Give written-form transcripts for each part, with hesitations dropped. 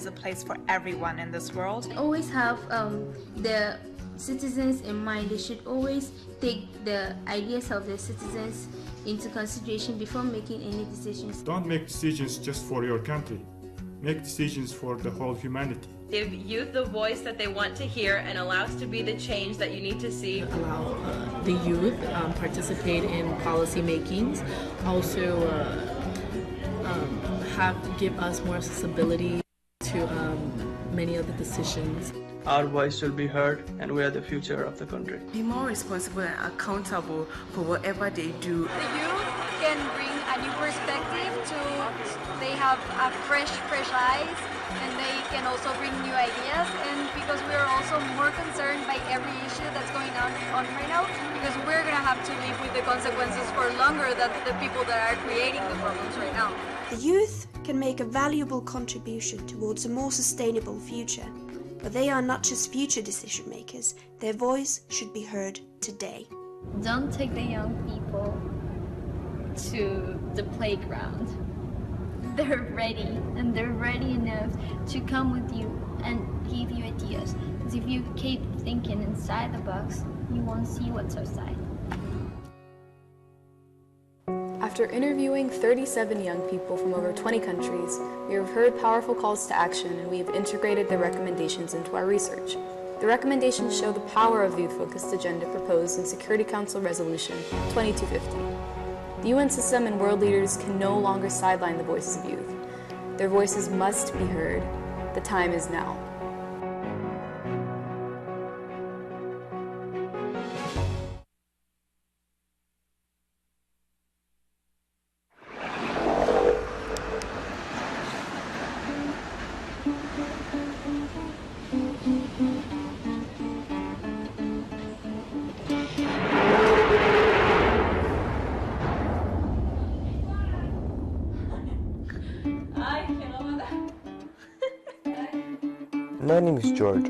a place for everyone in this world. Always have the citizens in mind. They should always take the ideas of the citizens into consideration before making any decisions. Don't make decisions just for your country. Make decisions for the whole humanity. Give youth the voice that they want to hear and allow us to be the change that you need to see. Allow the youth participate in policy makings. Also give us more accessibility to many of the decisions. Our voice will be heard and we are the future of the country. Be more responsible and accountable for whatever they do. The youth can bring a new perspective they have a fresh eyes, and they can also bring new ideas, and because we are also more concerned by every issue that's going on right now, because we're going to have to live with the consequences for longer than the people that are creating the problems right now. The youth can make a valuable contribution towards a more sustainable future, but they are not just future decision makers. Their voice should be heard today. Don't take the young people to the playground. They're ready, and they're ready enough to come with you and give you ideas. Because if you keep thinking inside the box, you won't see what's outside. After interviewing 37 young people from over 20 countries, we have heard powerful calls to action, and we have integrated their recommendations into our research. The recommendations show the power of the youth-focused agenda proposed in Security Council Resolution 2250. The UN system and world leaders can no longer sideline the voices of youth. Their voices must be heard. The time is now. My name is George,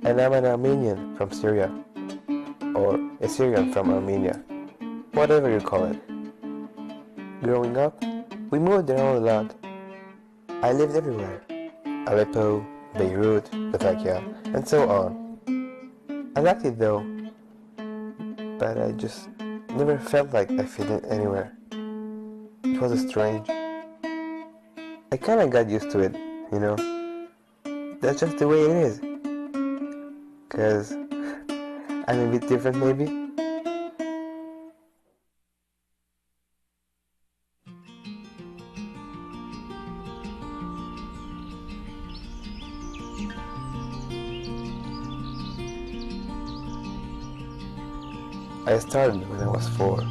and I'm an Armenian from Syria, or a Syrian from Armenia, whatever you call it. Growing up, we moved around a lot. I lived everywhere: Aleppo, Beirut, Latakia, and so on. I liked it though, but I just never felt like I fit in anywhere. It was strange. I kinda got used to it, you know. That's just the way it is. 'Cause I'm a bit different maybe. I started when I was 4.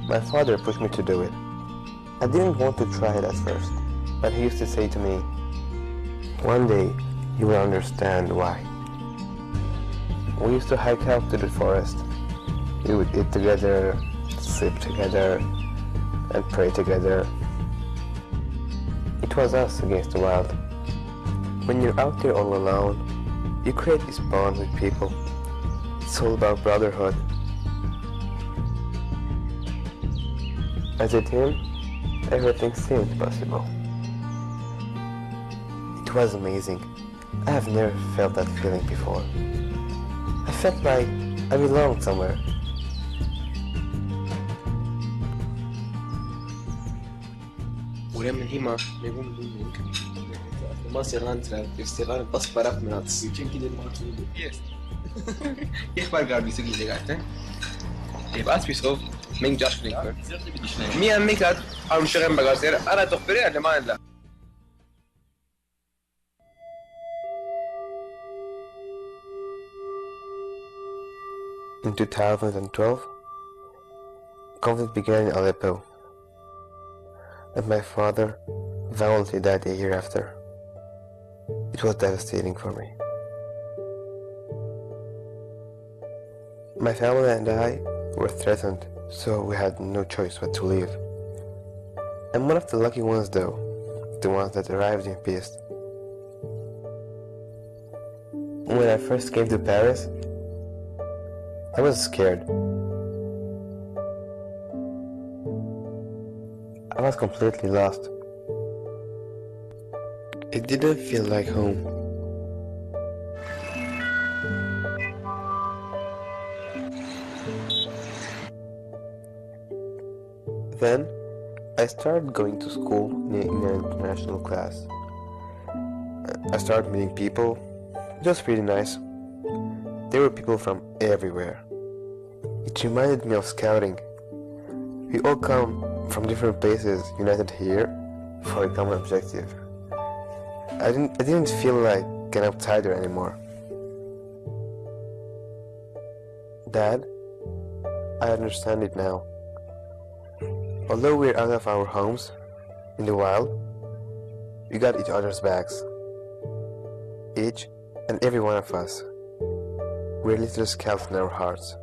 My father pushed me to do it. I didn't want to try it at first, but he used to say to me, "One day, you will understand why." We used to hike out to the forest. We would eat together, sleep together, and pray together. It was us against the world. When you're out there all alone, you create these bonds with people. It's all about brotherhood. As a team, everything seemed possible. It was amazing. I have never felt that feeling before. I felt like I belonged somewhere. ولما هما بيقوم ممكن ما سيغان ترى استغان بس برف من هاتس يمكن كده ما تقول يس يخبر قال بيسوي اللي قاعدين يبقى بيسوي من جاش نيكر مية ميكات أو مشغل بقاسير أنا تخبري اللي ما له. In 2012, conflict began in Aleppo, and my father violently died a year after. It was devastating for me. My family and I were threatened, so we had no choice but to leave. I'm one of the lucky ones though, the ones that arrived in peace. When I first came to Paris, I was scared. I was completely lost. It didn't feel like home. Then, I started going to school in an international class. I started meeting people. It was pretty nice. There were people from everywhere. It reminded me of scouting. We all come from different places, united here for a common objective. I didn't feel like an outsider anymore. Dad, I understand it now. Although we're out of our homes, in the wild, we got each other's backs. Each and every one of us. We're little scouts in our hearts.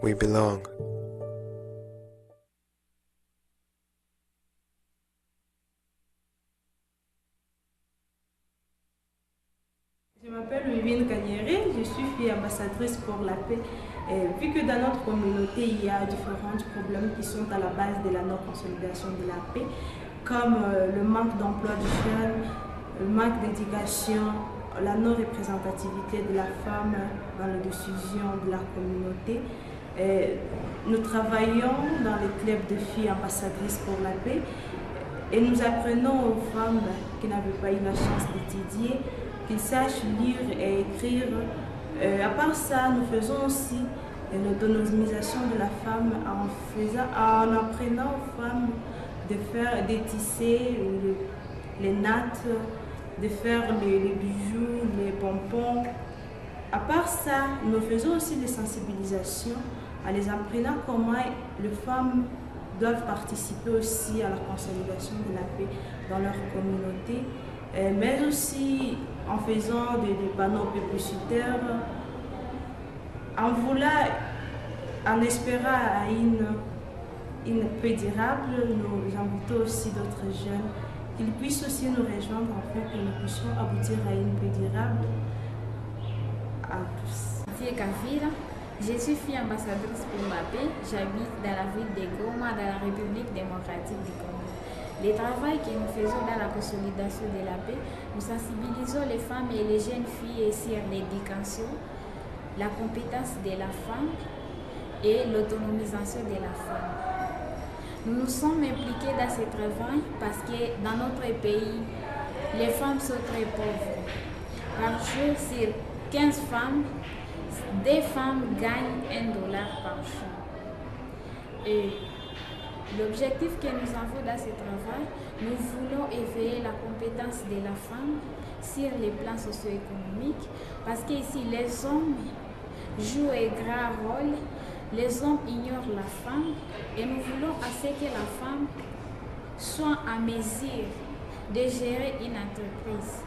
We belong. Je m'appelle Yasmine, je suis fille ambassadrice pour la paix. Vu que dans notre communauté, il y a différents problèmes qui sont à la base de la non-consolidation de la paix, comme le manque d'emploi du jeune, le manque d'éducation, la non-représentativité de la femme dans les décisions de la communauté. Nous travaillons dans les clubs de filles ambassadrices pour la paix et nous apprenons aux femmes qui n'avaient pas eu la chance d'étudier qu'ils sachent lire et écrire. À part ça, nous faisons aussi l'autonomisation de la femme en apprenant aux femmes de tisser les nattes, de faire les bijoux, les pompons. À part ça, nous faisons aussi des sensibilisations en les apprenant comment les femmes doivent participer aussi à la consolidation de la paix dans leur communauté, mais aussi en faisant des panneaux publicitaires, en espérant à une paix durable. Nous invitons aussi d'autres jeunes qu'ils puissent aussi nous rejoindre afin que nous puissions aboutir à une paix durable à tous. Je suis fille ambassadrice pour la paix. J'habite dans la ville de Goma, dans la République démocratique du Congo. Le travail que nous faisons dans la consolidation de la paix, nous sensibilisons les femmes et les jeunes filles sur l'éducation, la compétence de la femme et l'autonomisation de la femme. Nous nous sommes impliqués dans ce travail parce que dans notre pays, les femmes sont très pauvres. Par jour, sur 15 femmes, 2 femmes gagnent $1 par jour. Et l'objectif que nous avons dans ce travail, nous voulons éveiller la compétence de la femme sur les plans socio-économiques parce qu'ici, les hommes jouent un grand rôle, les hommes ignorent la femme et nous voulons à ce que la femme soit en mesure de gérer une entreprise.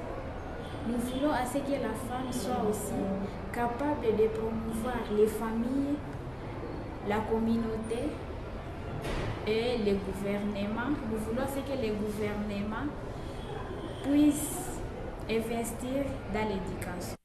Nous voulons à ce que la femme soit aussi capable de promouvoir les familles, la communauté et le gouvernement. Nous voulons à ce que le gouvernement puisse investir dans l'éducation.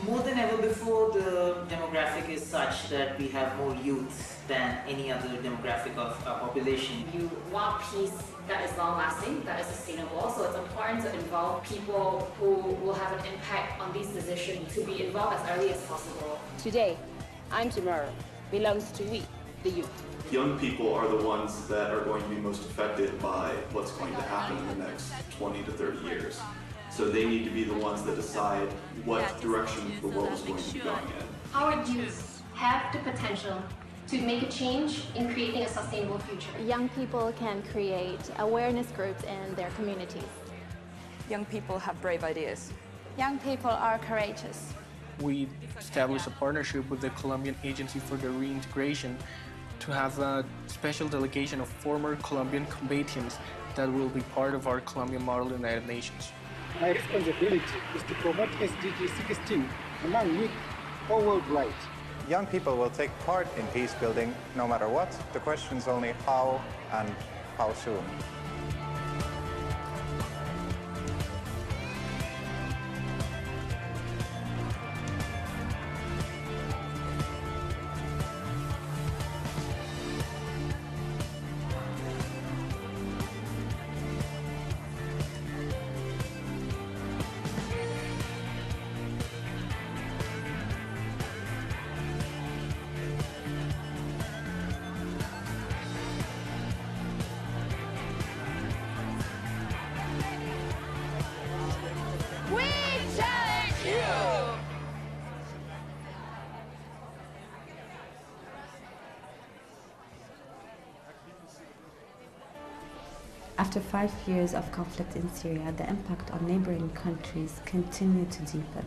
More than ever before, the demographic is such that we have more youth than any other demographic of our population. You want peace that is long-lasting, that is sustainable, so it's important to involve people who will have an impact on these decisions to be involved as early as possible. Today and tomorrow belongs to we, the youth. Young people are the ones that are going to be most affected by what's going to happen in the next 20 to 30 years. So they need to be the ones that decide what direction the world is going to be going in. Our youth have the potential to make a change in creating a sustainable future. Young people can create awareness groups in their communities. Young people have brave ideas. Young people are courageous. We established a partnership with the Colombian Agency for the Reintegration to have a special delegation of former Colombian combatants that will be part of our Colombian Model United Nations. My responsibility is to promote SDG 16 among youth all worldwide. Young people will take part in peace building no matter what. The question is only how and how soon. After 5 years of conflict in Syria, the impact on neighboring countries continued to deepen.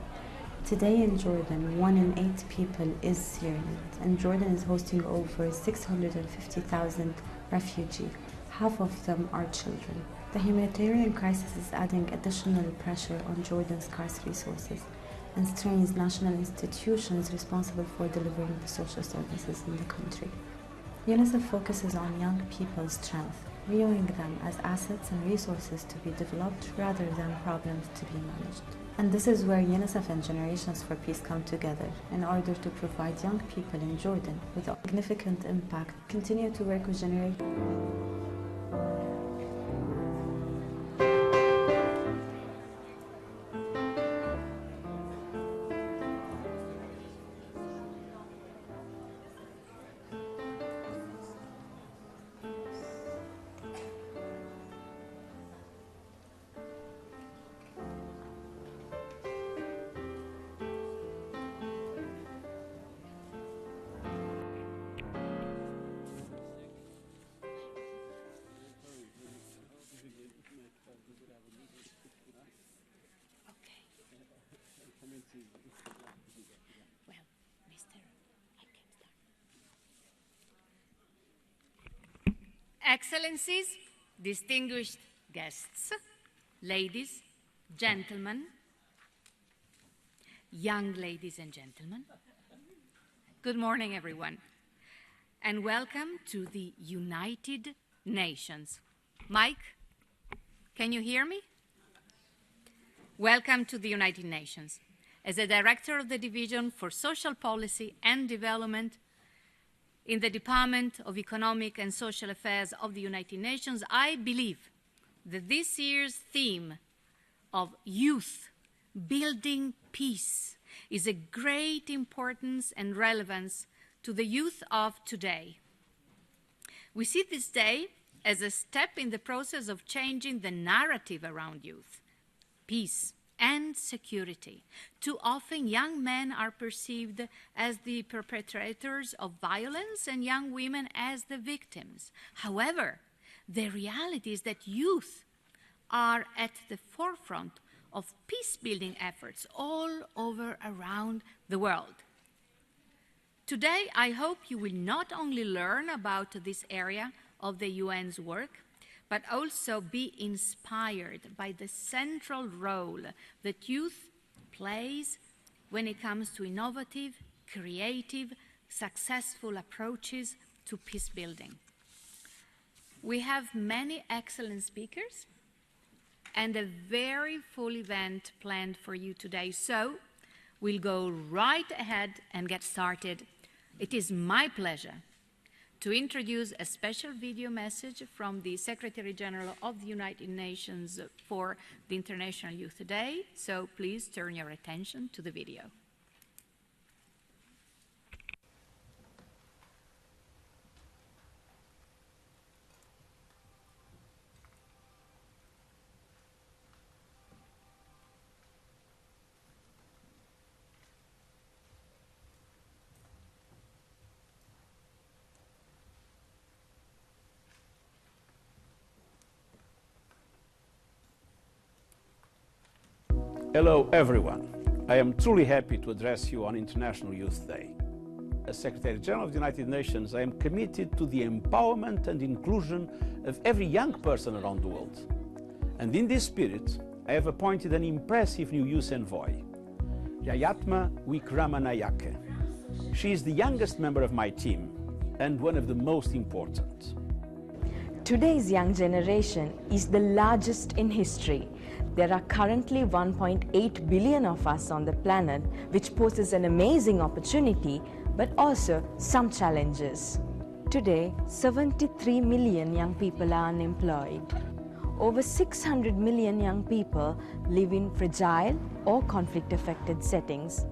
Today in Jordan, 1 in 8 people is Syrian, and Jordan is hosting over 650,000 refugees. Half of them are children. The humanitarian crisis is adding additional pressure on Jordan's scarce resources and strains national institutions responsible for delivering the social services in the country. UNICEF focuses on young people's strength, viewing them as assets and resources to be developed rather than problems to be managed. And this is where UNICEF and Generations for Peace come together in order to provide young people in Jordan with a significant impact, continue to work with generations. Excellencies, distinguished guests, ladies, gentlemen, young ladies and gentlemen, good morning, everyone, and welcome to the United Nations. Mike, can you hear me? Welcome to the United Nations. As a director of the Division for Social Policy and Development in the Department of Economic and Social Affairs of the United Nations, I believe that this year's theme of youth building peace is a great importance and relevance to the youth of today. We see this day as a step in the process of changing the narrative around youth, peace, and security. Too often, young men are perceived as the perpetrators of violence and young women as the victims. However, the reality is that youth are at the forefront of peace-building efforts all over around the world. Today, I hope you will not only learn about this area of the UN's work, but also be inspired by the central role that youth plays when it comes to innovative, creative, successful approaches to peace building. We have many excellent speakers and a very full event planned for you today, so we'll go right ahead and get started. It is my pleasure to introduce a special video message from the Secretary General of the United Nations for the International Youth Day. So please turn your attention to the video. Hello, everyone. I am truly happy to address you on International Youth Day. As Secretary General of the United Nations, I am committed to the empowerment and inclusion of every young person around the world. And in this spirit, I have appointed an impressive new youth envoy, Yasmine Wikramanayake. She is the youngest member of my team and one of the most important. Today's young generation is the largest in history. There are currently 1.8 billion of us on the planet, which poses an amazing opportunity, but also some challenges. Today, 73 million young people are unemployed. Over 600 million young people live in fragile or conflict-affected settings.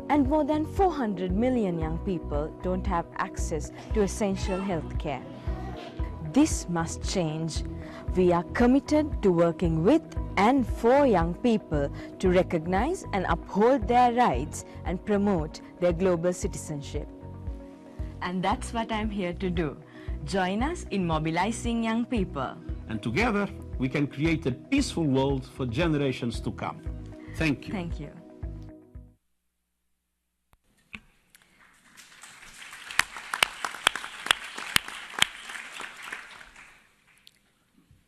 And more than 400 million young people don't have access to essential health care. This must change. We are committed to working with and for young people to recognize and uphold their rights and promote their global citizenship. And that's what I'm here to do. Join us in mobilizing young people. And together, we can create a peaceful world for generations to come. Thank you. Thank you.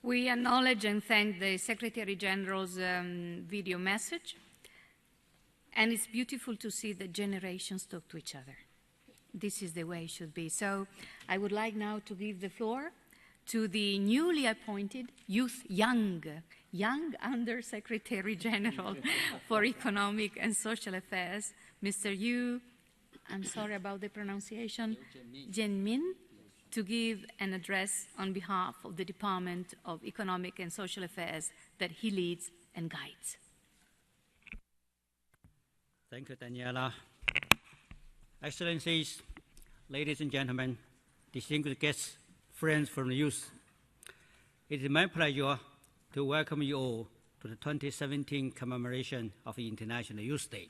We acknowledge and thank the Secretary General's video message. And it's beautiful to see that generations talk to each other. This is the way it should be. So I would like now to give the floor to the newly appointed young Under Secretary General for Economic and Social Affairs, Mr. Yu, I'm sorry about the pronunciation, Yasmine, to give an address on behalf of the Department of Economic and Social Affairs that he leads and guides. Thank you, Daniela. Excellencies, ladies and gentlemen, distinguished guests, friends from the youth, it is my pleasure to welcome you all to the 2017 commemoration of the International Youth Day.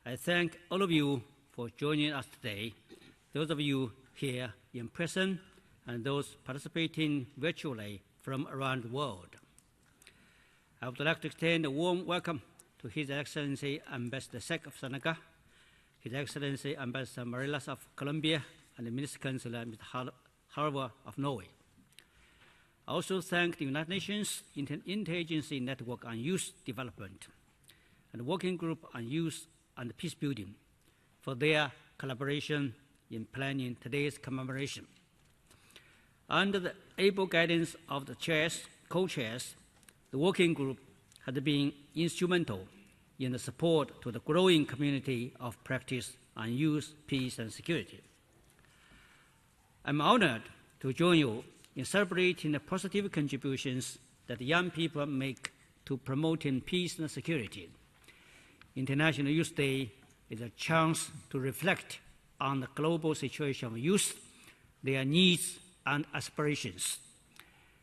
I thank all of you for joining us today, those of you here in person and those participating virtually from around the world. I would like to extend a warm welcome to His Excellency Ambassador Sek of Senegal, His Excellency Ambassador Marilas of Colombia, and the Minister Councillor Mr. Halvor of Norway. I also thank the United Nations Interagency Network on Youth Development and the Working Group on Youth and Peace Building for their collaboration in planning today's commemoration. Under the able guidance of the co-chairs, the working group has been instrumental in the support to the growing community of practice on youth, peace, and security. I'm honored to join you in celebrating the positive contributions that young people make to promoting peace and security. International Youth Day is a chance to reflect on the global situation of youth, their needs and aspirations.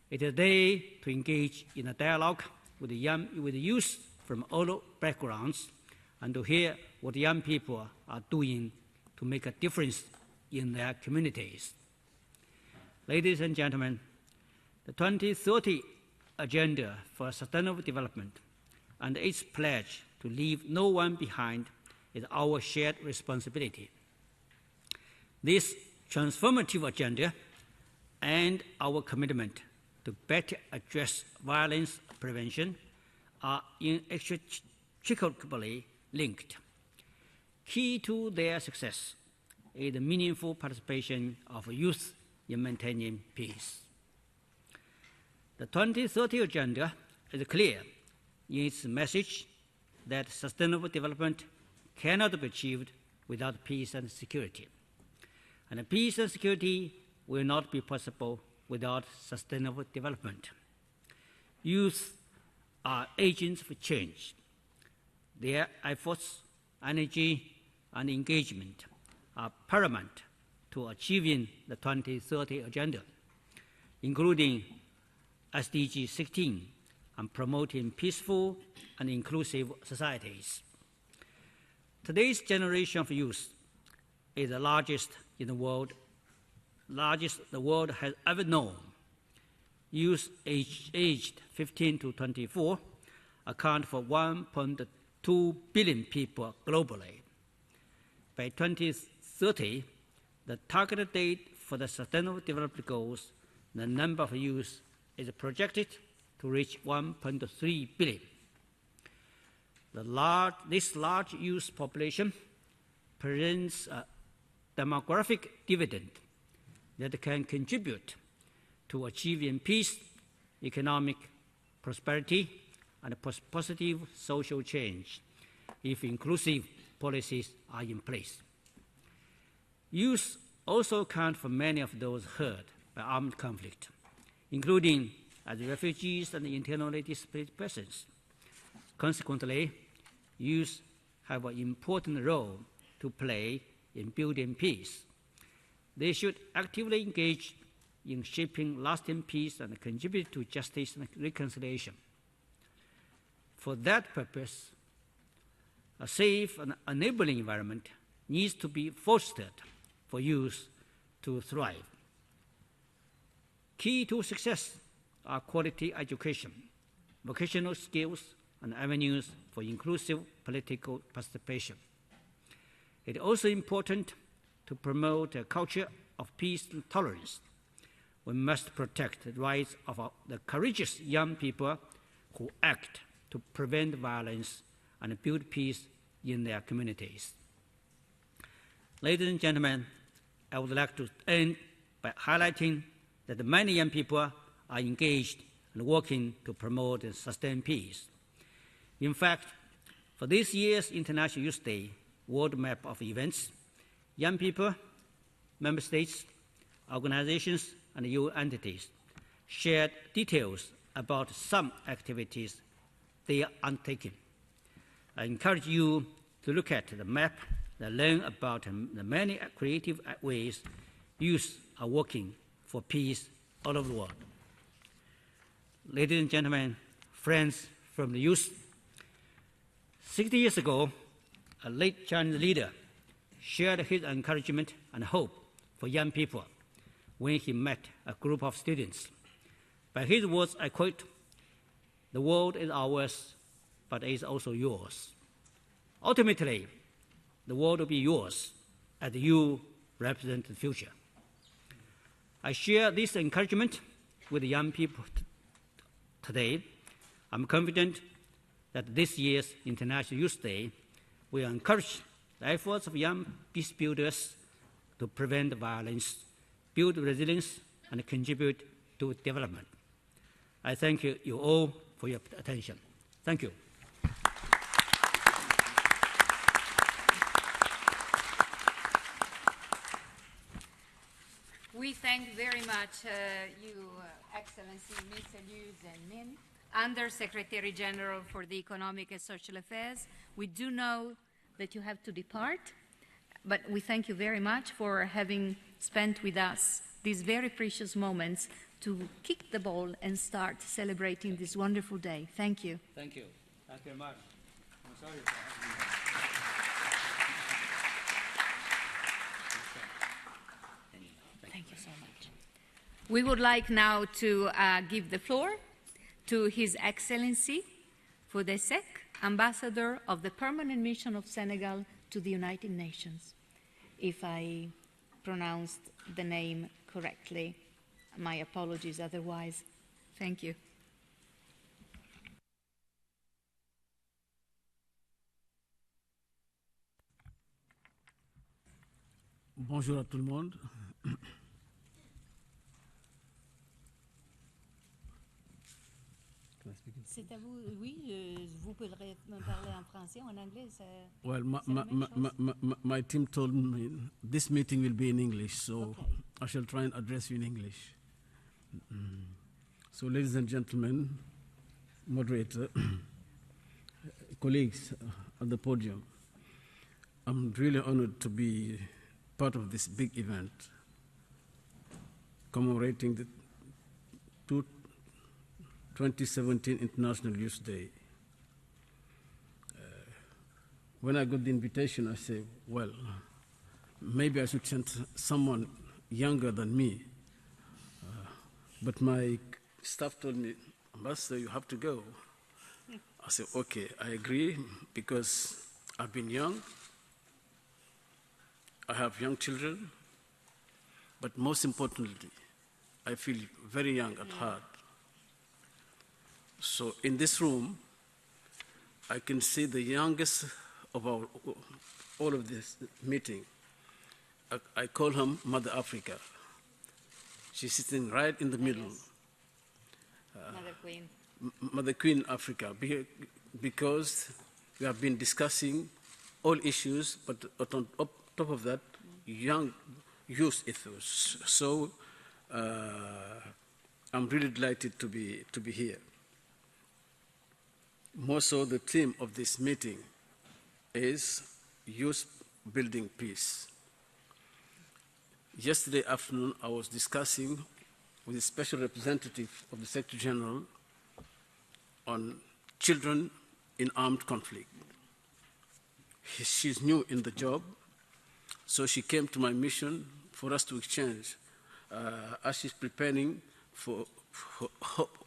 It is a day to engage in a dialogue with the youth from all backgrounds and to hear what young people are doing to make a difference in their communities. Ladies and gentlemen, the 2030 Agenda for Sustainable Development and its pledge to leave no one behind is our shared responsibility. This transformative agenda and our commitment to better address violence prevention are inextricably linked. Key to their success is the meaningful participation of youth in maintaining peace. The 2030 Agenda is clear in its message that sustainable development cannot be achieved without peace and security. And peace and security will not be possible without sustainable development. Youth are agents for change. Their efforts, energy, and engagement are paramount to achieving the 2030 Agenda, including SDG 16 on promoting peaceful and inclusive societies. Today's generation of youth is the largest in the world, largest the world has ever known. Youth aged 15 to 24 account for 1.2 billion people globally. By 2030, the targeted date for the Sustainable Development Goals, the number of youth is projected to reach 1.3 billion. This large youth population presents a demographic dividend that can contribute to achieving peace, economic prosperity, and positive social change if inclusive policies are in place. Youth also account for many of those hurt by armed conflict, including as refugees and internally displaced persons. Consequently, youth have an important role to play in building peace. They should actively engage in shaping lasting peace and contribute to justice and reconciliation. For that purpose, a safe and enabling environment needs to be fostered for youth to thrive. Key to success are quality education, vocational skills, and avenues for inclusive political participation. It is also important to promote a culture of peace and tolerance. We must protect the rights of the courageous young people who act to prevent violence and build peace in their communities. Ladies and gentlemen, I would like to end by highlighting that many young people are engaged and working to promote and sustain peace. In fact, for this year's International Youth Day World Map of Events, young people, member states, organizations, and EU entities shared details about some activities they are undertaking. I encourage you to look at the map and learn about the many creative ways youth are working for peace all over the world. Ladies and gentlemen, friends from the youth, 60 years ago, a late Chinese leader shared his encouragement and hope for young people when he met a group of students. By his words, I quote, "The world is ours, but it is also yours. Ultimately, the world will be yours as you represent the future." I share this encouragement with the young people today. I'm confident that this year's International Youth Day will encourage the efforts of young peace builders to prevent violence, build resilience, and contribute to development. I thank you all for your attention. Thank you. We thank very much Excellency Mr. Liu Zhenmin, Under-Secretary General for the Economic and Social Affairs. We do know that you have to depart, but we thank you very much for having spent with us these very precious moments to kick the ball and start celebrating this wonderful day. Thank you. Thank you. Thank you very much. I'm sorry for having you. Thank you so much. We would like now to give the floor to His Excellency Fodesek, Ambassador of the Permanent Mission of Senegal to the United Nations. If I pronounced the name correctly, my apologies otherwise. Thank you. Bonjour à tout le monde. C'est à vous, oui, vous pouvez parler en français, en anglais. Well, my team told me this meeting will be in English, so okay. I shall try and address you in English. So, ladies and gentlemen, moderator, colleagues at the podium, I'm really honored to be part of this big event commemorating the 2017 International Youth Day. When I got the invitation, I said, well, maybe I should send someone younger than me. But my staff told me, Ambassador, you have to go. I said, okay, I agree, because I've been young, I have young children, but most importantly, I feel very young at heart. So in this room, I can see the youngest of all of this meeting. I call her Mother Africa. She's sitting right in the middle. Mother Queen. Mother Queen Africa, because we have been discussing all issues, but on top of that, youth ethos. So I'm really delighted to be here. More so, the theme of this meeting is youth building peace. Yesterday afternoon, I was discussing with the special representative of the Secretary General on children in armed conflict. She's new in the job, so she came to my mission for us to exchange as she's preparing for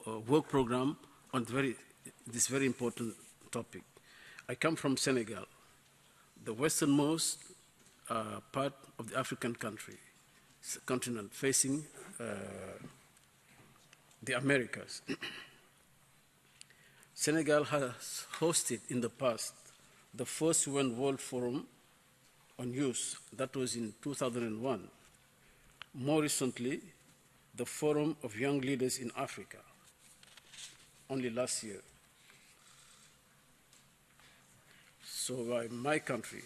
a work program on this very important topic. I come from Senegal, the westernmost part of the African continent facing the Americas. Senegal has hosted in the past the first UN World Forum on Youth. That was in 2001. More recently, the Forum of Young Leaders in Africa, only last year. So my country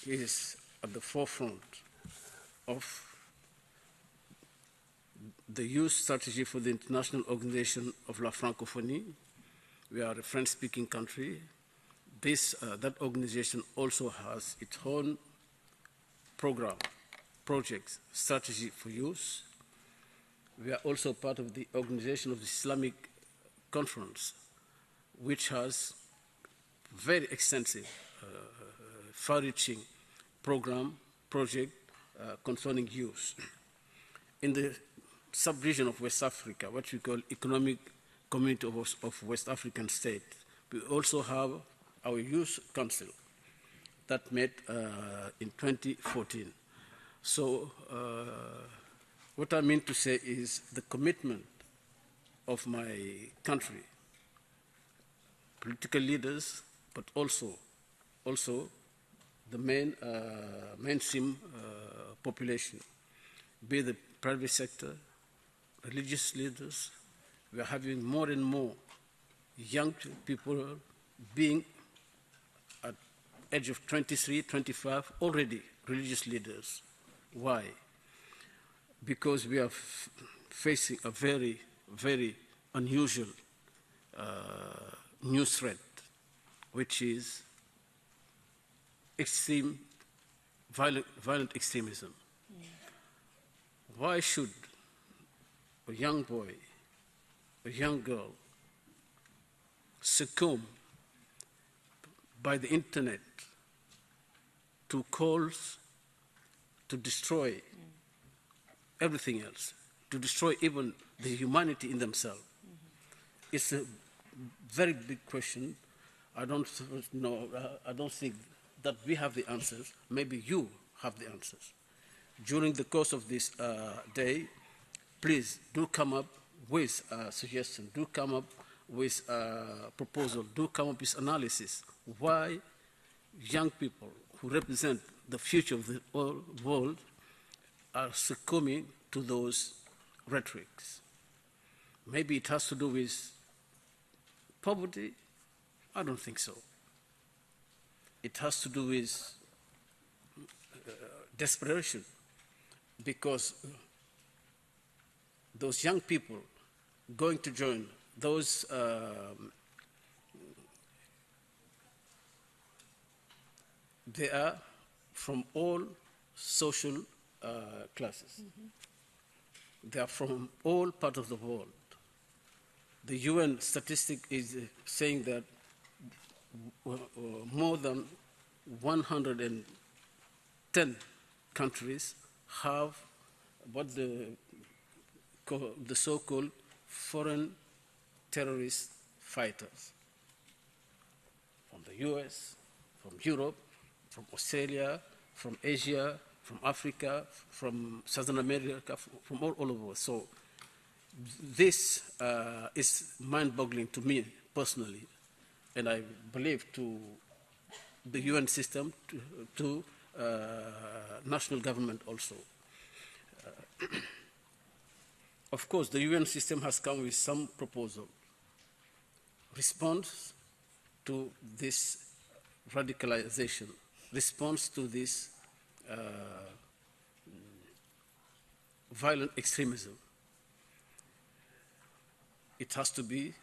is at the forefront of the youth strategy for the International Organization of La Francophonie. We are a French-speaking country. That organization also has its own program, projects, strategy for youth. We are also part of the Organization of the Islamic Conference, which has very extensive, far-reaching project concerning youth. In the sub-region of West Africa, what we call Economic Community of West African States, we also have our Youth Council that met in 2014. So what I mean to say is the commitment of my country, political leaders, but also the mainstream population, be the private sector, religious leaders. We are having more and more young people being at age of 23, 25, already religious leaders. Why? Because we are facing a very, very unusual new threat, which is violent extremism. Why should a young boy, a young girl, succumb by the internet to calls to destroy everything else, to destroy even the humanity in themselves? It's a very big question. I don't know. I don't think that we have the answers. Maybe you have the answers. During the course of this day, please do come up with suggestions. Do come up with proposal. Do come up with analysis. Why young people who represent the future of the world are succumbing to those rhetorics? Maybe it has to do with poverty. I don't think so. It has to do with desperation, because those young people going to join those they are from all social classes. They are from all parts of the world. The UN statistic is saying that more than 110 countries have what the so-called foreign terrorist fighters. US, from Europe, from Australia, from Asia, from Africa, from Southern America, from all over. So this is mind-boggling to me personally, and I believe to the UN system, to national government also. Of course, the UN system has come with some proposal, response to this radicalization, response to this violent extremism. It has to be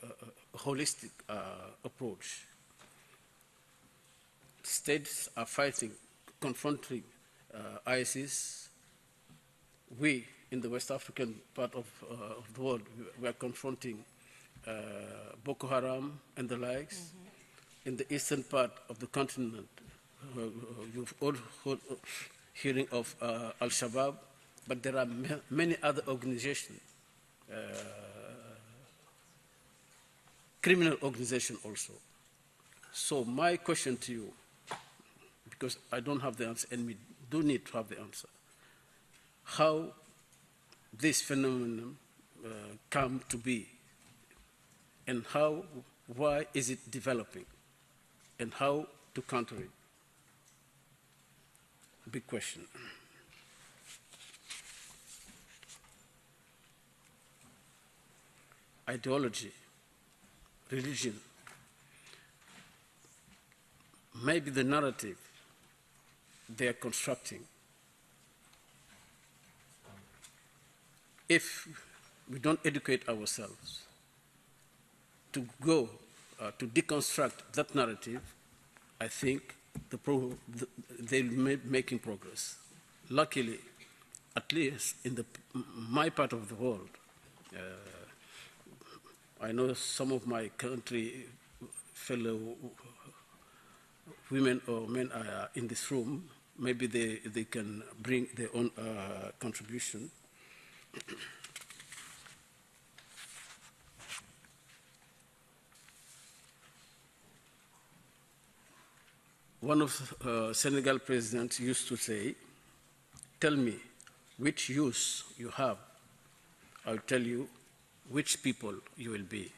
a holistic approach. States are fighting, confronting ISIS. We, in the West African part of the world, we are confronting Boko Haram and the likes. Mm-hmm. In the eastern part of the continent, you've all heard hearing of Al-Shabaab, but there are many other organizations, criminal organizations also. So my question to you, because I don't have the answer and we do need to have the answer, how this phenomenon come to be, and why is it developing, and how to counter it? Big question. Ideology, religion, maybe the narrative they are constructing. If we don't educate ourselves to go to deconstruct that narrative, I think they're making progress. Luckily, at least in my part of the world, I know some of my country fellow women or men are in this room. Maybe they can bring their own contribution. One of Senegal presidents used to say, "Tell me which use you have, I'll tell you which people you will be."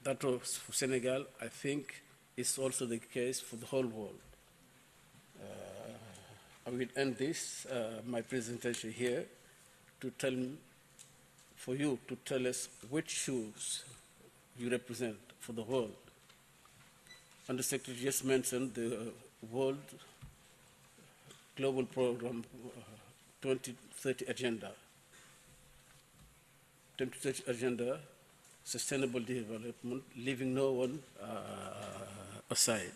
That was for Senegal. I think it's also the case for the whole world. I will end this, my presentation here, for you to tell us which shoes you represent for the world. And the Secretary just mentioned the World Global Program 2030 Agenda. 2030 Agenda, sustainable development, leaving no one aside.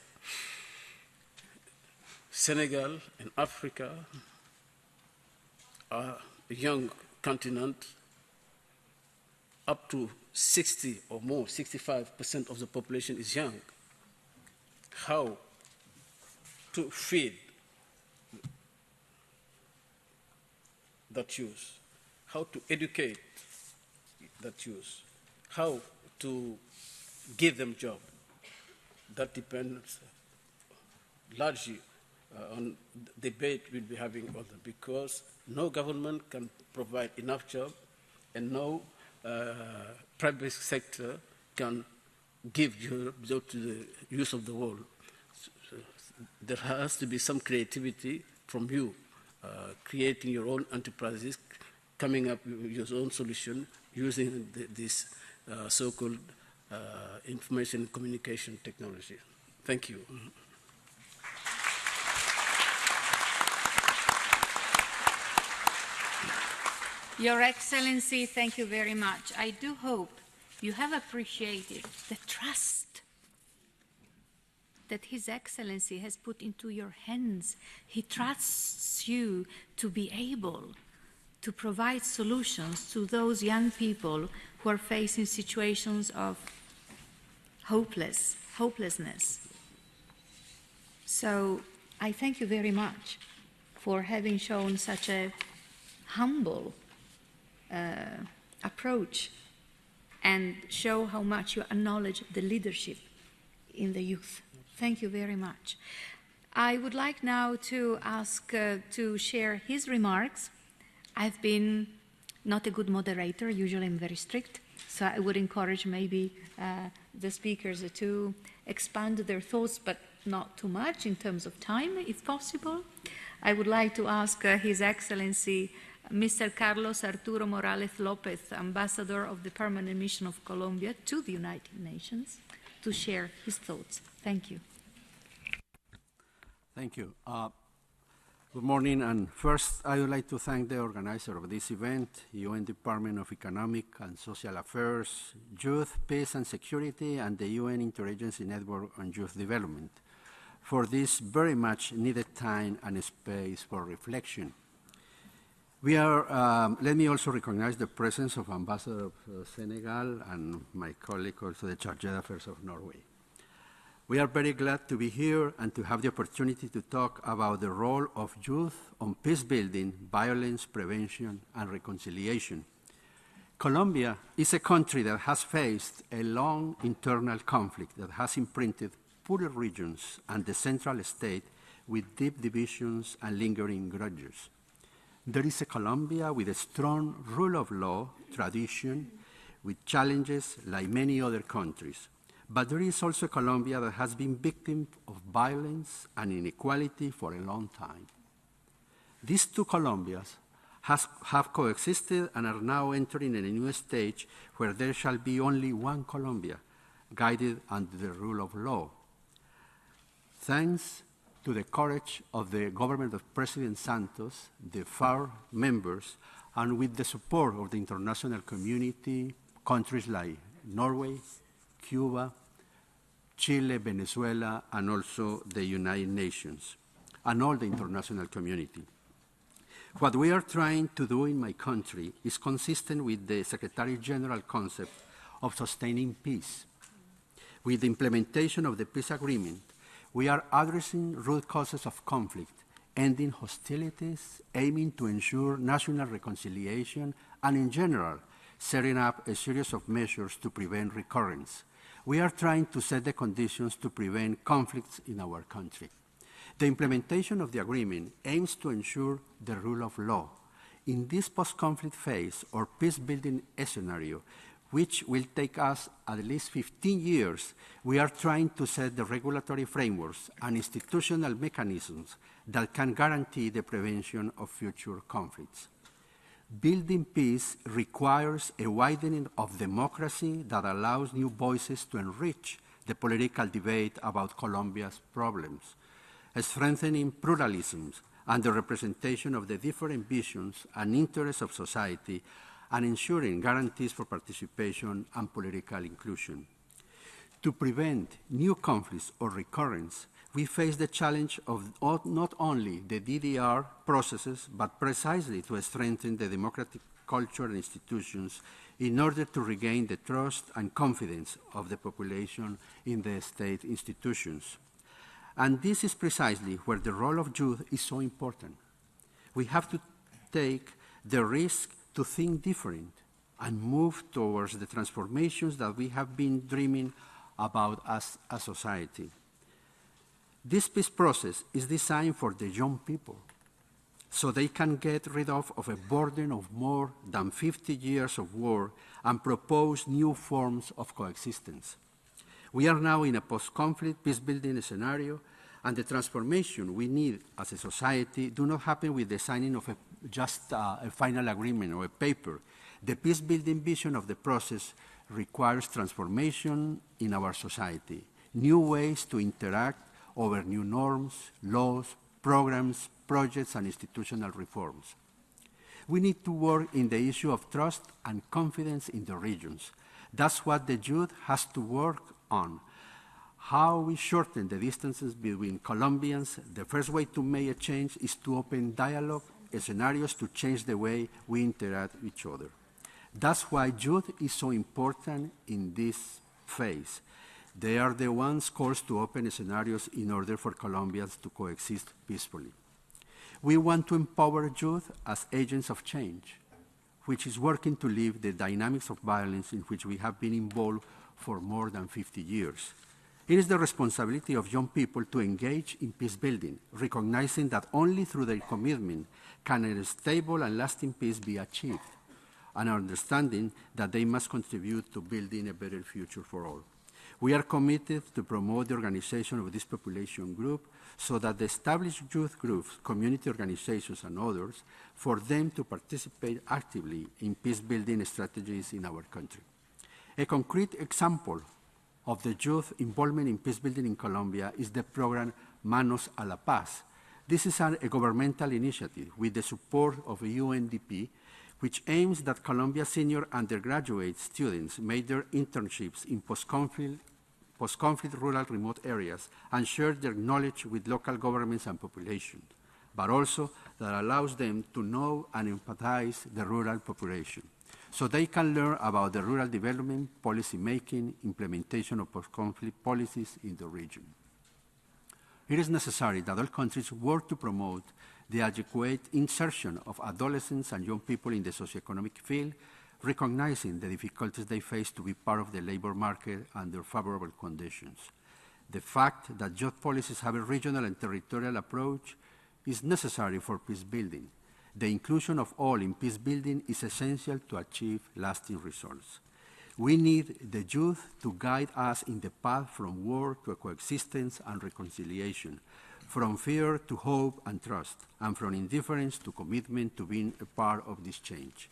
Senegal and Africa are a young continent. Up to 60 or more, 65% of the population is young. How to feed that youth, how to educate that youth, how to give them job. That depends largely on the debate we'll be having on them, because no government can provide enough job and no private sector can give job to the youth of the world. So there has to be some creativity from you, creating your own enterprises, coming up with your own solution, using this so-called information and communication technology. Thank you. Your Excellency, thank you very much. I do hope you have appreciated the trust that His Excellency has put into your hands. He trusts you to be able to provide solutions to those young people who are facing situations of hopelessness. So I thank you very much for having shown such a humble approach and show how much you acknowledge the leadership in the youth. Thank you very much. I would like now to ask to share his remarks. I've been not a good moderator. Usually I'm very strict. So I would encourage maybe the speakers to expand their thoughts, but not too much in terms of time, if possible. I would like to ask His Excellency Mr. Carlos Arturo Morales Lopez, Ambassador of the Permanent Mission of Colombia to the United Nations, to share his thoughts. Thank you. Thank you. Good morning, and first I would like to thank the organizer of this event, UN Department of Economic and Social Affairs, Youth, Peace and Security, and the UN Interagency Network on Youth Development, for this very much needed time and space for reflection. We are, let me also recognize the presence of Ambassador of Senegal and my colleague also the Chargé d'Affaires of Norway. We are very glad to be here and to have the opportunity to talk about the role of youth on peace building, violence prevention, and reconciliation. Colombia is a country that has faced a long internal conflict that has imprinted poor regions and the central state with deep divisions and lingering grudges. There is a Colombia with a strong rule of law tradition with challenges like many other countries. But there is also a Colombia that has been victim of violence and inequality for a long time. These two Colombias have coexisted and are now entering a new stage where there shall be only one Colombia, guided under the rule of law. Thanks to the courage of the government of President Santos, the FARC members, and with the support of the international community, countries like Norway, Cuba, Chile, Venezuela, and also the United Nations, and all the international community. What we are trying to do in my country is consistent with the Secretary General concept of sustaining peace. With the implementation of the peace agreement, we are addressing root causes of conflict, ending hostilities, aiming to ensure national reconciliation, and in general, setting up a series of measures to prevent recurrence. We are trying to set the conditions to prevent conflicts in our country. The implementation of the agreement aims to ensure the rule of law. In this post-conflict phase or peace-building scenario, which will take us at least 15 years, we are trying to set the regulatory frameworks and institutional mechanisms that can guarantee the prevention of future conflicts. Building peace requires a widening of democracy that allows new voices to enrich the political debate about Colombia's problems, strengthening pluralism and the representation of the different visions and interests of society, and ensuring guarantees for participation and political inclusion. To prevent new conflicts or recurrence, we face the challenge of not only the DDR processes, but precisely to strengthen the democratic culture and institutions in order to regain the trust and confidence of the population in the state institutions. And this is precisely where the role of youth is so important. We have to take the risk to think different and move towards the transformations that we have been dreaming about as a society. This peace process is designed for the young people, so they can get rid of a burden of more than 50 years of war and propose new forms of coexistence. We are now in a post-conflict peace-building scenario, and the transformation we need as a society do not happen with the signing of just a final agreement or a paper. The peace-building vision of the process requires transformation in our society, new ways to interact over new norms, laws, programs, projects, and institutional reforms. We need to work in the issue of trust and confidence in the regions. That's what the youth has to work on. How we shorten the distances between Colombians. The first way to make a change is to open dialogue scenarios to change the way we interact with each other. That's why youth is so important in this phase. They are the ones called to open scenarios in order for Colombians to coexist peacefully. We want to empower youth as agents of change, which is working to leave the dynamics of violence in which we have been involved for more than 50 years. It is the responsibility of young people to engage in peace building, recognizing that only through their commitment can a stable and lasting peace be achieved, and understanding that they must contribute to building a better future for all. We are committed to promote the organization of this population group so that the established youth groups, community organizations, and others, for them to participate actively in peace-building strategies in our country. A concrete example of the youth involvement in peace-building in Colombia is the program Manos a la Paz. This is a governmental initiative with the support of UNDP, which aims that Colombia senior undergraduate students make their internships in post-conflict rural remote areas and share their knowledge with local governments and populations, but also that allows them to know and empathize the rural population, so they can learn about the rural development, policy making, implementation of post-conflict policies in the region. It is necessary that all countries work to promote the adequate insertion of adolescents and young people in the socioeconomic field, recognizing the difficulties they face to be part of the labor market under favorable conditions. The fact that youth policies have a regional and territorial approach is necessary for peace building. The inclusion of all in peace building is essential to achieve lasting results. We need the youth to guide us in the path from war to coexistence and reconciliation, from fear to hope and trust, and from indifference to commitment to being a part of this change.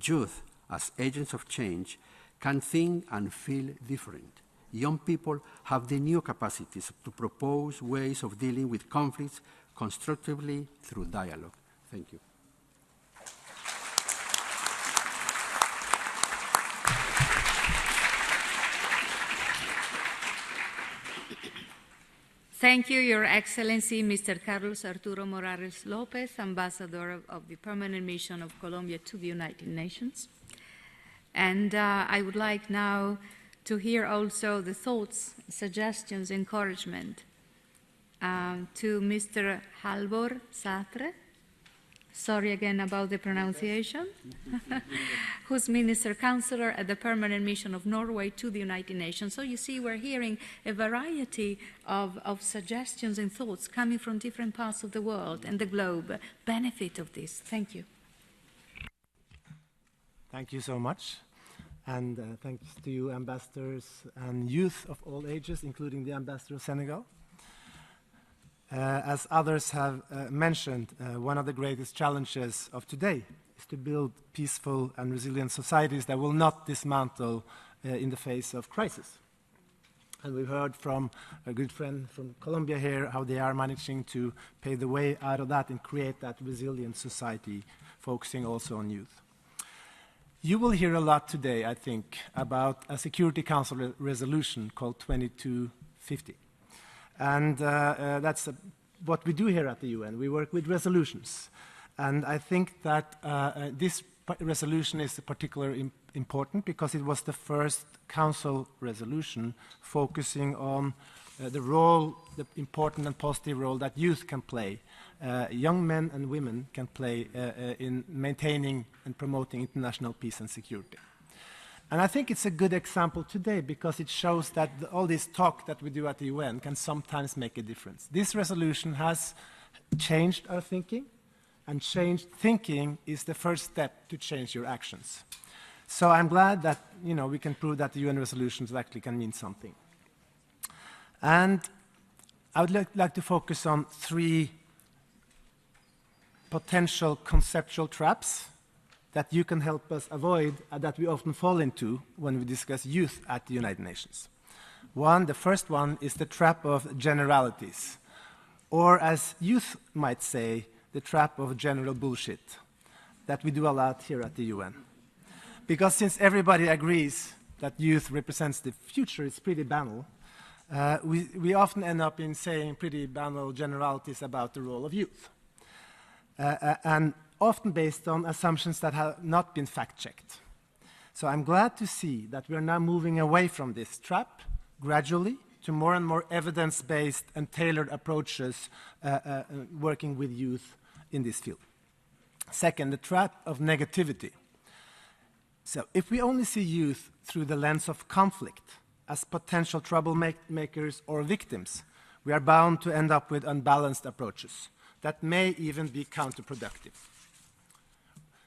Youth, as agents of change, can think and feel different. Young people have the new capacities to propose ways of dealing with conflicts constructively through dialogue. Thank you. Thank you, Your Excellency, Mr. Carlos Arturo Morales Lopez, Ambassador of the Permanent Mission of Colombia to the United Nations. And I would like now to hear also the thoughts, suggestions, encouragement to Mr. Halvor Satre. Sorry again about the pronunciation, who's Minister Counselor at the Permanent Mission of Norway to the United Nations. So you see, we're hearing a variety of suggestions and thoughts coming from different parts of the world and the globe. Benefit of this. Thank you. Thank you so much. And thanks to you, ambassadors and youth of all ages, including the ambassador of Senegal. As others have mentioned, one of the greatest challenges of today is to build peaceful and resilient societies that will not dismantle in the face of crisis. And we've heard from a good friend from Colombia here how they are managing to pave the way out of that and create that resilient society, focusing also on youth. You will hear a lot today, I think, about a Security Council resolution called 2250. And that's what we do here at the UN. We work with resolutions. And I think that this resolution is particularly important because it was the first Council resolution focusing on the role, the important and positive role that youth can play, young men and women can play in maintaining and promoting international peace and security. And I think it's a good example today because it shows that all this talk that we do at the UN can sometimes make a difference. This resolution has changed our thinking, and changed thinking is the first step to change your actions. So I'm glad that we can prove that the UN resolutions actually can mean something. And I would like to focus on 3 potential conceptual traps that you can help us avoid, that we often fall into when we discuss youth at the United Nations. The first one is the trap of generalities, or as youth might say, the trap of general bullshit, that we do a lot here at the UN. Because since everybody agrees that youth represents the future, it's pretty banal, we often end up in saying pretty banal generalities about the role of youth. And often based on assumptions that have not been fact-checked. So I'm glad to see that we're now moving away from this trap gradually to more and more evidence-based and tailored approaches working with youth in this field. Second, the trap of negativity. So if we only see youth through the lens of conflict as potential troublemakers or victims, we are bound to end up with unbalanced approaches that may even be counterproductive.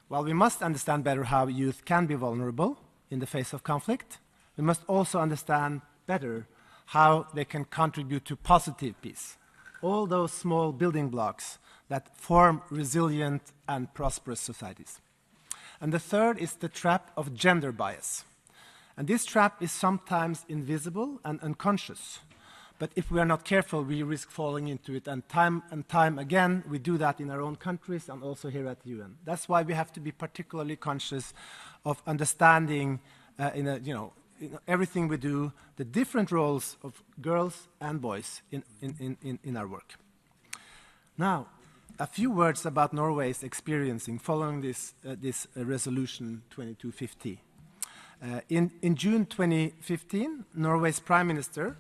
While we must understand better how youth can be vulnerable in the face of conflict, we must also understand better how they can contribute to positive peace, all those small building blocks that form resilient and prosperous societies. And the third is the trap of gender bias. And this trap is sometimes invisible and unconscious. But if we are not careful, we risk falling into it. And time again, we do that in our own countries and also here at the UN. That's why we have to be particularly conscious of understanding in everything we do, the different roles of girls and boys in our work. Now, a few words about Norway's experiencing following this resolution 2250. In June 2015, Norway's Prime Minister,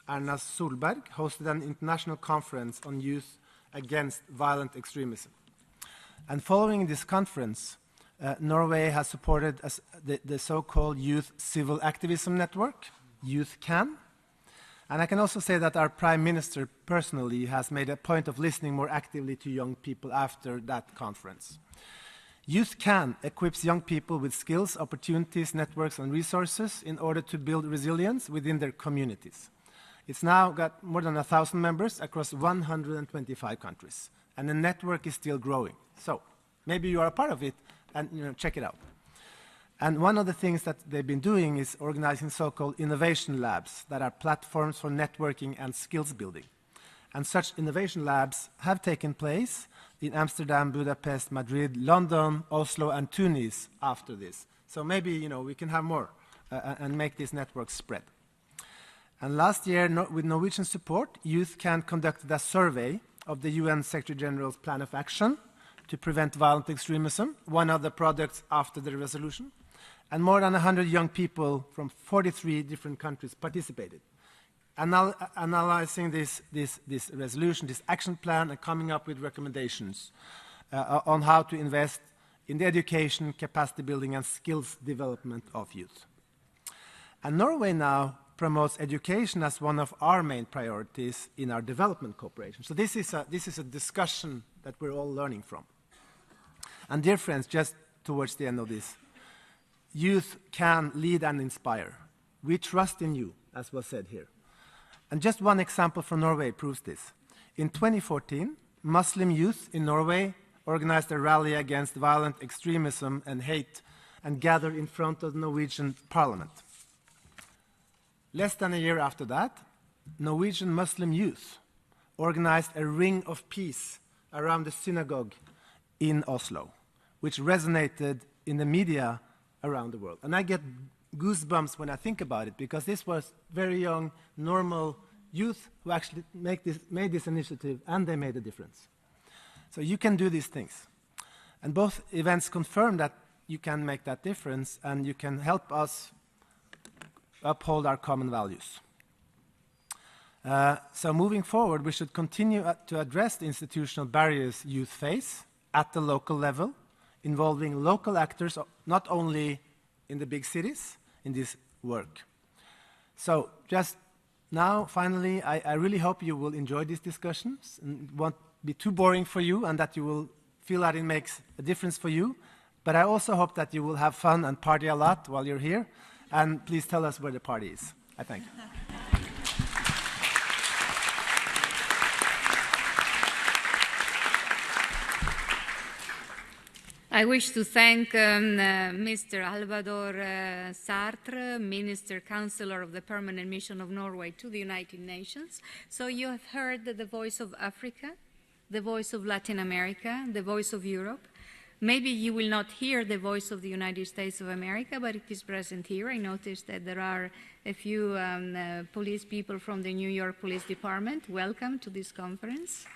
Erna Solberg, hosted an international conference on youth against violent extremism. And following this conference, Norway has supported the so-called Youth Civil Activism Network, Youth Can. And I can also say that our Prime Minister personally has made a point of listening more actively to young people after that conference. Youth Can equips young people with skills, opportunities, networks, and resources in order to build resilience within their communities. It's now got more than 1,000 members across 125 countries, and the network is still growing. So maybe you are a part of it, and check it out. And one of the things that they've been doing is organizing so-called innovation labs that are platforms for networking and skills building. And such innovation labs have taken place in Amsterdam, Budapest, Madrid, London, Oslo, and Tunis after this. So maybe we can have more and make this network spread. And last year, with Norwegian support, Youth Can conducted a survey of the UN Secretary General's Plan of Action to prevent violent extremism, one of the products after the resolution. And more than 100 young people from 43 different countries participated, analyzing this resolution, this action plan, and coming up with recommendations on how to invest in the education, capacity building, and skills development of youth. And Norway now promotes education as one of our main priorities in our development cooperation. So this is a discussion that we're all learning from. And dear friends, just towards the end of this, youth can lead and inspire. We trust in you, as was said here. And just one example from Norway proves this. In 2014, Muslim youth in Norway organized a rally against violent extremism and hate and gathered in front of the Norwegian parliament. Less than a year after that, Norwegian Muslim youth organized a ring of peace around the synagogue in Oslo, which resonated in the media around the world. And I get goosebumps when I think about it, because this was very young, normal youth who actually made this initiative, and they made a difference. So you can do these things. And both events confirm that you can make that difference, and you can help us uphold our common values. So moving forward, we should continue to address the institutional barriers youth face at the local level, involving local actors, not only in the big cities, in this work. So just now, finally, I really hope you will enjoy these discussions and won't be too boring for you, and that you will feel that it makes a difference for you. But I also hope that you will have fun and party a lot while you're here. And please tell us where the party is. I thank you. I wish to thank Mr. Alvador Sartre, Minister Counselor of the Permanent Mission of Norway to the United Nations. So you have heard the voice of Africa, the voice of Latin America, the voice of Europe. Maybe you will not hear the voice of the United States of America, but it is present here. I noticed that there are a few police people from the New York Police Department. Welcome to this conference.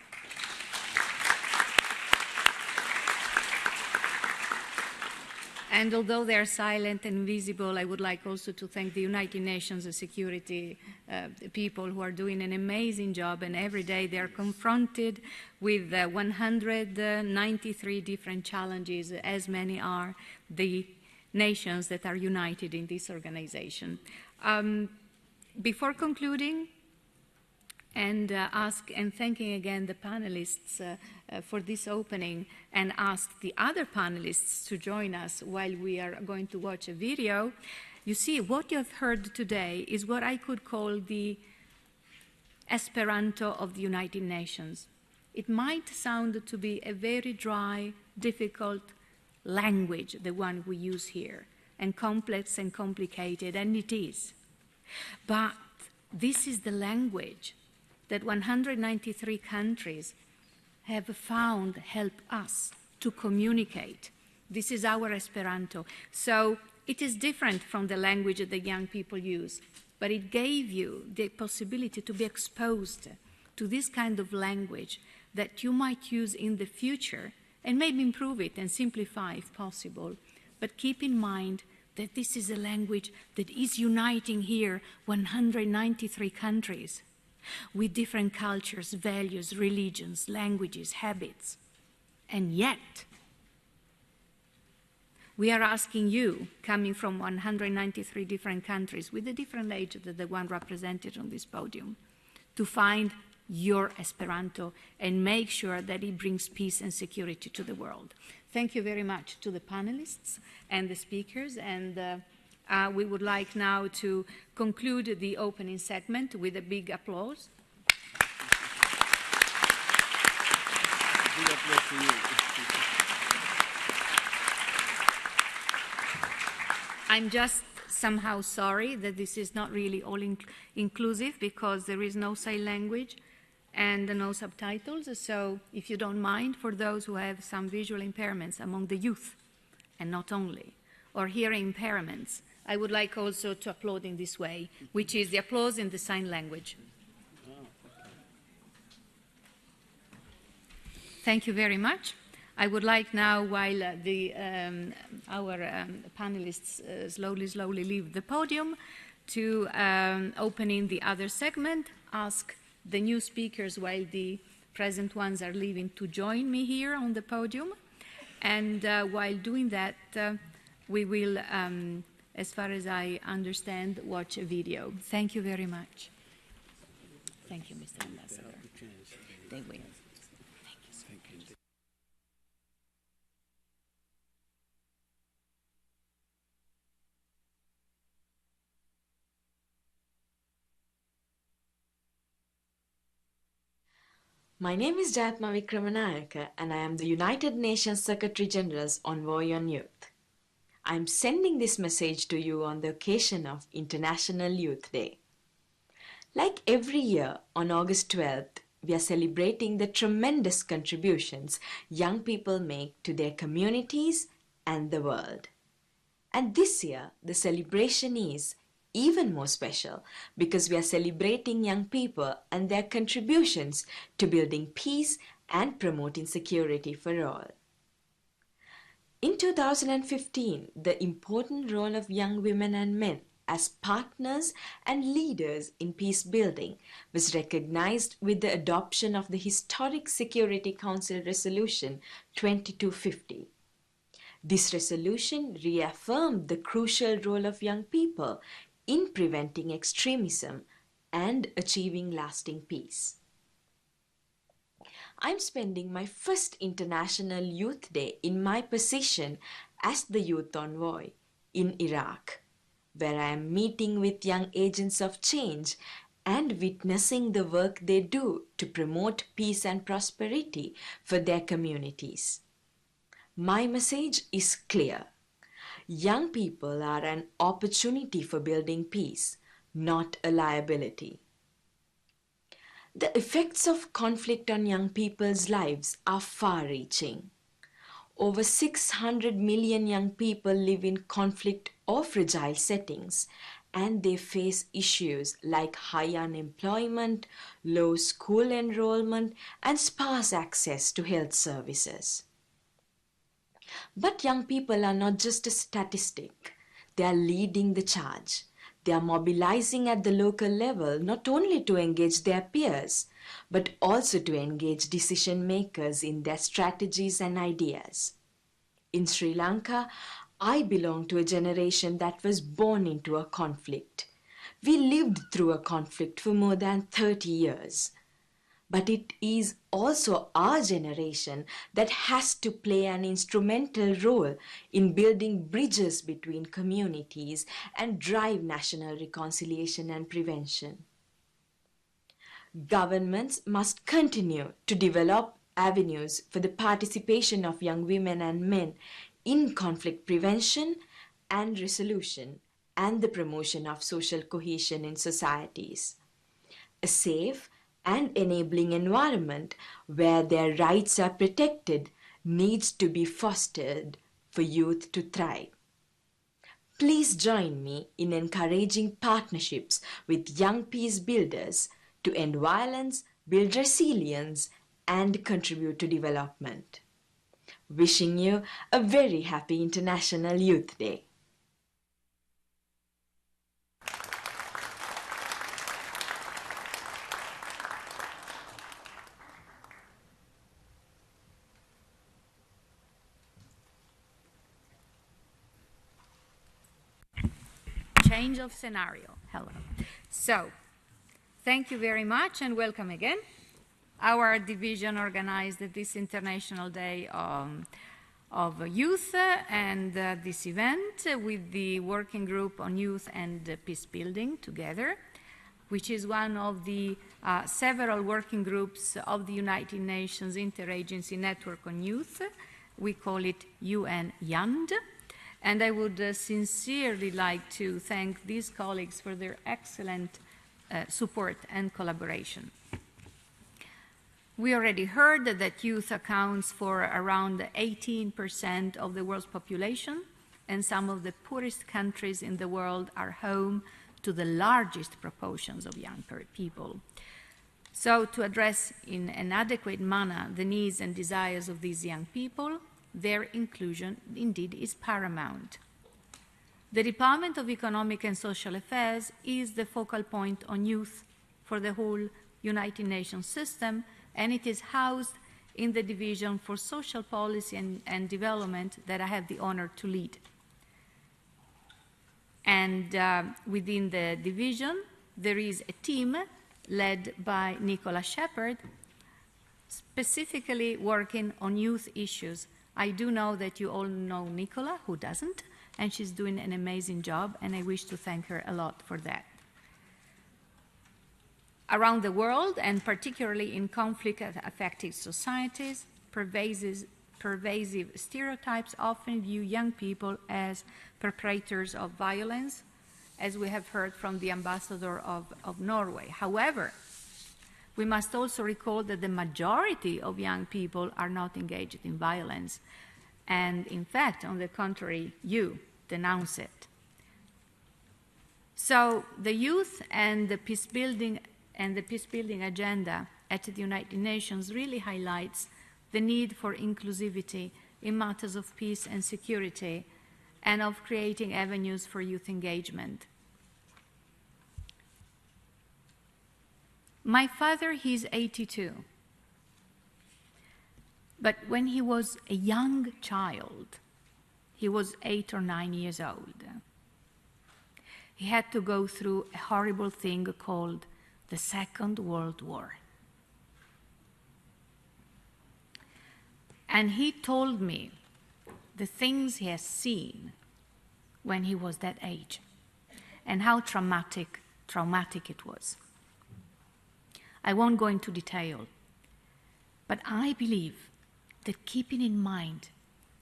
And although they are silent and visible, I would like also to thank the United Nations security people who are doing an amazing job, and every day they are confronted with 193 different challenges, as many are the nations that are united in this organization. before concluding, and thanking again the panelists for this opening, and ask the other panelists to join us while we are going to watch a video. You see, what you have heard today is what I could call the Esperanto of the United Nations. It might sound to be a very dry, difficult language, the one we use here, and complex and complicated, and it is. But this is the language that 193 countries have found help us to communicate. This is our Esperanto. So it is different from the language that the young people use, but it gave you the possibility to be exposed to this kind of language that you might use in the future and maybe improve it and simplify if possible. But keep in mind that this is a language that is uniting here 193 countries with different cultures, values, religions, languages, habits. And yet, we are asking you, coming from 193 different countries with a different age than the one represented on this podium, to find your Esperanto and make sure that it brings peace and security to the world. Thank you very much to the panelists and the speakers, and we would like now to conclude the opening segment with a big applause. I'm just somehow sorry that this is not really all inclusive, because there is no sign language and no subtitles. So if you don't mind, for those who have some visual impairments among the youth, and not only, or hearing impairments, I would like also to applaud in this way, which is the applause in the sign language. Thank you very much. I would like now, while our panelists slowly leave the podium, to open in the other segment, ask the new speakers, while the present ones are leaving, to join me here on the podium. And while doing that, we will, as far as I understand, watch a video. Thank you very much. Thank you, Mr. Ambassador. They will. My name is Jatma Vikramanayaka, and I am the United Nations Secretary General's Envoy on Youth. I am sending this message to you on the occasion of International Youth Day. Like every year, on August 12th, we are celebrating the tremendous contributions young people make to their communities and the world. And this year, the celebration is even more special because we are celebrating young people and their contributions to building peace and promoting security for all. In 2015, the important role of young women and men as partners and leaders in peace building was recognized with the adoption of the historic Security Council Resolution 2250. This resolution reaffirmed the crucial role of young people in preventing extremism and achieving lasting peace. I'm spending my first International Youth Day in my position as the Youth Envoy in Iraq, where I am meeting with young agents of change and witnessing the work they do to promote peace and prosperity for their communities. My message is clear. Young people are an opportunity for building peace, not a liability. The effects of conflict on young people's lives are far-reaching. Over 600 million young people live in conflict or fragile settings, and they face issues like high unemployment, low school enrollment, and sparse access to health services. But young people are not just a statistic. They are leading the charge. They are mobilizing at the local level not only to engage their peers, but also to engage decision makers in their strategies and ideas. In Sri Lanka, I belong to a generation that was born into a conflict. We lived through a conflict for more than 30 years. But it is also our generation that has to play an instrumental role in building bridges between communities and drive national reconciliation and prevention. Governments must continue to develop avenues for the participation of young women and men in conflict prevention and resolution and the promotion of social cohesion in societies. A safe and enabling environment where their rights are protected needs to be fostered for youth to thrive. Please join me in encouraging partnerships with young peace builders to end violence, build resilience, and contribute to development. Wishing you a very happy International Youth Day. Change of scenario. Hello. So, thank you very much and welcome again. Our division organized this International Day of Youth and this event with the Working Group on Youth and Peace Building together, which is one of the several working groups of the United Nations Interagency Network on Youth. We call it UN-YAND. And I would sincerely like to thank these colleagues for their excellent support and collaboration. We already heard that youth accounts for around 18% of the world's population, and some of the poorest countries in the world are home to the largest proportions of young people. So to address in an adequate manner the needs and desires of these young people, their inclusion indeed is paramount. The Department of Economic and Social Affairs is the focal point on youth for the whole United Nations system, and it is housed in the Division for Social Policy and Development that I have the honor to lead. And within the division, there is a team led by Nicola Shepherd, specifically working on youth issues. I do know that you all know Nicola, who doesn't, and she's doing an amazing job, and I wish to thank her a lot for that. Around the world, and particularly in conflict-affected societies, pervasive stereotypes often view young people as perpetrators of violence, as we have heard from the ambassador of Norway. However, we must also recall that the majority of young people are not engaged in violence. And in fact, on the contrary, you denounce it. So the youth and the peace building agenda at the United Nations really highlights the need for inclusivity in matters of peace and security and of creating avenues for youth engagement. My father, he's 82. But when he was a young child, he was 8 or 9 years old, he had to go through a horrible thing called the Second World War. And he told me the things he has seen when he was that age and how traumatic it was. I won't go into detail, but I believe that keeping in mind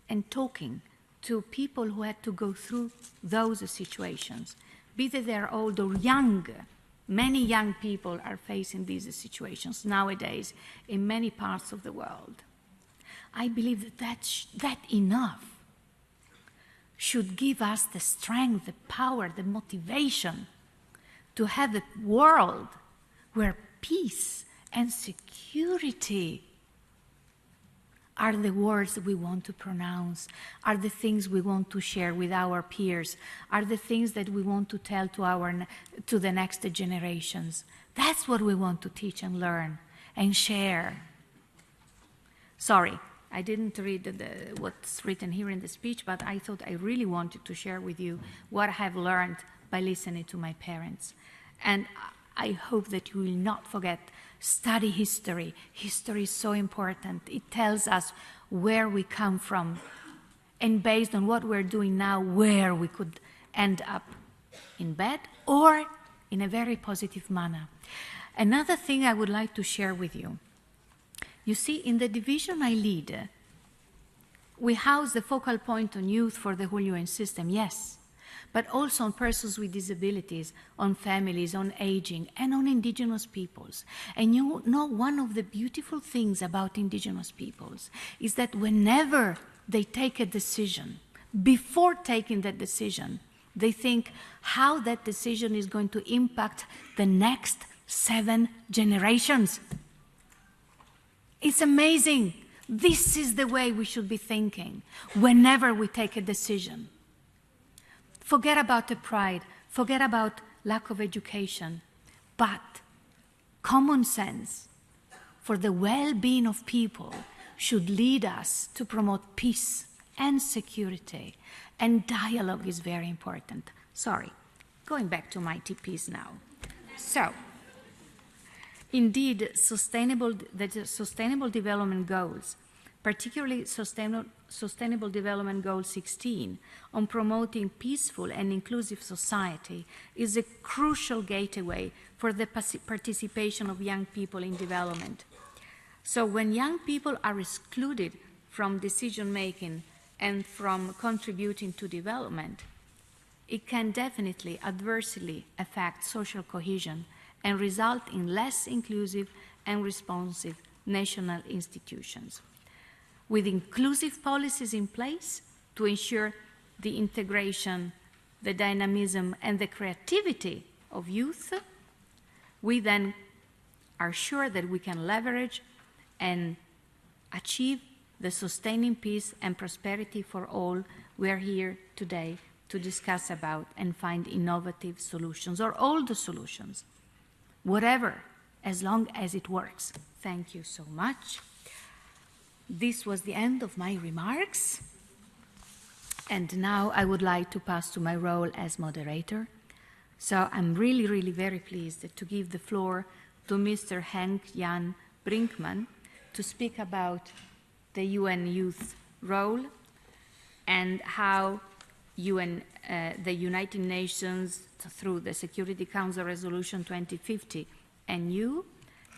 and talking to people who had to go through those situations, be they they're old or young, many young people are facing these situations nowadays in many parts of the world. I believe that enough should give us the strength, the power, the motivation to have a world where peace and security are the words we want to pronounce, are the things we want to share with our peers, are the things that we want to tell to the next generations. That's what we want to teach and learn and share. Sorry, I didn't read what's written here in the speech, but I thought I really wanted to share with you what I have learned by listening to my parents. And I hope that you will not forget, study history. History is so important. It tells us where we come from, and based on what we're doing now, where we could end up in bad or in a very positive manner. Another thing I would like to share with you. You see, in the division I lead, we house the focal point on youth for the whole UN system, yes, but also on persons with disabilities, on families, on aging, and on indigenous peoples. And you know, one of the beautiful things about indigenous peoples is that whenever they take a decision, before taking that decision, they think how that decision is going to impact the next 7 generations. It's amazing. This is the way we should be thinking whenever we take a decision. Forget about the pride, forget about lack of education, but common sense for the well-being of people should lead us to promote peace and security, and dialogue is very important. Sorry, going back to my TPs now. So, indeed, the Sustainable Development Goals, particularly Sustainable Development Goal 16, on promoting peaceful and inclusive society, is a crucial gateway for the participation of young people in development. So when young people are excluded from decision-making and from contributing to development, it can definitely adversely affect social cohesion and result in less inclusive and responsive national institutions. With inclusive policies in place to ensure the integration, the dynamism, and the creativity of youth, we then are sure that we can leverage and achieve the sustaining peace and prosperity for all we are here today to discuss about and find innovative solutions, or all the solutions, whatever, as long as it works. Thank you so much. This was the end of my remarks. And now I would like to pass to my role as moderator. So I'm really, really very pleased to give the floor to Mr. Henk Jan Brinkman to speak about the UN youth role and how the United Nations, through the Security Council Resolution 2050, and you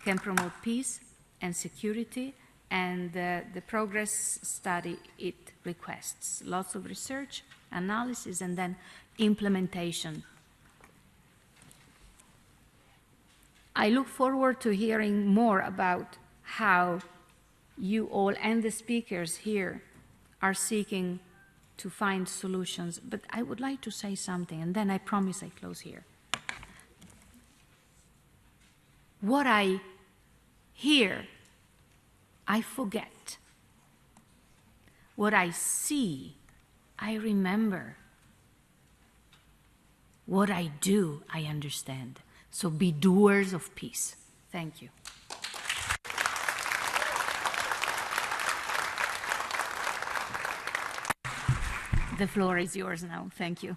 can promote peace and security, and the progress study it requests. Lots of research, analysis, and then implementation. I look forward to hearing more about how you all and the speakers here are seeking to find solutions. But I would like to say something, and then I promise I close here. What I hear, I forget. What I see, I remember. What I do, I understand. So be doers of peace. Thank you. The floor is yours now. Thank you.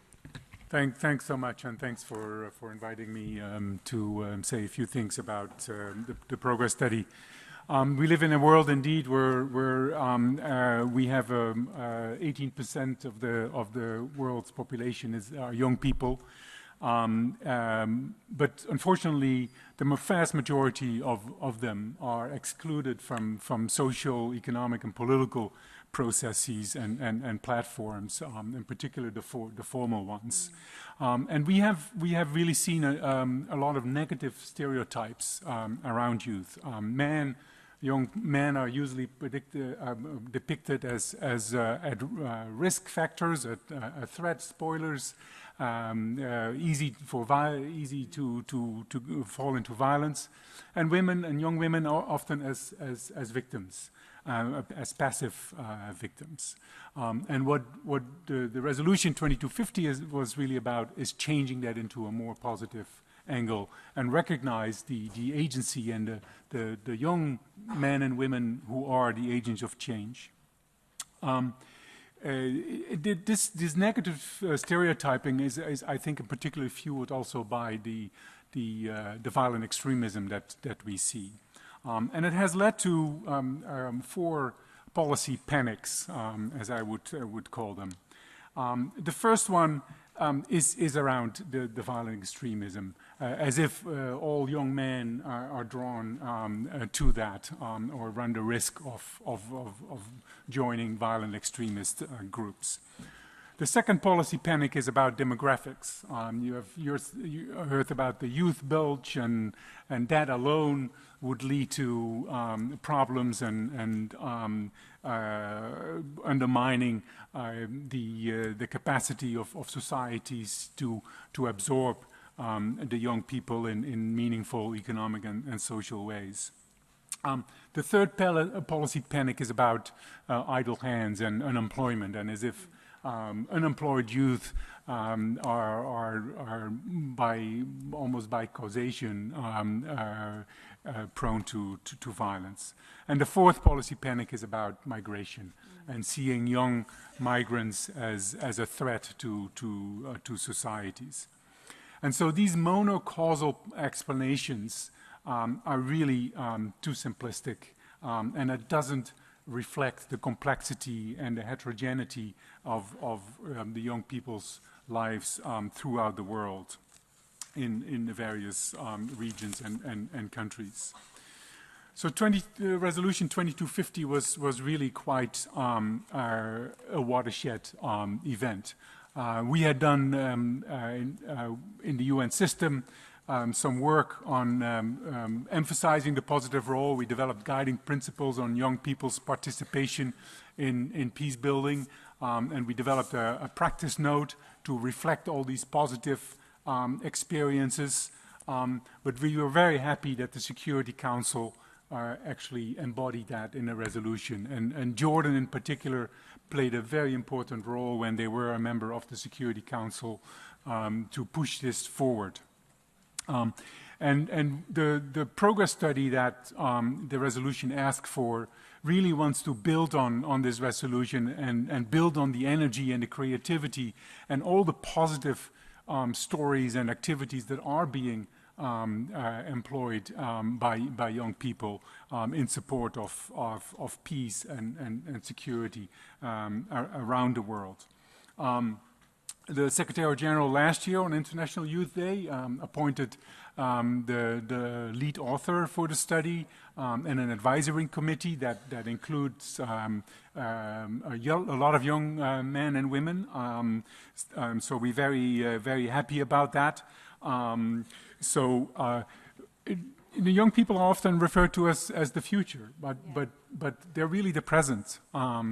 Thanks so much, and thanks for inviting me to say a few things about the progress study. We live in a world, indeed, where we have 18% of the world's population are young people, but unfortunately, the vast majority of them are excluded from social, economic, and political processes and platforms, in particular the formal ones. And we have really seen a lot of negative stereotypes around youth. Young men are usually depicted as at risk factors, at threat, spoilers, easy to fall into violence, and women and young women are often as victims, as passive victims. And what the resolution 2250 was really about is changing that into a more positive angle and recognize the agency and the young men and women who are the agents of change. this negative stereotyping is, I think, particularly fueled also by the violent extremism that we see, and it has led to 4 policy panics, as I would call them. The first one is around the violent extremism, as if all young men are drawn to that or run the risk of joining violent extremist groups. The second policy panic is about demographics. You heard about the youth bulge, and that alone would lead to problems and undermining the capacity of societies to absorb the young people in meaningful economic and social ways. The third policy panic is about idle hands and unemployment, and as if unemployed youth are almost by causation prone to violence. And the fourth policy panic is about migration and seeing young migrants as a threat to societies. And so these monocausal explanations are really too simplistic, and it doesn't reflect the complexity and the heterogeneity of the young people's lives throughout the world in the various regions and countries. So Resolution 2250 was really quite a watershed event. We had done in the UN system some work on emphasizing the positive role. We developed guiding principles on young people's participation in peace building, and we developed a practice note to reflect all these positive experiences. But we were very happy that the Security Council actually embodied that in a resolution. And Jordan in particular played a very important role when they were a member of the Security Council to push this forward. And the progress study that the resolution asked for really wants to build on this resolution and build on the energy and the creativity and all the positive stories and activities that are being employed by young people in support of peace and security around the world. The Secretary General last year on International Youth Day appointed the lead author for the study and an advisory committee that includes a lot of young men and women. So we're very happy about that. The young people are often referred to as the future, but they're really the present. Our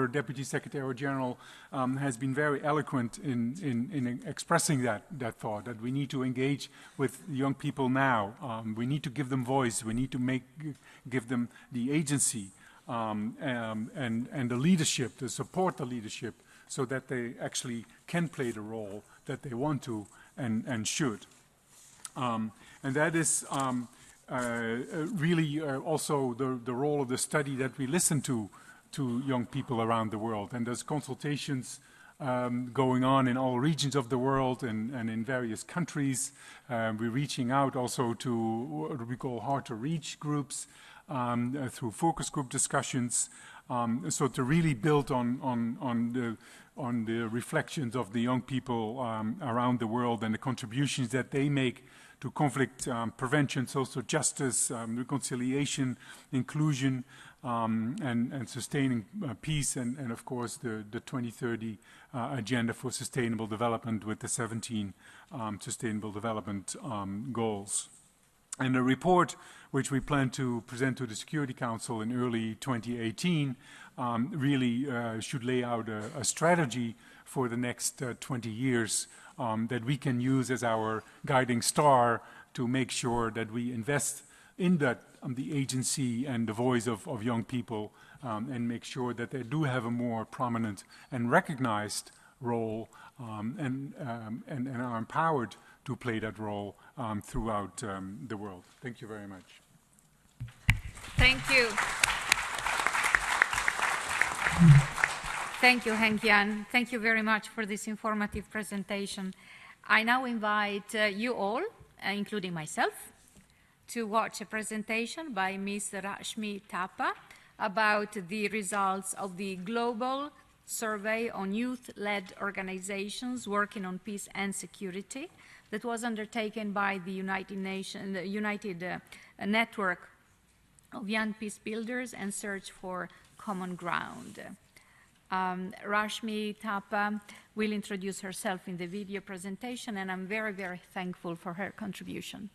Deputy Secretary General has been very eloquent in expressing that thought, that we need to engage with young people now. We need to give them voice. We need to give them the agency and the leadership, to support the leadership, so that they actually can play the role that they want to and should. And that is really also the role of the study, that we listen to young people around the world. And there's consultations going on in all regions of the world and in various countries. We're reaching out also to what we call hard-to-reach groups through focus group discussions. So to really build on the reflections of the young people around the world and the contributions that they make to conflict prevention, social justice, reconciliation, inclusion, and sustaining peace, and of course the 2030 Agenda for Sustainable Development with the 17 Sustainable Development Goals. And a report which we plan to present to the Security Council in early 2018 really should lay out a strategy for the next 20 years that we can use as our guiding star to make sure that we invest in that the agency and the voice of young people and make sure that they do have a more prominent and recognized role and are empowered to play that role throughout the world. Thank you very much. Thank you. Thank you, Henk-Jan. Thank you very much for this informative presentation. I now invite you all, including myself, to watch a presentation by Ms. Rashmi Thapa about the results of the Global Survey on Youth-Led Organizations Working on Peace and Security that was undertaken by the United Network of Young Peace Builders and Search for Common Ground. Rashmi Thapa will introduce herself in the video presentation, and I'm very, very thankful for her contribution.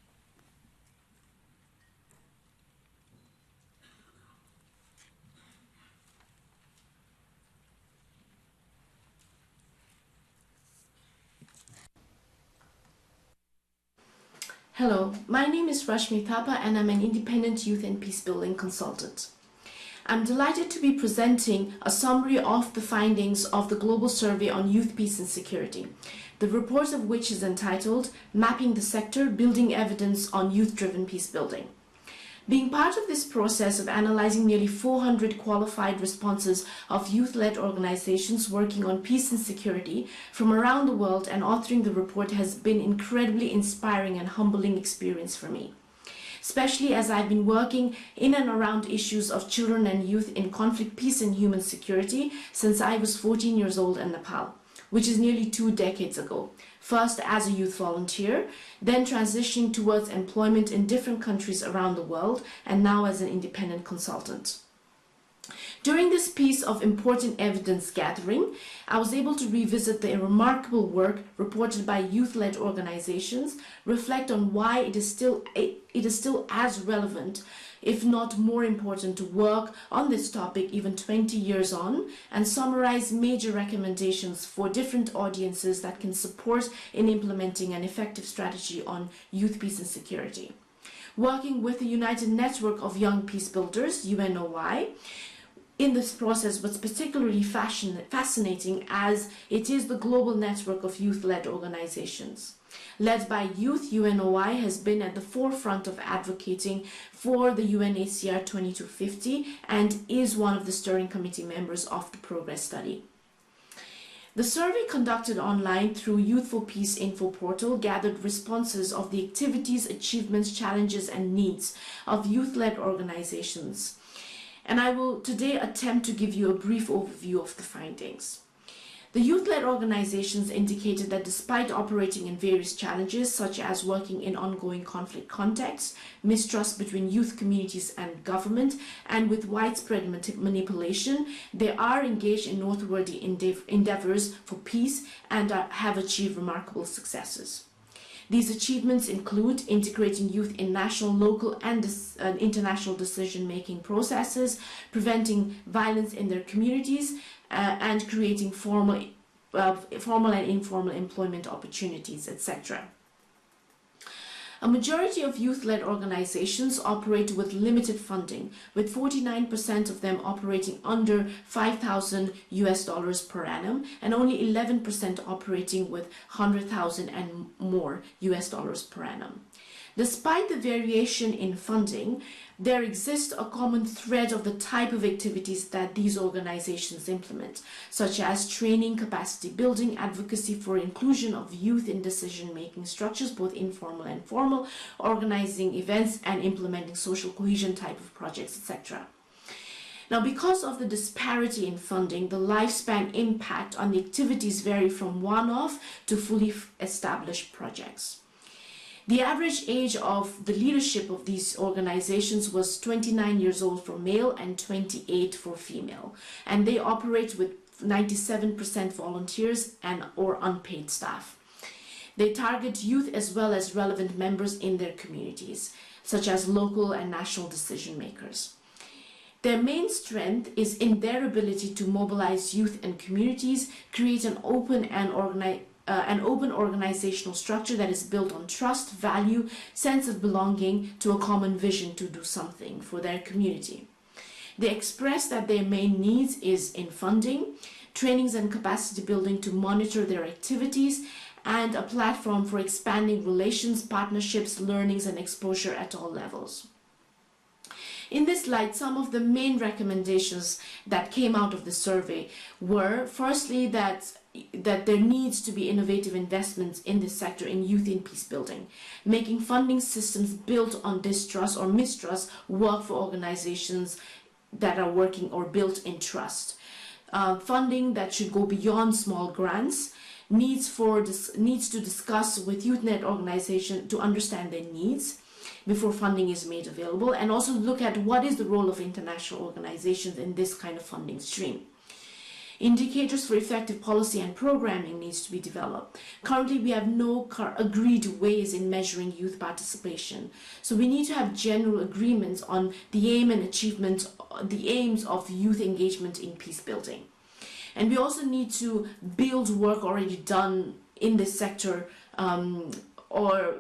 Hello, my name is Rashmi Thapa and I'm an independent youth and peace-building consultant. I'm delighted to be presenting a summary of the findings of the Global Survey on Youth, Peace and Security, the report of which is entitled Mapping the Sector, Building Evidence on Youth-Driven Peacebuilding. Being part of this process of analyzing nearly 400 qualified responses of youth-led organizations working on peace and security from around the world and authoring the report has been incredibly inspiring and humbling experience for me, especially as I've been working in and around issues of children and youth in conflict, peace and human security since I was 14 years old in Nepal, which is nearly 2 decades ago. First as a youth volunteer, then transitioning towards employment in different countries around the world, and now as an independent consultant. During this piece of important evidence gathering, I was able to revisit the remarkable work reported by youth-led organizations, reflect on why it is still as relevant, if not more important, to work on this topic even 20 years on, and summarize major recommendations for different audiences that can support in implementing an effective strategy on youth, peace and security. Working with the United Network of Young Peace Builders, UNOY, in this process was particularly fascinating as it is the global network of youth-led organizations. Led by youth, UNOY has been at the forefront of advocating for the UNHCR 2250 and is one of the steering committee members of the Progress Study. The survey conducted online through Youth for Peace info portal gathered responses of the activities, achievements, challenges and needs of youth-led organizations. And I will today attempt to give you a brief overview of the findings. The youth-led organizations indicated that despite operating in various challenges, such as working in ongoing conflict contexts, mistrust between youth communities and government, and with widespread manipulation, they are engaged in noteworthy endeavors for peace and have achieved remarkable successes. These achievements include integrating youth in national, local, and international decision-making processes, preventing violence in their communities, and creating formal and informal employment opportunities, etc. A majority of youth-led organizations operate with limited funding, with 49% of them operating under $5,000 per annum, and only 11% operating with $100,000 and more per annum. Despite the variation in funding, there exists a common thread of the type of activities that these organizations implement, such as training, capacity building, advocacy for inclusion of youth in decision-making structures, both informal and formal, organizing events, and implementing social cohesion type of projects, etc. Now, because of the disparity in funding, the lifespan impact on the activities vary from one-off to fully established projects. The average age of the leadership of these organizations was 29 years old for male and 28 for female, and they operate with 97% volunteers or unpaid staff. They target youth as well as relevant members in their communities, such as local and national decision makers. Their main strength is in their ability to mobilize youth and communities, create an open organizational structure that is built on trust, value, sense of belonging to a common vision to do something for their community. They express that their main needs is in funding, trainings and capacity building to monitor their activities, and a platform for expanding relations, partnerships, learnings, and exposure at all levels. In this light, some of the main recommendations that came out of the survey were, firstly, that there needs to be innovative investments in this sector in youth in peace building, making funding systems built on distrust or mistrust work for organizations that are working or built in trust. Funding that should go beyond small grants, needs to discuss with YouthNet organizations to understand their needs before funding is made available, and also look at what is the role of international organizations in this kind of funding stream. Indicators for effective policy and programming needs to be developed. Currently, we have no agreed ways in measuring youth participation. So we need to have general agreements on the aim and achievements, the aims of youth engagement in peace building. And we also need to build work already done in this sector or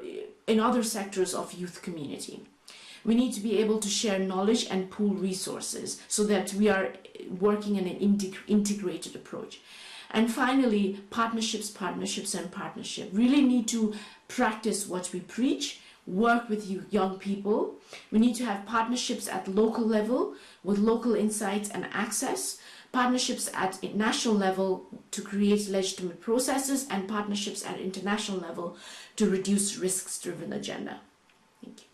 in other sectors of youth community. We need to be able to share knowledge and pool resources so that we are working in an integrated approach. And finally, partnerships. Really need to practice what we preach, work with young people. We need to have partnerships at local level with local insights and access, partnerships at national level to create legitimate processes, and partnerships at international level to reduce risks-driven agenda. Thank you.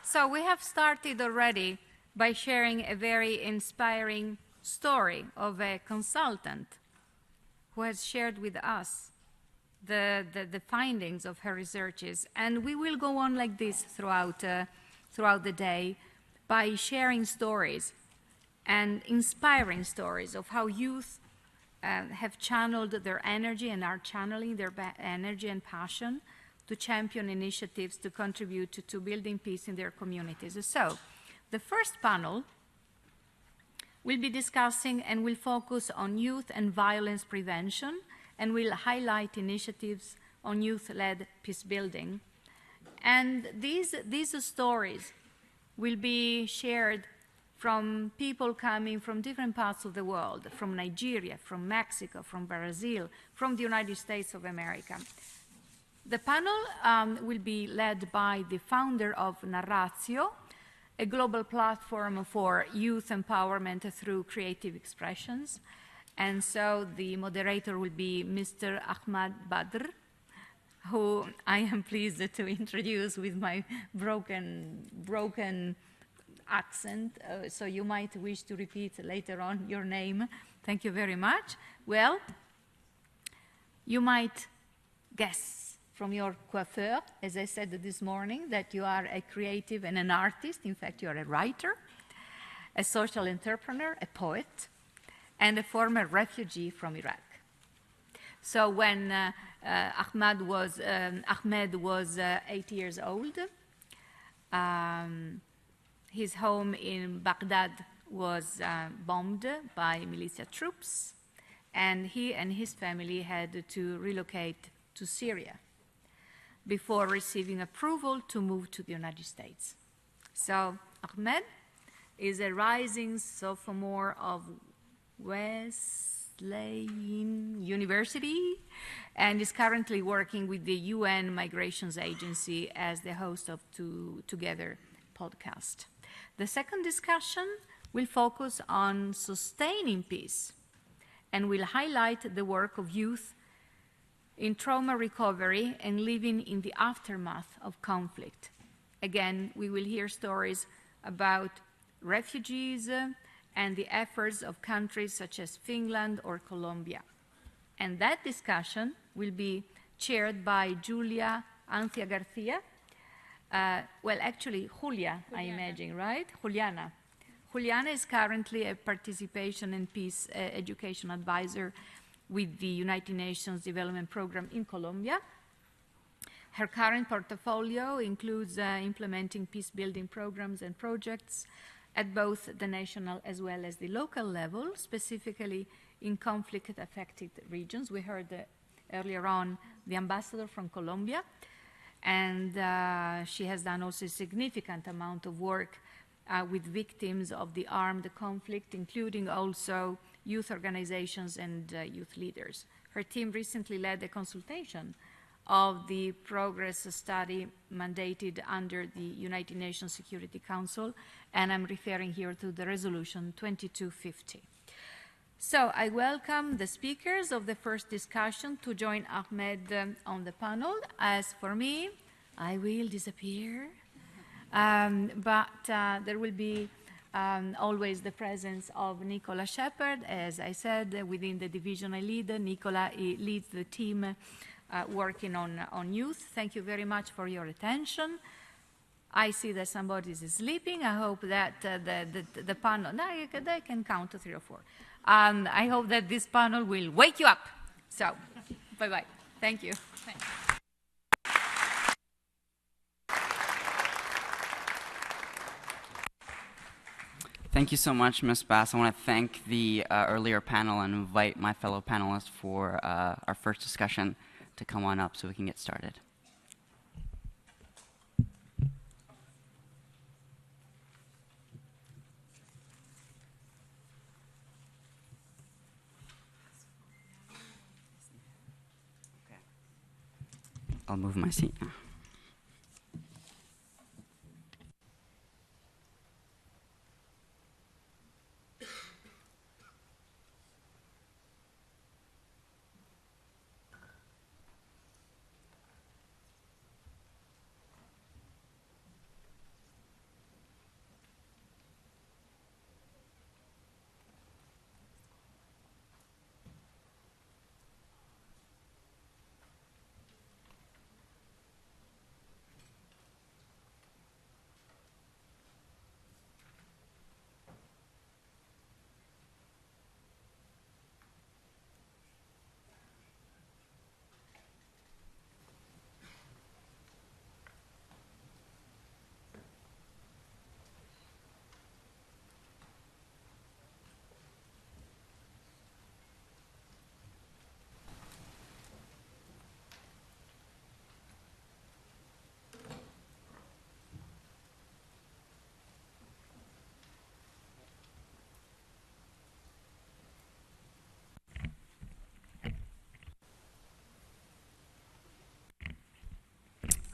So we have started already by sharing a very inspiring story of a consultant who has shared with us the findings of her researches. And we will go on like this throughout the day by sharing stories and inspiring stories of how youth have channeled their energy and are channeling their energy and passion to champion initiatives to contribute to building peace in their communities. So, the first panel will be discussing and will focus on youth and violence prevention, and will highlight initiatives on youth-led peace building. And these stories will be shared from people coming from different parts of the world, from Nigeria, from Mexico, from Brazil, from the United States of America. The panel will be led by the founder of Narratio, a global platform for youth empowerment through creative expressions. And so the moderator will be Mr. Ahmad Badr, who I am pleased to introduce with my broken accent. So you might wish to repeat later on your name. Thank you very much. Well, you might guess from your coiffure, as I said this morning, that you are a creative and an artist. In fact, you are a writer, a social entrepreneur, a poet, and a former refugee from Iraq. So when Ahmed was 8 years old, his home in Baghdad was bombed by militia troops, and he and his family had to relocate to Syria before receiving approval to move to the United States. So Ahmed is a rising sophomore of Wesleyan University and is currently working with the UN Migrations Agency as the host of Together podcast. The second discussion will focus on sustaining peace and will highlight the work of youth in trauma recovery and living in the aftermath of conflict. Again, we will hear stories about refugees and the efforts of countries such as Finland or Colombia. And that discussion will be chaired by Julia Ancia Garcia. Well, actually, Julia, I imagine, right? Juliana. Juliana is currently a participation and peace education advisor with the United Nations Development Program in Colombia. Her current portfolio includes implementing peace-building programs and projects at both the national as well as the local level, specifically in conflict-affected regions. We heard earlier on the ambassador from Colombia, and she has done also a significant amount of work with victims of the armed conflict, including also youth organizations and youth leaders. Her team recently led a consultation of the progress study mandated under the United Nations Security Council, and I'm referring here to the resolution 2250. So I welcome the speakers of the first discussion to join Ahmed on the panel. As for me, I will disappear, but there will be always the presence of Nicola Shepherd. As I said, within the division I lead, Nicola leads the team working on youth. Thank you very much for your attention. I see that somebody is sleeping. I hope that the panel, no, they can count to 3 or 4. I hope that this panel will wake you up. So, bye-bye. Thank you. Thanks. Thank you so much, Ms. Bass. I want to thank the earlier panel and invite my fellow panelists for our first discussion to come on up so we can get started. I'll move my seat now.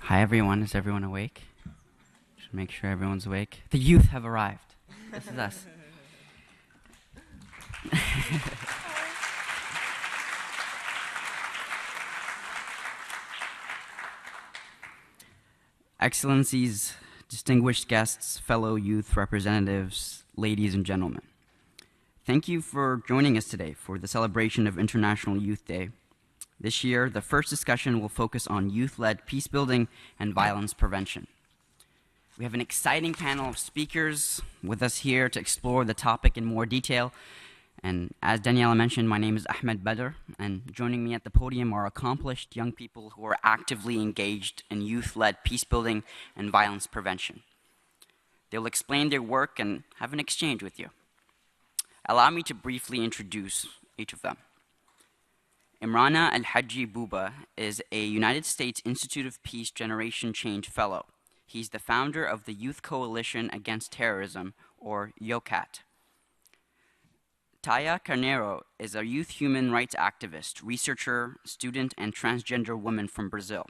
Hi, everyone. Is everyone awake? Just make sure everyone's awake. The youth have arrived. This is us. Excellencies, distinguished guests, fellow youth representatives, ladies and gentlemen. Thank you for joining us today for the celebration of International Youth Day. This year, the first discussion will focus on youth-led peace building and violence prevention. We have an exciting panel of speakers with us here to explore the topic in more detail. And as Daniela mentioned, my name is Ahmed Badr, and joining me at the podium are accomplished young people who are actively engaged in youth-led peace building and violence prevention. They'll explain their work and have an exchange with you. Allow me to briefly introduce each of them. Imrana Al-Hajji Buba is a United States Institute of Peace Generation Change Fellow. He's the founder of the Youth Coalition Against Terrorism, or YOCAT. Taya Carneiro is a youth human rights activist, researcher, student, and transgender woman from Brazil.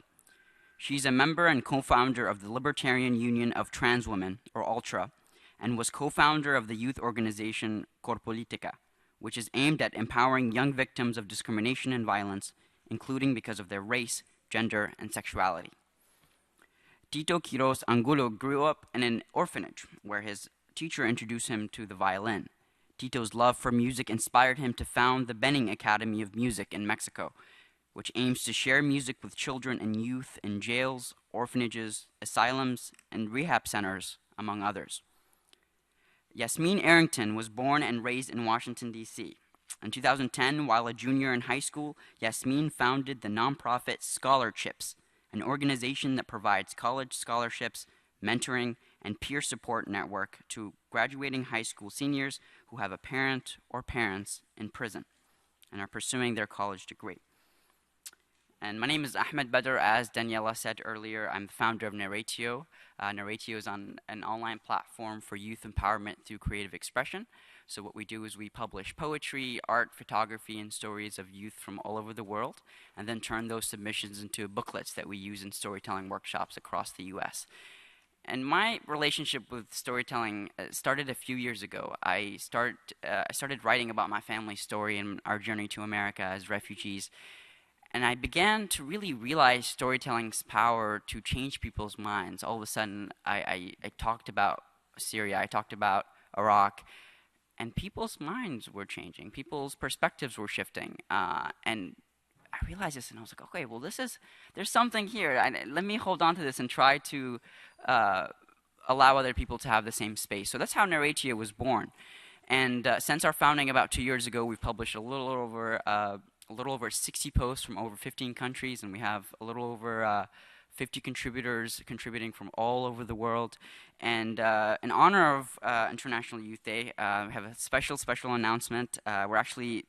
She's a member and co-founder of the Libertarian Union of Trans Women, or ULTRA, and was co-founder of the youth organization Corpolitica, which is aimed at empowering young victims of discrimination and violence, including because of their race, gender, and sexuality. Tito Quiroz Angulo grew up in an orphanage where his teacher introduced him to the violin. Tito's love for music inspired him to found the Benning Academy of Music in Mexico, which aims to share music with children and youth in jails, orphanages, asylums, and rehab centers, among others. Yasmine Arrington was born and raised in Washington, D.C. In 2010, while a junior in high school, Yasmine founded the nonprofit Scholarships, an organization that provides college scholarships, mentoring, and peer support network to graduating high school seniors who have a parent or parents in prison and are pursuing their college degree. And my name is Ahmed Badr. As Daniela said earlier, I'm the founder of Narratio. Narratio is an online platform for youth empowerment through creative expression. So what we do is we publish poetry, art, photography, and stories of youth from all over the world, and then turn those submissions into booklets that we use in storytelling workshops across the US. And my relationship with storytelling started a few years ago. I started writing about my family's story and our journey to America as refugees. And I began to really realize storytelling's power to change people's minds. All of a sudden, I talked about Syria, I talked about Iraq, and people's minds were changing. People's perspectives were shifting. And I realized this, and I was like, okay, well, there's something here. Let me hold on to this and try to allow other people to have the same space. So that's how Narratio was born. And since our founding about 2 years ago, we've published a little over 60 posts from over 15 countries, and we have a little over 50 contributors contributing from all over the world. And in honor of International Youth Day, we have a special announcement. We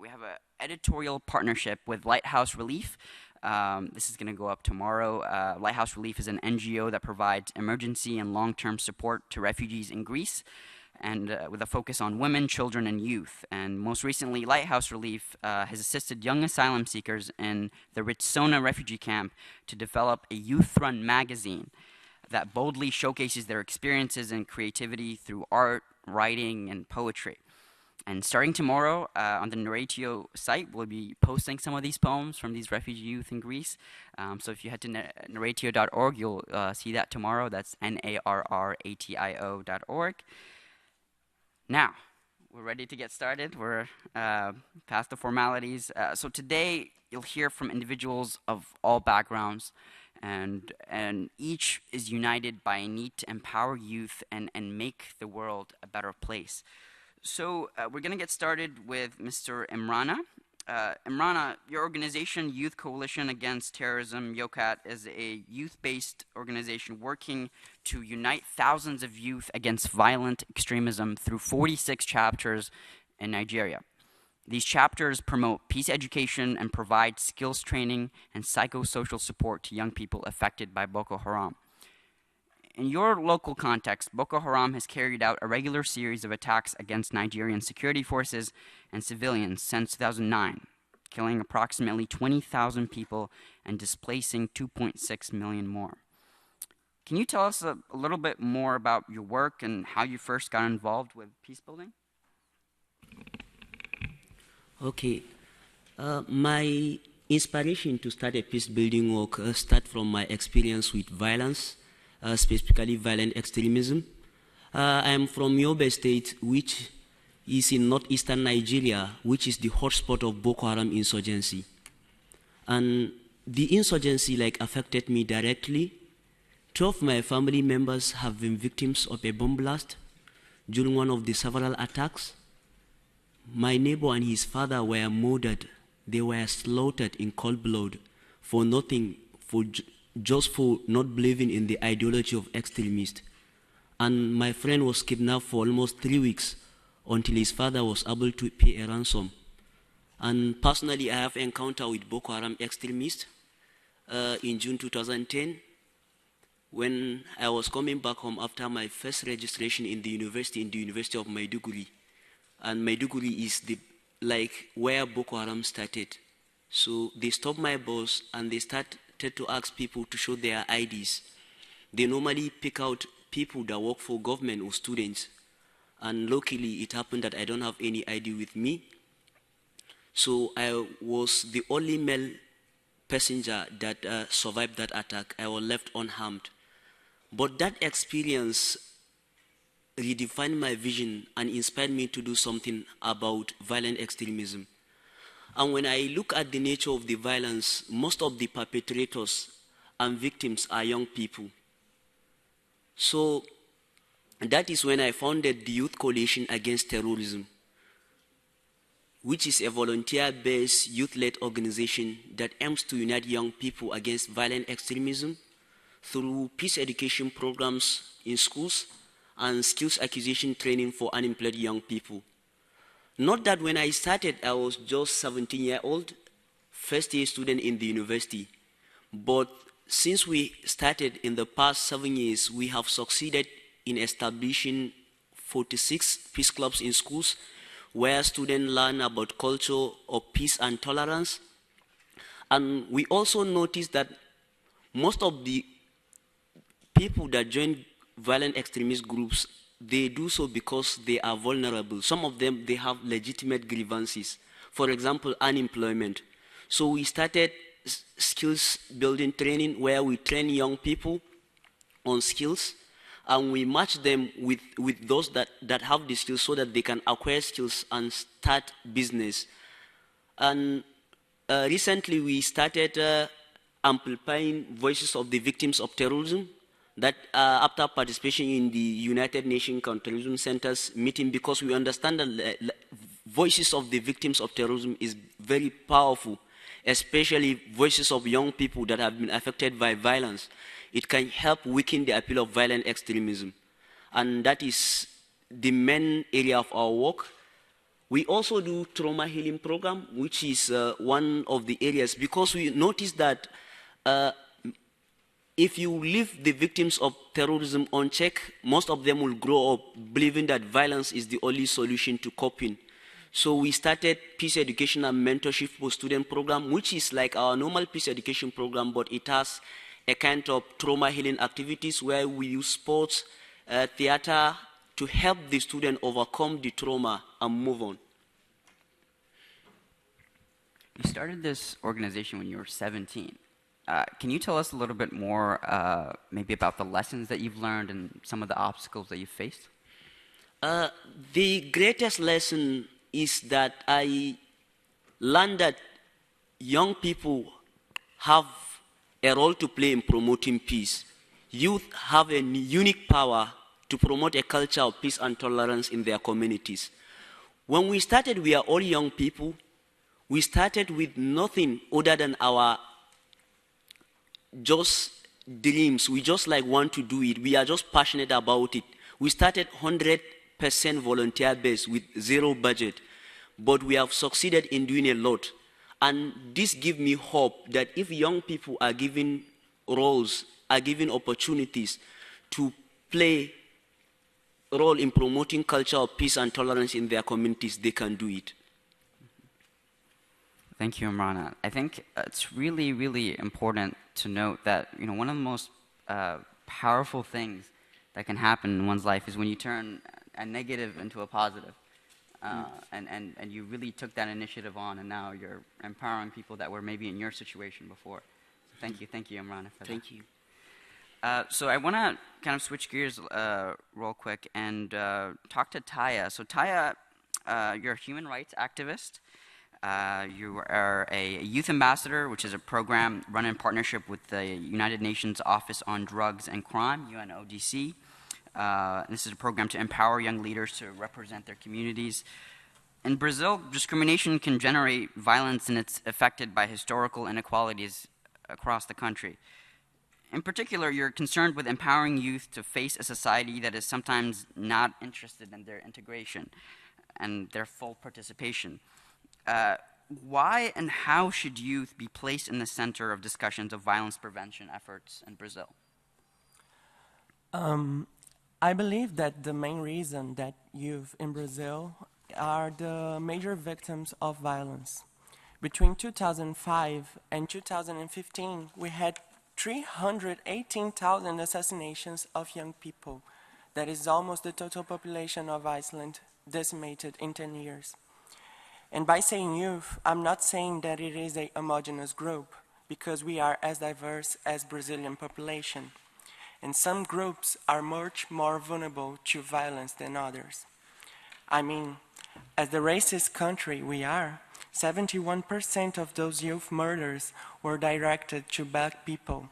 have an editorial partnership with Lighthouse Relief. This is going to go up tomorrow. Lighthouse Relief is an NGO that provides emergency and long-term support to refugees in Greece, and with a focus on women, children, and youth. And most recently, Lighthouse Relief has assisted young asylum seekers in the Ritsona refugee camp to develop a youth-run magazine that boldly showcases their experiences and creativity through art, writing, and poetry. And starting tomorrow on the Narratio site, we'll be posting some of these poems from these refugee youth in Greece. So if you head to narratio.org, you'll see that tomorrow. That's narratio.org. Now, we're ready to get started. We're past the formalities. So today, you'll hear from individuals of all backgrounds, and each is united by a need to empower youth and make the world a better place. So we're going to get started with Mr. Imrana. Imrana, your organization, Youth Coalition Against Terrorism, YOCAT, is a youth-based organization working to unite thousands of youth against violent extremism through 46 chapters in Nigeria. These chapters promote peace education and provide skills training and psychosocial support to young people affected by Boko Haram. In your local context, Boko Haram has carried out a regular series of attacks against Nigerian security forces and civilians since 2009, killing approximately 20,000 people and displacing 2.6 million more. Can you tell us a little bit more about your work and how you first got involved with peace building? Okay. My inspiration to start a peace building work started from my experience with violence, specifically violent extremism. I am from Yobe State, which is in northeastern Nigeria, which is the hotspot of Boko Haram insurgency. And the insurgency affected me directly. 2 of my family members have been victims of a bomb blast during one of the several attacks. My neighbor and his father were murdered. They were slaughtered in cold blood for nothing, just for not believing in the ideology of extremists. And my friend was kidnapped for almost 3 weeks until his father was able to pay a ransom. And personally, I have encountered with Boko Haram extremists in June 2010 when I was coming back home after my first registration in the University of Maiduguri. And Maiduguri is where Boko Haram started. So they stopped my bus and they started to ask people to show their IDs. They normally pick out people that work for government or students. And luckily, it happened that I don't have any ID with me. So I was the only male passenger that survived that attack. I was left unharmed. But that experience redefined my vision and inspired me to do something about violent extremism. And when I look at the nature of the violence, most of the perpetrators and victims are young people. So that is when I founded the Youth Coalition Against Terrorism, which is a volunteer-based, youth-led organization that aims to unite young people against violent extremism through peace education programs in schools and skills acquisition training for unemployed young people. Not that when I started, I was just 17 years old. first-year student in the university. But since we started in the past 7 years, we have succeeded in establishing 46 peace clubs in schools where students learn about culture of peace and tolerance. And we also noticed that most of the people that join violent extremist groups, they do so because they are vulnerable. Some of them, they have legitimate grievances. For example, unemployment. So we started skills building training where we train young people on skills, and we match them with those that have the skills so that they can acquire skills and start business. And recently we started amplifying voices of the victims of terrorism, that after participation in the United Nations Counterterrorism Center's meeting, because we understand that voices of the victims of terrorism is very powerful, especially voices of young people that have been affected by violence. It can help weaken the appeal of violent extremism. And that is the main area of our work. We also do trauma healing program, which is one of the areas, because we noticed that if you leave the victims of terrorism unchecked, most of them will grow up believing that violence is the only solution to coping. So we started peace education and mentorship for student program, which is like our normal peace education program, but it has a kind of trauma healing activities where we use sports, theater to help the student overcome the trauma and move on. You started this organization when you were 17. Can you tell us a little bit more maybe about the lessons that you've learned and some of the obstacles that you've faced? The greatest lesson is that I learned that young people have a role to play in promoting peace. Youth have a unique power to promote a culture of peace and tolerance in their communities. When we started, we are all young people. We started with nothing other than our just dreams. We just like want to do it. We are just passionate about it. We started 100% volunteer based with zero budget, but we have succeeded in doing a lot. And this gives me hope that if young people are given roles, are given opportunities to play a role in promoting culture of peace and tolerance in their communities, they can do it. Thank you, Imran. I think it's really, really important to note that one of the most powerful things that can happen in one's life is when you turn a negative into a positive. And you really took that initiative on, and now you're empowering people that were maybe in your situation before. So thank you, Imran. Thank you. So I want to kind of switch gears real quick and talk to Taya. So Taya, you're a human rights activist. You are a youth ambassador, which is a program run in partnership with the United Nations Office on Drugs and Crime, UNODC. This is a program to empower young leaders to represent their communities. In Brazil, discrimination can generate violence, and it's affected by historical inequalities across the country. In particular, you're concerned with empowering youth to face a society that is sometimes not interested in their integration and their full participation. Why and how should youth be placed in the center of discussions of violence prevention efforts in Brazil? I believe that the main reason that youth in Brazil are the major victims of violence. Between 2005 and 2015, we had 318,000 assassinations of young people. That is almost the total population of Iceland, decimated in 10 years. And by saying youth, I'm not saying that it is a homogeneous group, because we are as diverse as Brazilian population. And some groups are much more vulnerable to violence than others. I mean, as the racist country we are, 71% of those youth murders were directed to black people.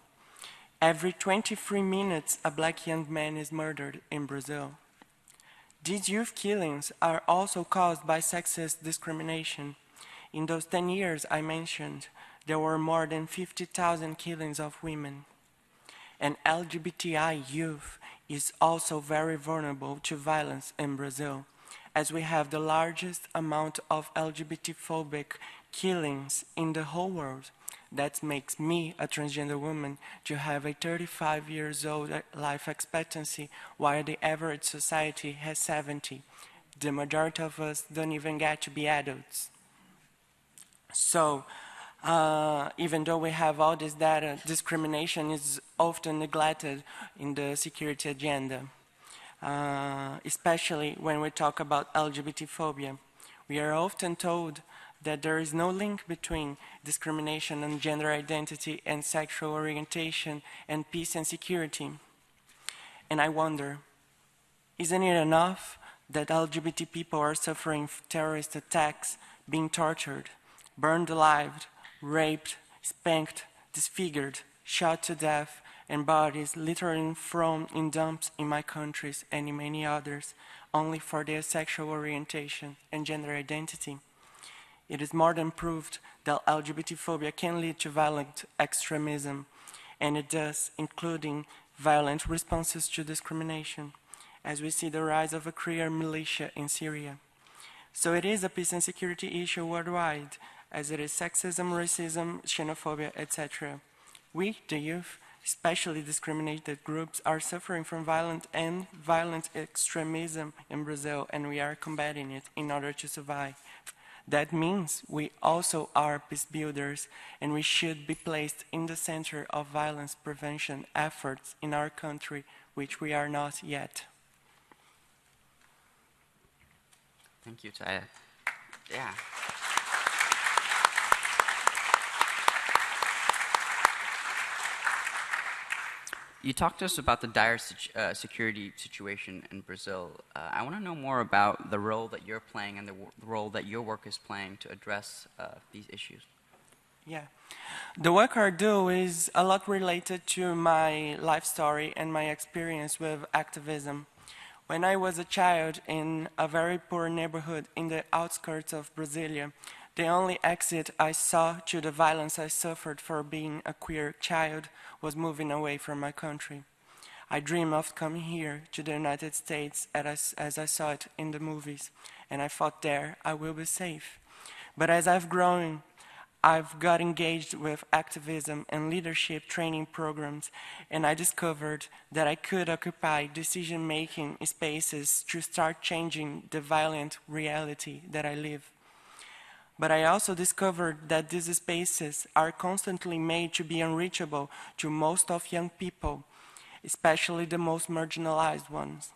Every 23 minutes, a black young man is murdered in Brazil. These youth killings are also caused by sexist discrimination. In those 10 years I mentioned, there were more than 50,000 killings of women. And LGBTI youth is also very vulnerable to violence in Brazil, as we have the largest amount of LGBT-phobic killings in the whole world. That makes me, a transgender woman, to have a 35 years old life expectancy, while the average society has 70. The majority of us don't even get to be adults. So, even though we have all this data, discrimination is often neglected in the security agenda, especially when we talk about LGBT phobia. We are often told that there is no link between discrimination on gender identity and sexual orientation and peace and security. And I wonder, isn't it enough that LGBT people are suffering terrorist attacks, being tortured, burned alive, raped, spanked, disfigured, shot to death, and bodies literally thrown in dumps in my countries and in many others, only for their sexual orientation and gender identity? It is more than proved that LGBT phobia can lead to violent extremism, and it does, including violent responses to discrimination, as we see the rise of a career militia in Syria. So it is a peace and security issue worldwide, as it is sexism, racism, xenophobia, etc. We, the youth, especially discriminated groups, are suffering from violent extremism in Brazil, and we are combating it in order to survive. That means we also are peace builders, and we should be placed in the center of violence prevention efforts in our country, which we are not yet. Thank you, Taya. Yeah. You talked to us about the dire security situation in Brazil. I want to know more about the role that you're playing and the role that your work is playing to address these issues. Yeah. The work I do is a lot related to my life story and my experience with activism. When I was a child in a very poor neighborhood in the outskirts of Brasilia, the only exit I saw to the violence I suffered for being a queer child was moving away from my country. I dreamed of coming here to the United States as I saw it in the movies, and I thought there I will be safe. But as I've grown, I've got engaged with activism and leadership training programs, and I discovered that I could occupy decision-making spaces to start changing the violent reality that I live. But I also discovered that these spaces are constantly made to be unreachable to most of young people, especially the most marginalized ones.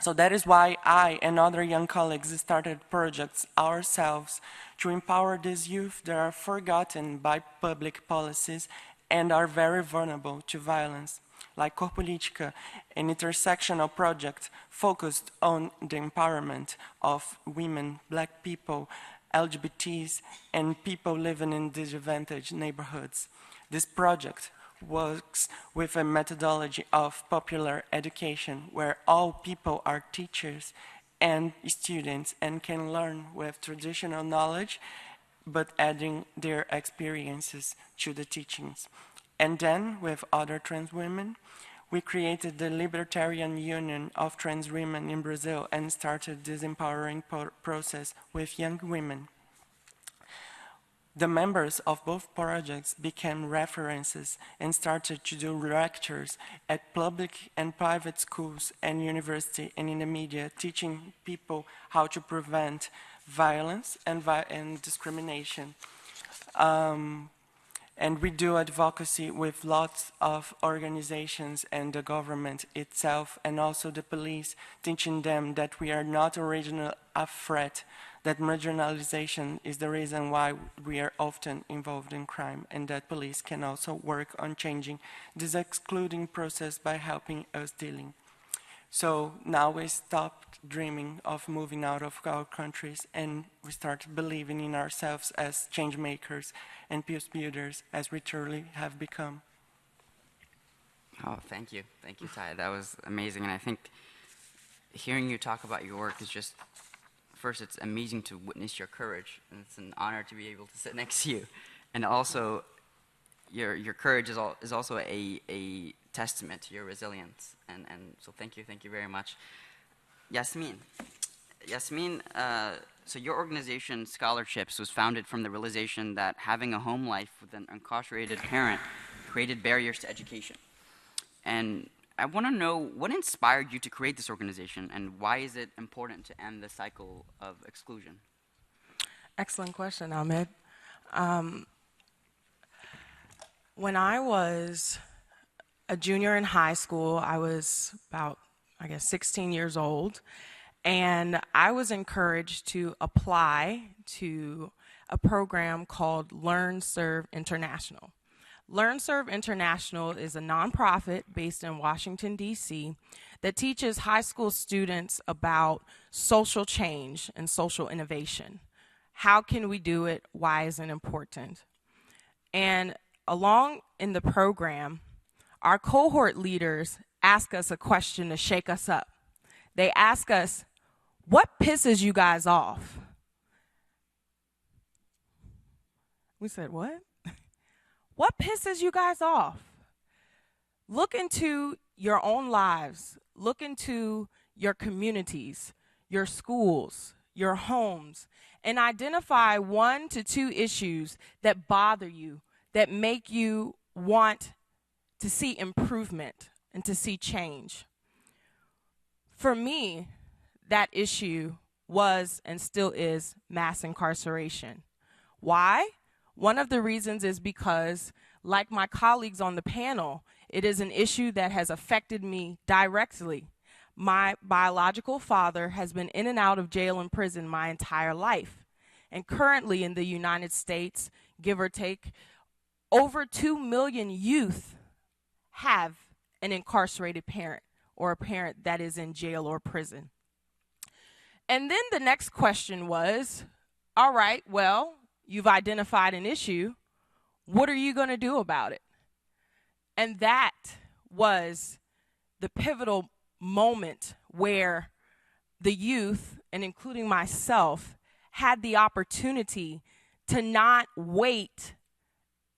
So that is why I and other young colleagues started projects ourselves to empower these youth that are forgotten by public policies and are very vulnerable to violence, like Corpolitica, an intersectional project focused on the empowerment of women, Black people, LGBTs, and people living in disadvantaged neighborhoods. This project works with a methodology of popular education where all people are teachers and students and can learn with traditional knowledge but adding their experiences to the teachings. And then with other trans women, we created the Libertarian Union of Trans Women in Brazil and started this empowering process with young women. The members of both projects became references and started to do lectures at public and private schools and university and in the media, teaching people how to prevent violence and discrimination. And we do advocacy with lots of organizations and the government itself and also the police, teaching them that we are not originally a threat, that marginalization is the reason why we are often involved in crime, and that police can also work on changing this excluding process by helping us dealing. So now we stopped dreaming of moving out of our countries and we started believing in ourselves as change makers and peace builders as we truly have become. Oh, thank you. Thank you, Ty. That was amazing. And I think hearing you talk about your work is just, first, it's amazing to witness your courage, and it's an honor to be able to sit next to you. And also, your courage is also a testament to your resilience. And so thank you very much. Yasmine, So your organization, Scholarships, was founded from the realization that having a home life with an incarcerated parent created barriers to education. And I want to know what inspired you to create this organization, and why is it important to end the cycle of exclusion? Excellent question, Ahmed. When I was a junior in high school, I was about, 16 years old, and I was encouraged to apply to a program called Learn Serve International. Learn Serve International is a nonprofit based in Washington, D.C. that teaches high school students about social change and social innovation. How can we do it? Why is it important? And along in the program, our cohort leaders ask us a question to shake us up. They ask us, what pisses you guys off? We said, what? What pisses you guys off? Look into your own lives. Look into your communities, your schools, your homes, and identify 1 to 2 issues that bother you, that make you want to see improvement and to see change. For me, that issue was and still is mass incarceration. Why? One of the reasons is because, like my colleagues on the panel, it is an issue that has affected me directly. My biological father has been in and out of jail and prison my entire life. And currently in the United States, give or take, over 2 million youth have an incarcerated parent or a parent that is in jail or prison. And then the next question was, all right, well, you've identified an issue. What are you going to do about it? And that was the pivotal moment where the youth, and including myself, had the opportunity to not wait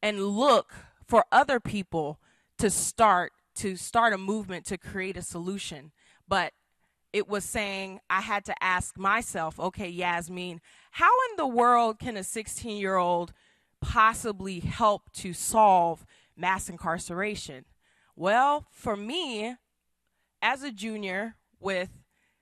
and look for other people to start a movement to create a solution. But it was saying I had to ask myself, okay, Yasmine, how in the world can a 16-year-old possibly help to solve mass incarceration? Well, for me, as a junior with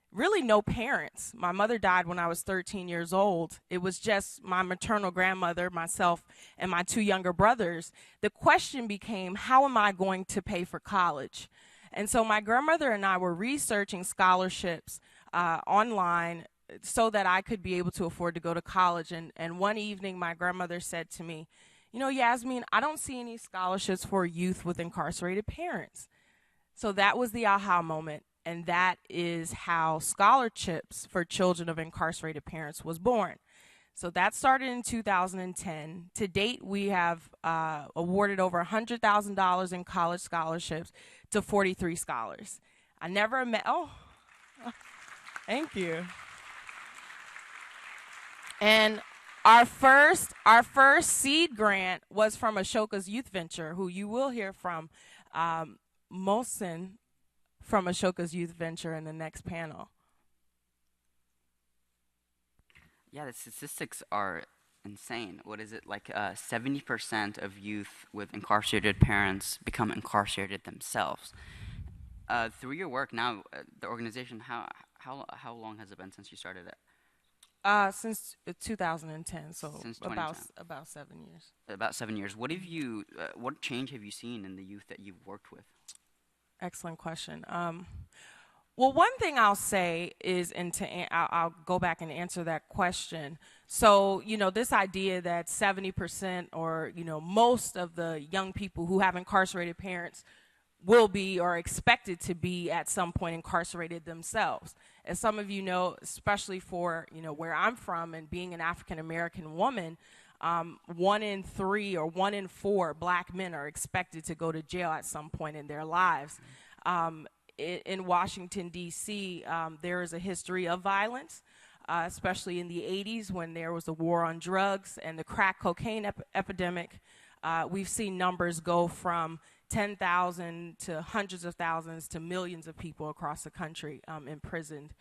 really no parents, my mother died when I was 13 years old. It was just my maternal grandmother, myself, and my 2 younger brothers. The question became, how am I going to pay for college? And so my grandmother and I were researching scholarships online so that I could be able to afford to go to college. And one evening, my grandmother said to me, you know, Yasmine, I don't see any scholarships for youth with incarcerated parents. So that was the aha moment. And that is how scholarships for children of incarcerated parents was born. So that started in 2010. To date, we have awarded over $100,000 in college scholarships to 43 scholars. I never met, thank you. And our first seed grant was from Ashoka's Youth Venture, who you will hear from Mohsen from Ashoka's Youth Venture in the next panel. Yeah, the statistics are insane. What is it, like 70% of youth with incarcerated parents become incarcerated themselves. Through your work now, the organization, how long has it been since you started it? Since 2010, so since about 7 years. About 7 years. What have you? What change have you seen in the youth that you've worked with? Excellent question. Well, one thing I'll say is, and I'll go back and answer that question. So, you know, this idea that 70% or, you know, most of the young people who have incarcerated parents will be or expected to be at some point incarcerated themselves. As some of you know, especially for, you know, where I'm from and being an African-American woman, 1 in 3 or 1 in 4 black men are expected to go to jail at some point in their lives. In Washington, D.C., there is a history of violence, especially in the 80s when there was a war on drugs and the crack cocaine epidemic. We've seen numbers go from 10,000 to hundreds of thousands to millions of people across the country imprisoned.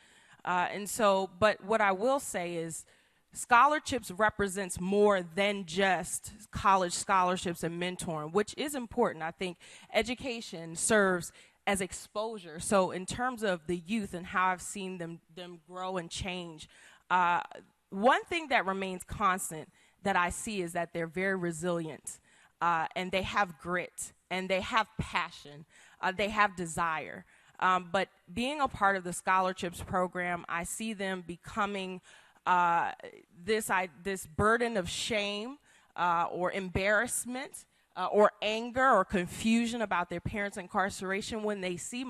And so, but what I will say is, scholarships represents more than just college scholarships and mentoring, which is important. I think education serves as exposure. So in terms of the youth and how I've seen them grow and change, one thing that remains constant that I see is that they're very resilient, and they have grit, and they have passion, they have desire. But being a part of the scholarships program, I see them becoming this burden of shame or embarrassment or anger or confusion about their parents' incarceration when they see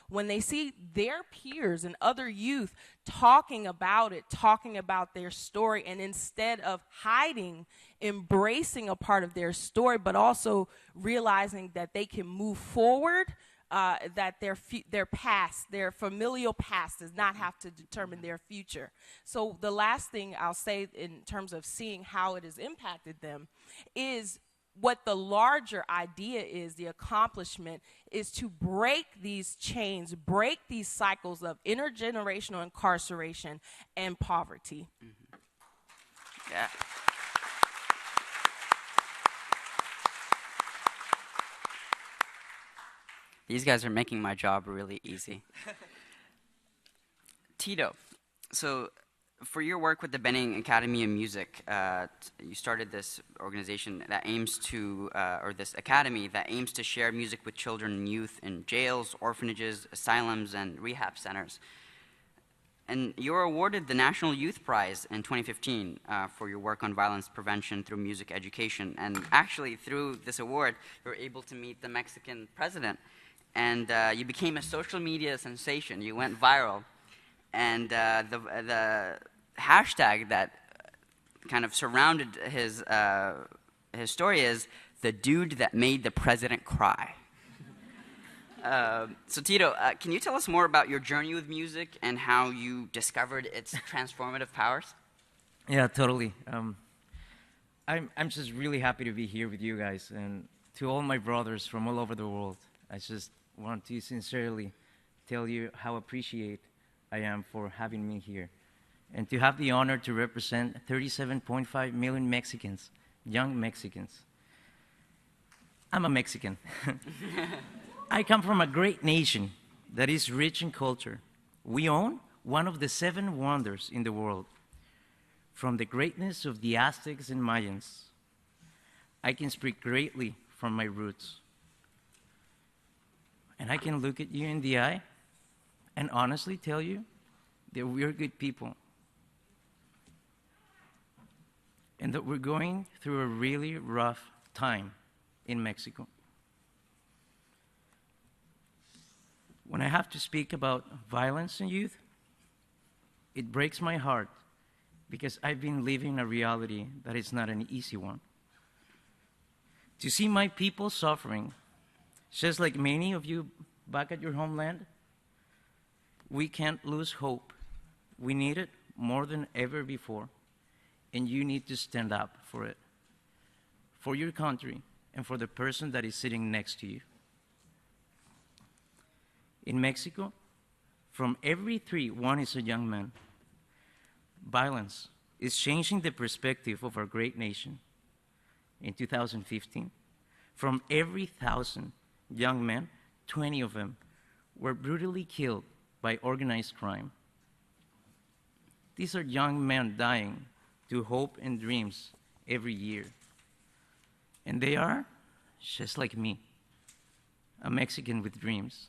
when they see their peers and other youth talking about it, talking about their story, and instead of hiding, embracing a part of their story, but also realizing that they can move forward, that their past, their familial past does not have to determine their future. So the last thing I'll say in terms of seeing how it has impacted them is what the larger idea is, the accomplishment, is to break these chains, break these cycles of intergenerational incarceration and poverty. Mm-hmm. Yeah. These guys are making my job really easy. Tito, so for your work with the Benning Academy of Music, you started this organization that aims to, or this academy that aims to share music with children and youth in jails, orphanages, asylums, and rehab centers. And you were awarded the National Youth Prize in 2015 for your work on violence prevention through music education. And actually, through this award, you were able to meet the Mexican president. And you became a social media sensation. You went viral. And the hashtag that kind of surrounded his story is "the dude that made the president cry." So Tito, can you tell us more about your journey with music and how you discovered its transformative powers? Yeah, totally. I'm just really happy to be here with you guys, and to all my brothers from all over the world, I just want to sincerely tell you how appreciated I am for having me here, and to have the honor to represent 37.5 million Mexicans, young Mexicans. I'm a Mexican. I come from a great nation that is rich in culture. We own one of the 7 wonders in the world. From the greatness of the Aztecs and Mayans, I can speak greatly from my roots. And I can look at you in the eye and honestly tell you that we're good people. And that we're going through a really rough time in Mexico. When I have to speak about violence in youth, it breaks my heart because I've been living a reality that is not an easy one. To see my people suffering, just like many of you back at your homeland, we can't lose hope. We need it more than ever before, and you need to stand up for it, for your country, and for the person that is sitting next to you. In Mexico, from every 3, 1 is a young man. Violence is changing the perspective of our great nation. In 2015, from every 1,000 young men, 20 of them were brutally killed by organized crime. These are young men dying to hope and dreams every year. And they are just like me, a Mexican with dreams.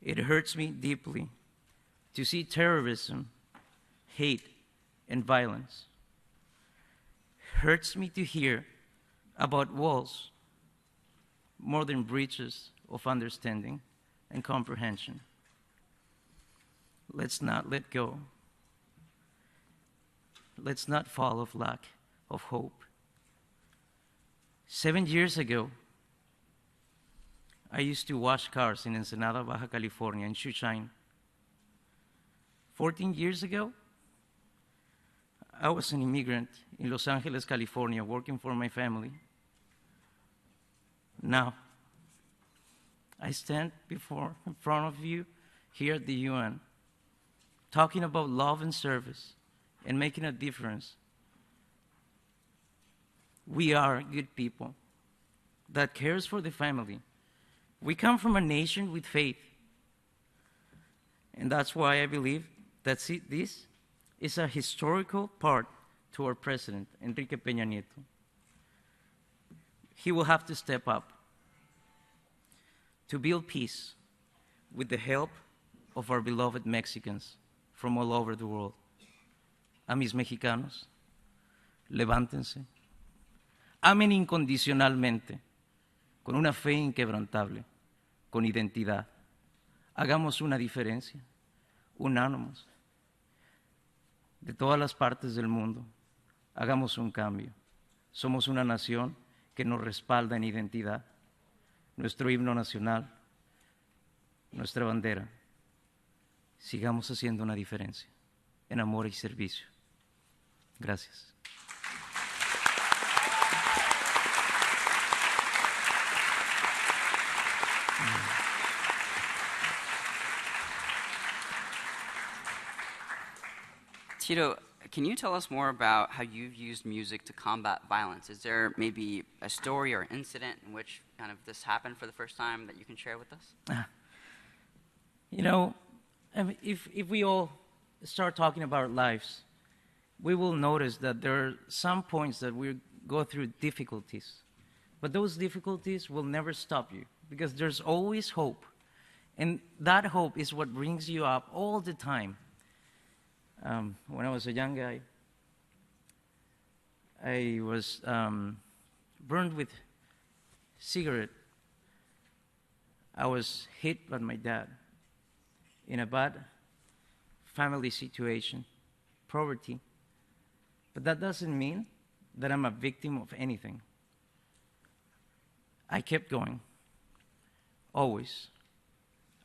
It hurts me deeply to see terrorism, hate, and violence. It hurts me to hear about walls more than breaches of understanding and comprehension. Let's not let go. Let's not fall of lack of hope. 7 years ago, I used to wash cars in Ensenada, Baja California, in shoeshine. 14 years ago, I was an immigrant in Los Angeles, California, working for my family. Now, I stand in front of you here at the UN, talking about love and service, and making a difference. We are good people that cares for the family. We come from a nation with faith. And that's why I believe that this is a historical part to our president, Enrique Peña Nieto. He will have to step up to build peace with the help of our beloved Mexicans from all over the world. A mis mexicanos, levántense, amen incondicionalmente, con una fe inquebrantable, con identidad. Hagamos una diferencia, unámonos. De todas las partes del mundo, hagamos un cambio. Somos una nación que nos respalda en identidad. Nuestro himno nacional, nuestra bandera. Sigamos haciendo una diferencia en amor y servicio. Gracias. Tito, can you tell us more about how you've used music to combat violence? Is there maybe a story or incident in which kind of this happened for the first time that you can share with us? You know, if we all start talking about our lives, we will notice that there are some points that we go through difficulties. But those difficulties will never stop you because there's always hope. And that hope is what brings you up all the time. When I was a young guy, I was burned with cigarette. I was hit by my dad in a bad family situation, poverty. But that doesn't mean that I'm a victim of anything. I kept going, always.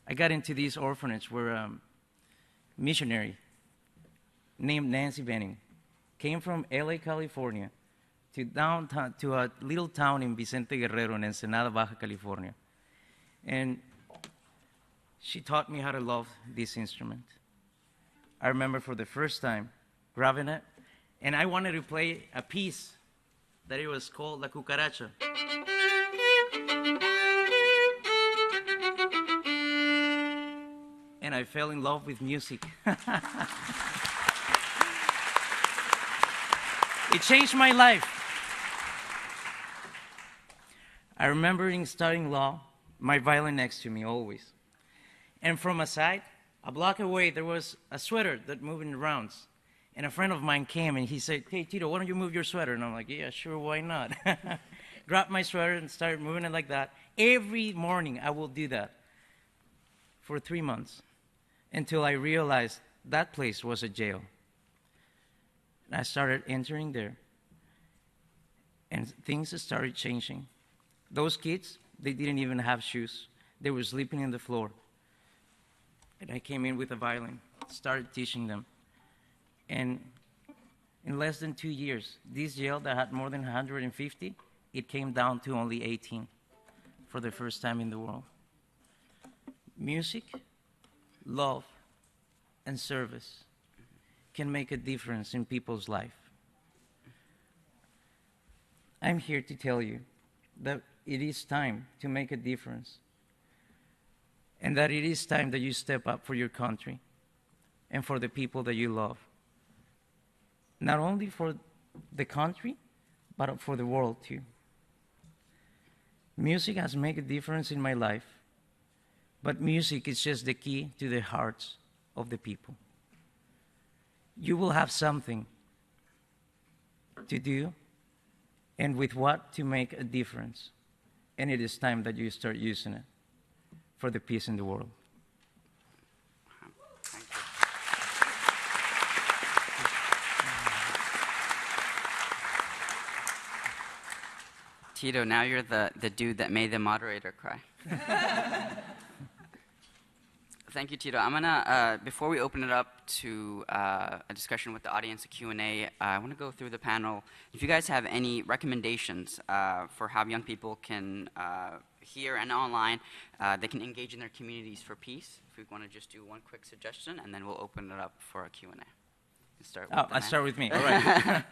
I got into this orphanage where a missionary named Nancy Benning came from LA, California, to downtown, to a little town in Vicente Guerrero in Ensenada, Baja California. And she taught me how to love this instrument. I remember for the first time grabbing it, and I wanted to play a piece that it was called La Cucaracha. And I fell in love with music. It changed my life. I remember in studying law, my violin next to me always. And from a side, a block away, there was a sweater that moved in rounds. And a friend of mine came and he said, "Hey, Tito, why don't you move your sweater?" And I'm like, "Yeah, sure, why not?" Grabbed my sweater and started moving it like that. Every morning I will do that for 3 months until I realized that place was a jail. And I started entering there, and things started changing. Those kids, they didn't even have shoes. They were sleeping on the floor. And I came in with a violin, started teaching them. And in less than 2 years, this jail that had more than 150, it came down to only 18 for the first time in the world. Music, love, and service can make a difference in people's life. I'm here to tell you that it is time to make a difference, and that it is time that you step up for your country and for the people that you love. Not only for the country, but for the world too. Music has made a difference in my life, but music is just the key to the hearts of the people. You will have something to do and with what to make a difference. And it is time that you start using it for the peace in the world. Tito, now you're the dude that made the moderator cry. Thank you, Tito. I'm gonna, before we open it up to a discussion with the audience, a Q&A, I wanna go through the panel. If you guys have any recommendations for how young people can, here and online, they can engage in their communities for peace, if we wanna just do one quick suggestion, and then we'll open it up for a Q&A. Start with I start with me. All right.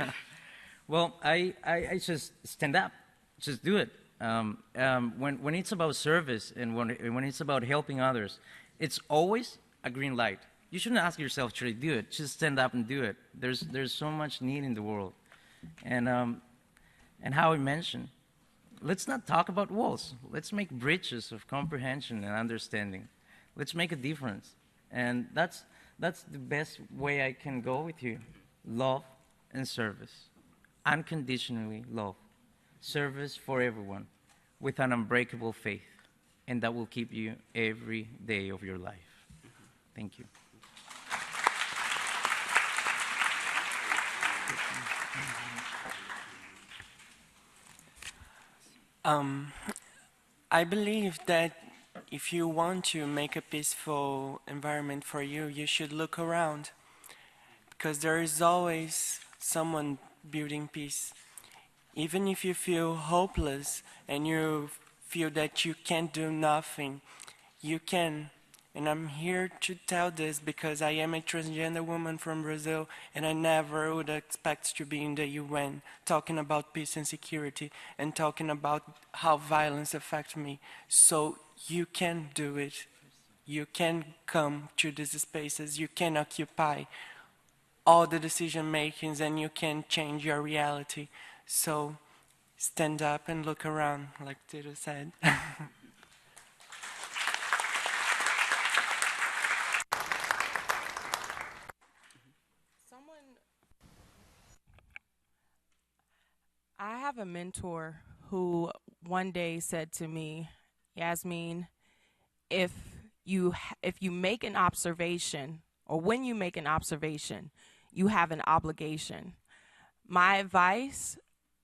Well, I just stand up, just do it. When it's about service and when it's about helping others, it's always a green light. You shouldn't ask yourself, should I do it? Just stand up and do it. There's so much need in the world, and how I mentioned, let's not talk about walls. Let's make bridges of comprehension and understanding. Let's make a difference, and that's the best way I can go with you. Love and service, unconditionally love, service for everyone, with an unbreakable faith, and that will keep you every day of your life. Thank you. I believe that if you want to make a peaceful environment for you, you should look around, because there is always someone building peace. Even if you feel hopeless and you feel that you can't do nothing, you can. And I'm here to tell this because I am a transgender woman from Brazil, and I never would expect to be in the UN talking about peace and security and talking about how violence affects me. So you can do it. You can come to these spaces. You can occupy all the decision makings, and you can change your reality. So stand up and look around, like Tito said. I have a mentor who one day said to me, Yasmine, if you make an observation, or when you make an observation, you have an obligation. My advice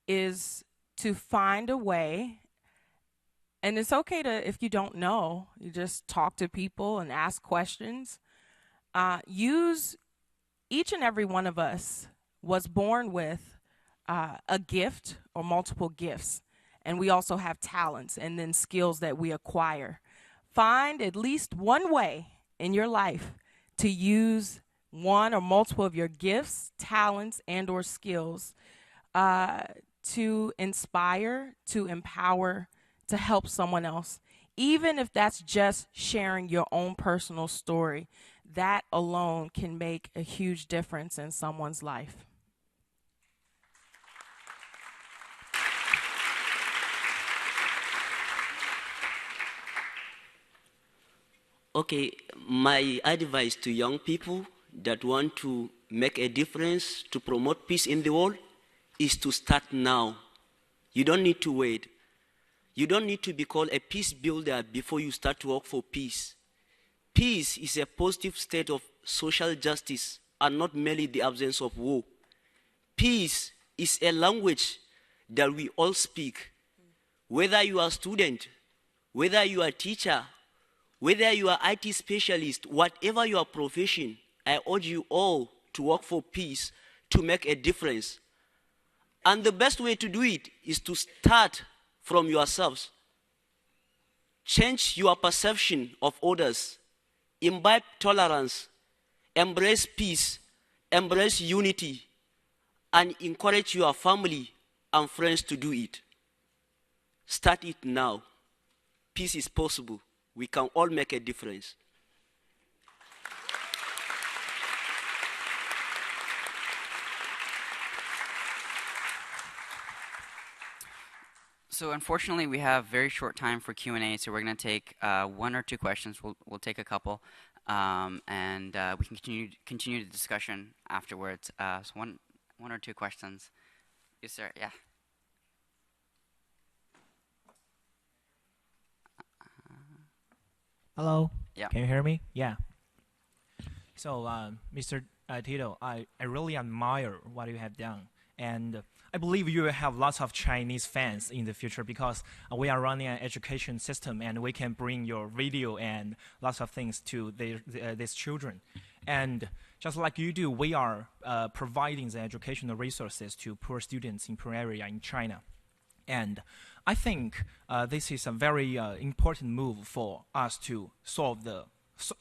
is to find a way, and it's okay to, if you don't know, you just talk to people and ask questions. Each and every one of us was born with a gift or multiple gifts, and we also have talents and then skills that we acquire. Find at least one way in your life to use one or multiple of your gifts, talents, and or skills to inspire, to empower, to help someone else. Even if that's just sharing your own personal story, that alone can make a huge difference in someone's life. Okay, my advice to young people that want to make a difference to promote peace in the world is to start now. You don't need to wait. You don't need to be called a peace builder before you start to work for peace. Peace is a positive state of social justice and not merely the absence of war. Peace is a language that we all speak. Whether you are a student, whether you are a teacher, whether you are IT specialist, whatever your profession, I urge you all to work for peace, to make a difference. And the best way to do it is to start from yourselves. Change your perception of others. Imbibe tolerance. Embrace peace. Embrace unity. And encourage your family and friends to do it. Start it now. Peace is possible. We can all make a difference. So unfortunately, we have very short time for Q&A, so we're going to take one or two questions. We'll take a couple, and we can continue the discussion afterwards. So one or two questions. Yes, sir. Yeah. Hello. Yeah. Can you hear me? Yeah. So, Mr. Tito, I really admire what you have done, and I believe you will have lots of Chinese fans in the future because we are running an education system, and we can bring your video and lots of things to these children. And just like you do, we are providing the educational resources to poor students in poor area in China. And I think this is a very important move for us to solve the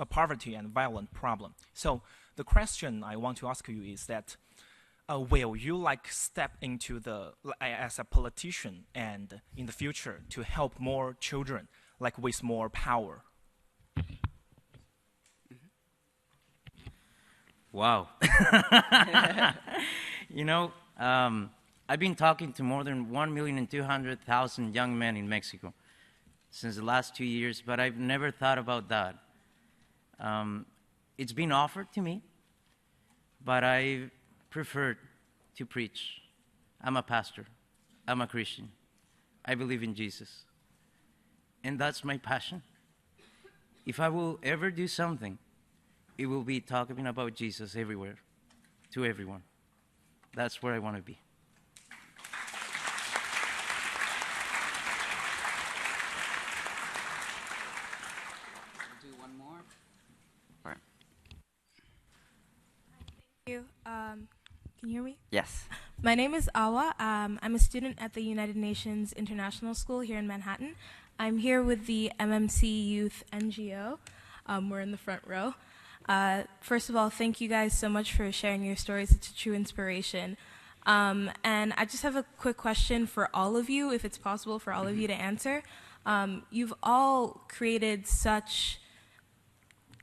poverty and violent problem. So the question I want to ask you is that, will you like step into as a politician and in the future to help more children, like with more power? Wow. You know, I've been talking to more than 1,200,000 young men in Mexico since the last 2 years, but I've never thought about that. It's been offered to me, but I prefer to preach. I'm a pastor. I'm a Christian. I believe in Jesus. And that's my passion. If I will ever do something, it will be talking about Jesus everywhere, to everyone. That's where I want to be. We'll do one more. All right. Thank you. Can you hear me? Yes. My name is Awa. I'm a student at the United Nations International School here in Manhattan. I'm here with the MMC Youth NGO. We're in the front row. First of all, thank you guys so much for sharing your stories. It's a true inspiration. And I just have a quick question for all of you, if it's possible for all of you to answer. You've all created such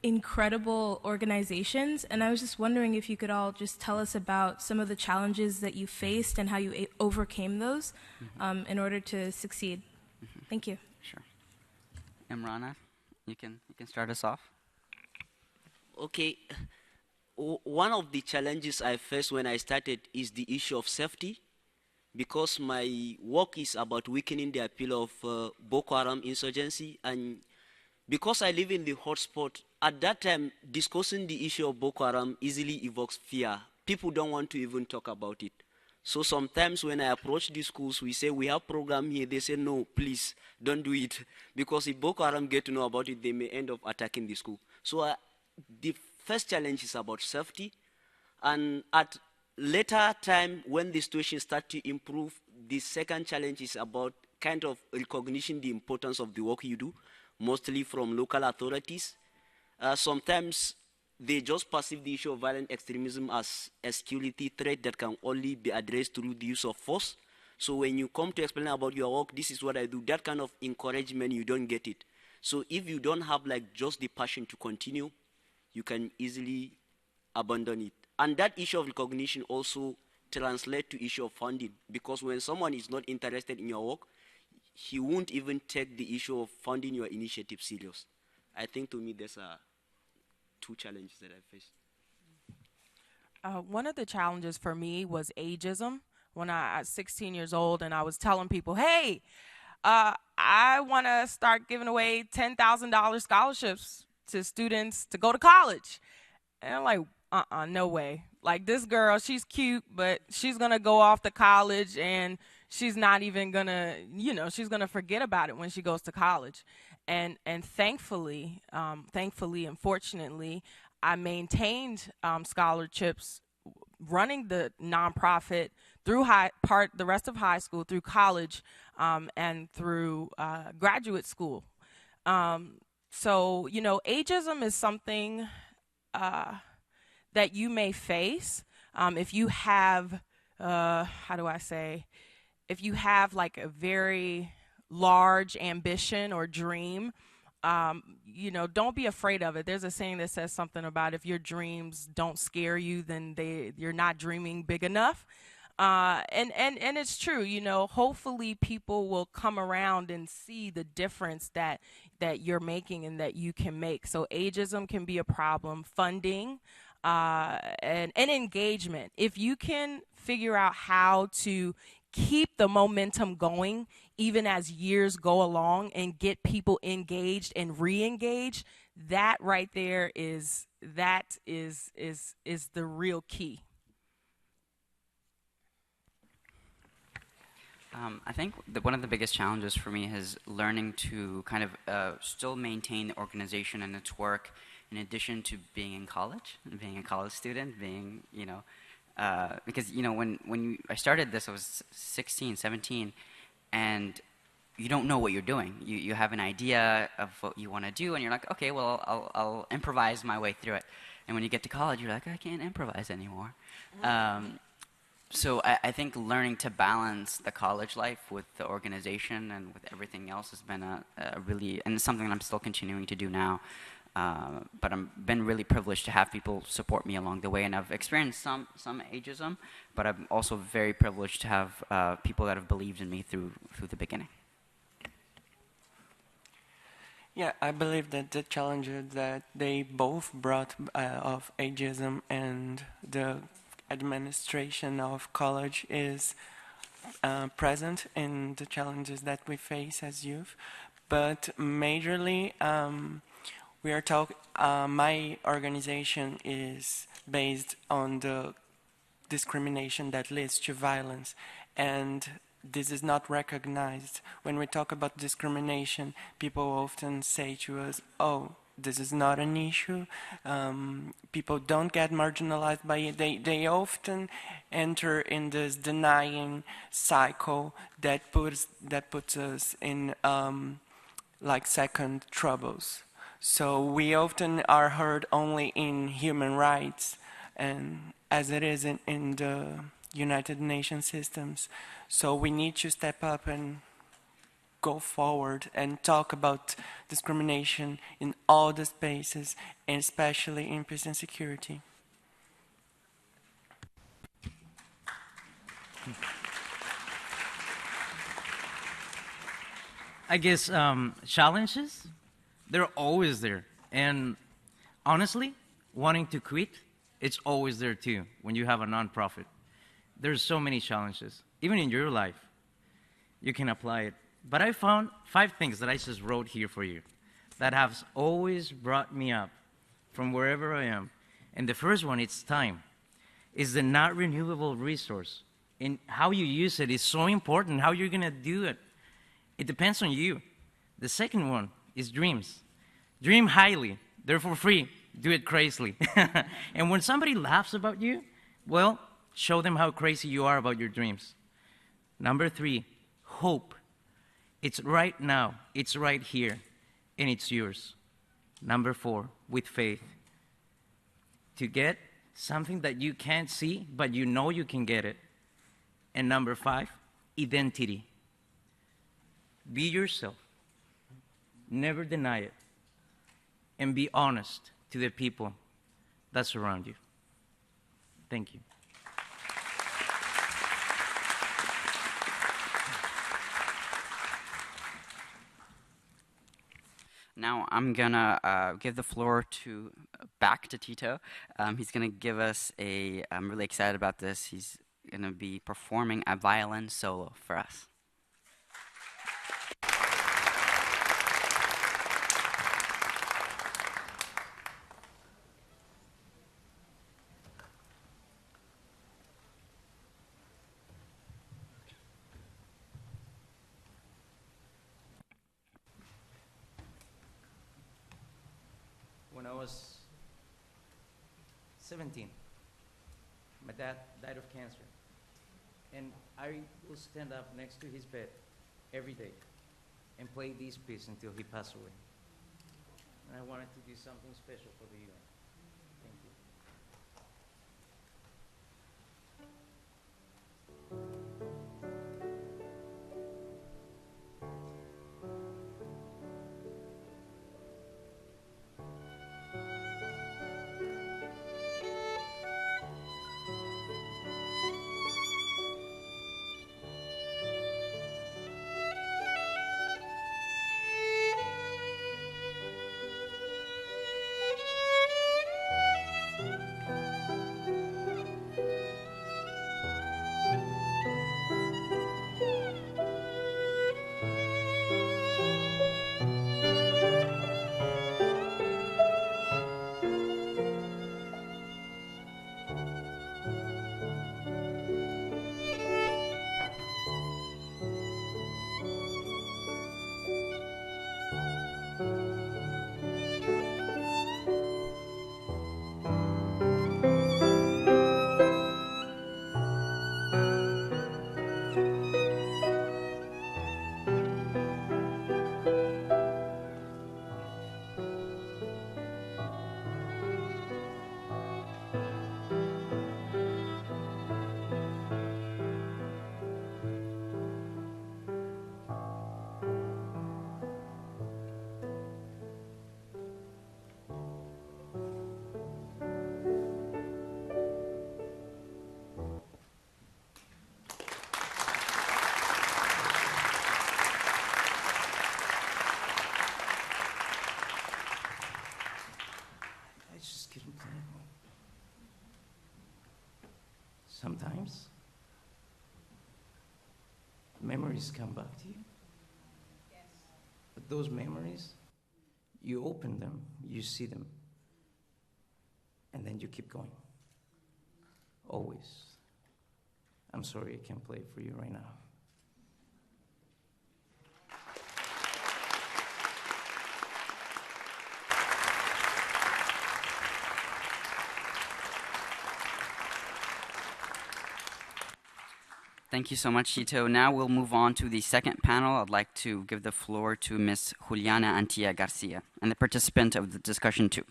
incredible organizations, and I was just wondering if you could all just tell us about some of the challenges that you faced and how you overcame those in order to succeed. Thank you. Sure. Imrana, you can start us off. Okay. One of the challenges I faced when I started is the issue of safety, because my work is about weakening the appeal of Boko Haram insurgency, and because I live in the hotspot, at that time, discussing the issue of Boko Haram easily evokes fear. People don't want to even talk about it. So sometimes when I approach the schools, we say, we have program here. They say, no, please, don't do it. Because if Boko Haram get to know about it, they may end up attacking the school. So the first challenge is about safety. And at later time, when the situation starts to improve, the second challenge is about kind of recognition the importance of the work you do, mostly from local authorities. Sometimes they just perceive the issue of violent extremism as a security threat that can only be addressed through the use of force. So when you come to explain about your work, this is what I do, that kind of encouragement, you don't get it. So if you don't have like just the passion to continue, you can easily abandon it. And that issue of recognition also translates to issue of funding, because when someone is not interested in your work, he won't even take the issue of funding your initiative serious. I think to me there's two challenges that I faced. One of the challenges for me was ageism. When I was 16 years old and I was telling people, hey, I want to start giving away $10,000 scholarships to students to go to college. And I'm like, no way. Like, this girl, she's cute, but she's going to go off to college and she's not even going to, she's going to forget about it when she goes to college. And thankfully and fortunately, I maintained scholarships running the nonprofit through the rest of high school, through college, and through graduate school. So, ageism is something that you may face if you have, if you have like a very large ambition or dream, don't be afraid of it. There's a saying that says something about if your dreams don't scare you, then you're not dreaming big enough. And it's true, hopefully people will come around and see the difference that you're making and that you can make. So ageism can be a problem. Funding, and engagement. If you can figure out how to keep the momentum going even as years go along and get people engaged and re-engaged, that right there is the real key. I think one of the biggest challenges for me is learning to kind of still maintain the organization and its work in addition to being in college, being a college student, being, because, when I started this, I was 16, 17, and you don't know what you're doing. You have an idea of what you want to do, and you're like, okay, well, I'll improvise my way through it. And when you get to college, you're like, I can't improvise anymore. So I think learning to balance the college life with the organization and with everything else has been a really, and it's something that I'm still continuing to do now. But I've been really privileged to have people support me along the way, and I've experienced some ageism, but I'm also very privileged to have people that have believed in me through the beginning. Yeah, I believe that the challenges that they both brought of ageism and the administration of college is present in the challenges that we face as youth, but majorly we are talking. My organization is based on the discrimination that leads to violence, and this is not recognized. When we talk about discrimination, people often say to us, "Oh, this is not an issue. People don't get marginalized by it." They often enter in this denying cycle that puts us in like second troubles. So we often are heard only in human rights, and as it is in the United Nations systems. So we need to step up and go forward and talk about discrimination in all the spaces, and especially in peace and security. I guess challenges, they're always there. And honestly, wanting to quit, it's always there too when you have a nonprofit. There's so many challenges. Even in your life, you can apply it. But I found 5 things that I just wrote here for you that have always brought me up from wherever I am. And the first one, it's time. It's the not renewable resource. And how you use it is so important, how you're going to do it. It depends on you. The second one is dreams. Dream highly. They're for free. Do it crazily. And when somebody laughs about you, well, show them how crazy you are about your dreams. Number 3, hope. It's right now, it's right here, and it's yours. Number 4, with faith. To get something that you can't see, but you know you can get it. And number 5, identity. Be yourself. Never deny it. And be honest to the people that surround you. Thank you. Now I'm gonna give the floor back to Tito. He's gonna give us I'm really excited about this. He's gonna be performing a violin solo for us. When I was 17, my dad died of cancer. And I would stand up next to his bed every day and play this piece until he passed away. And I wanted to do something special for the UN. Thank you. sometimes memories come back to you. Yes. But those memories, you open them, you see them, and then you keep going. Always. I'm sorry I can't play it for you right now. Thank you so much, Tito. Now we'll move on to the second panel. I'd like to give the floor to Ms. Juliana Antilla Garcia and the participant of the discussion too.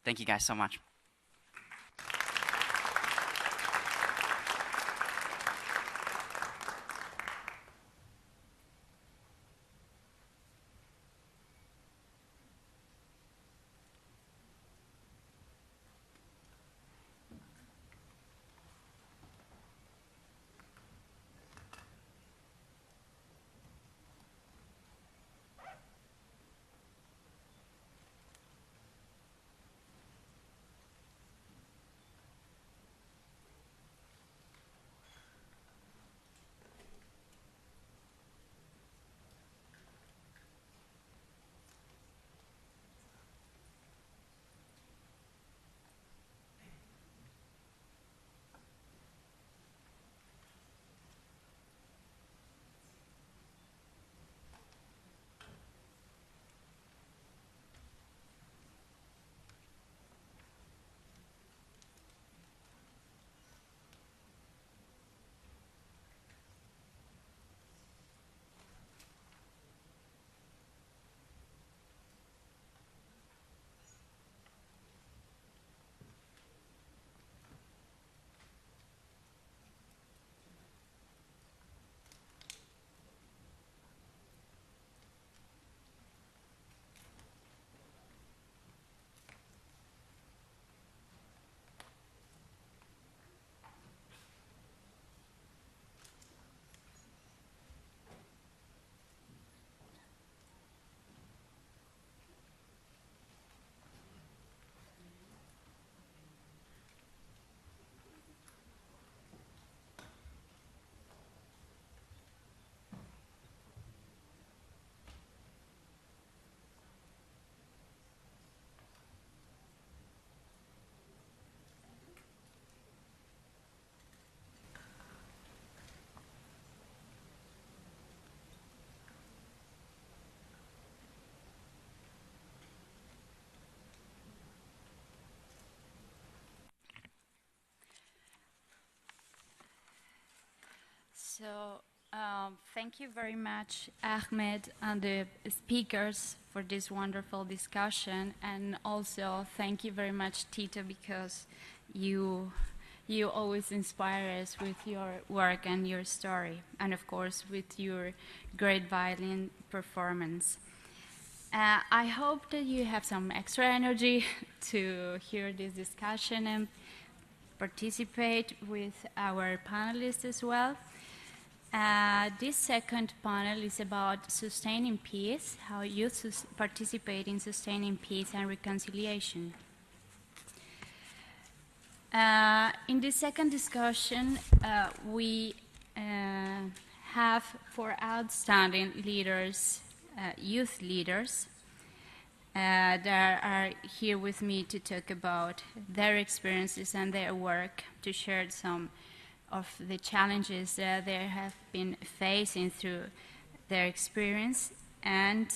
Thank you guys so much. So thank you very much, Ahmed, and the speakers for this wonderful discussion, and also thank you very much, Tito, because you always inspire us with your work and your story, and of course with your great violin performance. I hope that you have some extra energy to hear this discussion and participate with our panelists as well. This second panel is about sustaining peace, how youth participate in sustaining peace and reconciliation. In this second discussion, we have four outstanding leaders, youth leaders, that are here with me to talk about their experiences and their work, to share some of the challenges that they have been facing through their experience, and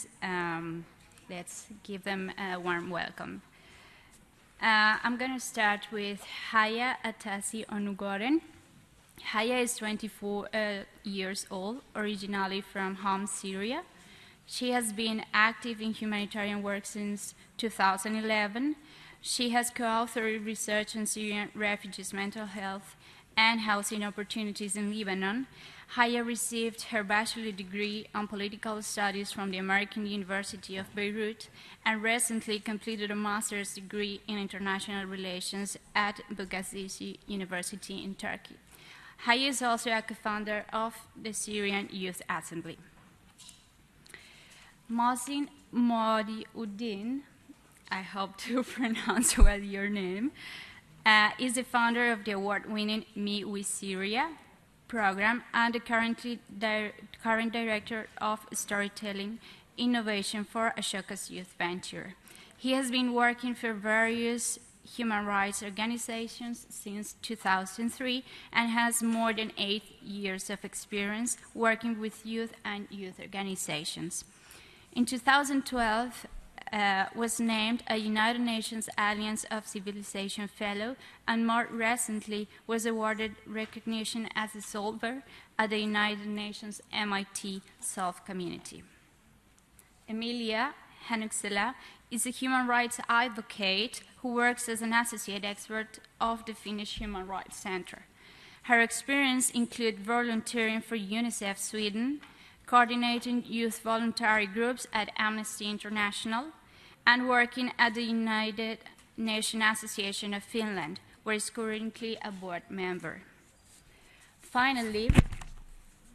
let's give them a warm welcome. I'm going to start with Haya Atasi Onugoren. Haya is 24 years old, originally from Homs, Syria. She has been active in humanitarian work since 2011. She has co-authored research on Syrian refugees' mental health and housing opportunities in Lebanon. Haya received her bachelor's degree on political studies from the American University of Beirut and recently completed a master's degree in international relations at Bogazici University in Turkey. Haya is also a co-founder of the Syrian Youth Assembly. Mohsin Modiuddin, I hope to pronounce well your name, is the founder of the award-winning Me with Syria program and the current director of storytelling innovation for Ashoka's Youth Venture. He has been working for various human rights organizations since 2003 and has more than 8 years of experience working with youth and youth organizations. In 2012, was named a United Nations Alliance of Civilization Fellow and more recently was awarded recognition as a solver at the United Nations MIT Solve Community. Emilia Henriksela is a human rights advocate who works as an associate expert of the Finnish Human Rights Center. Her experience includes volunteering for UNICEF Sweden, coordinating youth voluntary groups at Amnesty International, and working at the United Nations Association of Finland, where is currently a board member. Finally,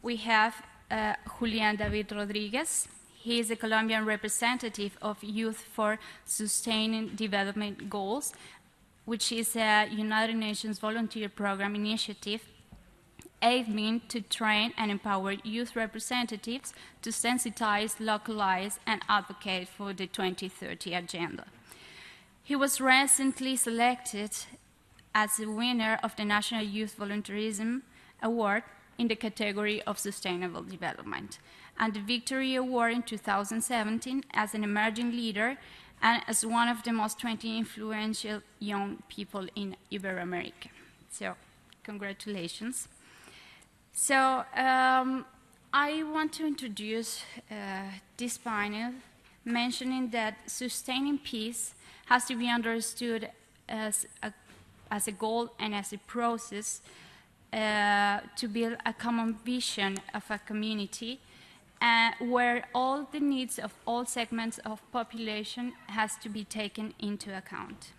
we have Julian David Rodriguez. He is a Colombian representative of Youth for Sustaining Development Goals, which is a United Nations volunteer program initiative aiming to train and empower youth representatives to sensitize, localize, and advocate for the 2030 agenda. He was recently selected as the winner of the National Youth Volunteerism Award in the category of Sustainable Development, and the Victory Award in 2017 as an emerging leader and as one of the most 20 influential young people in Iberoamerica. So, congratulations. So, I want to introduce this panel, mentioning that sustaining peace has to be understood as a goal and as a process to build a common vision of a community where all the needs of all segments of population has to be taken into account.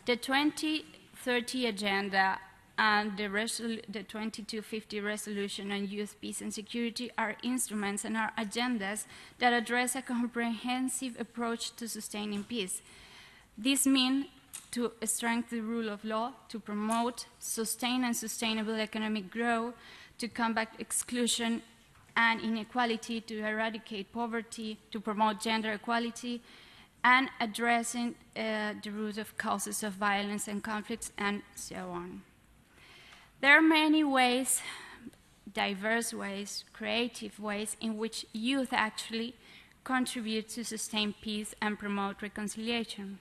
The 2030 agenda and the 2250 resolution on youth, peace and security are instruments and are agendas that address a comprehensive approach to sustaining peace. This means to strengthen the rule of law, to promote, sustain and sustainable economic growth, to combat exclusion and inequality, to eradicate poverty, to promote gender equality, and addressing the root of causes of violence and conflicts, and so on. There are many ways, diverse ways, creative ways in which youth actually contribute to sustain peace and promote reconciliation.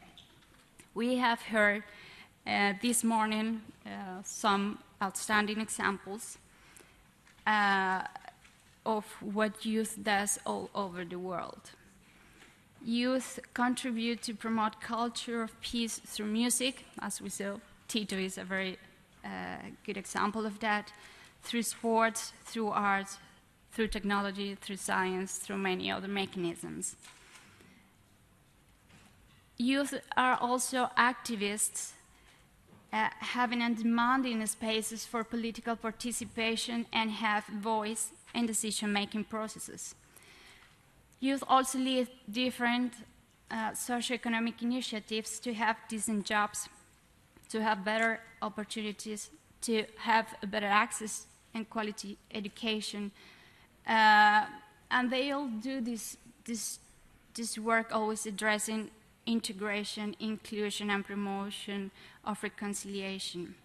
We have heard this morning some outstanding examples of what youth does all over the world. Youth contribute to promote culture of peace through music, as we saw. Tito is a very good example of that, through sports, through art, through technology, through science, through many other mechanisms. Youth are also activists, having and demanding spaces for political participation and have voice in decision-making processes. Youth also lead different socioeconomic initiatives to have decent jobs, to have better opportunities, to have better access and quality education. And they all do this work always addressing integration, inclusion, and promotion of reconciliation.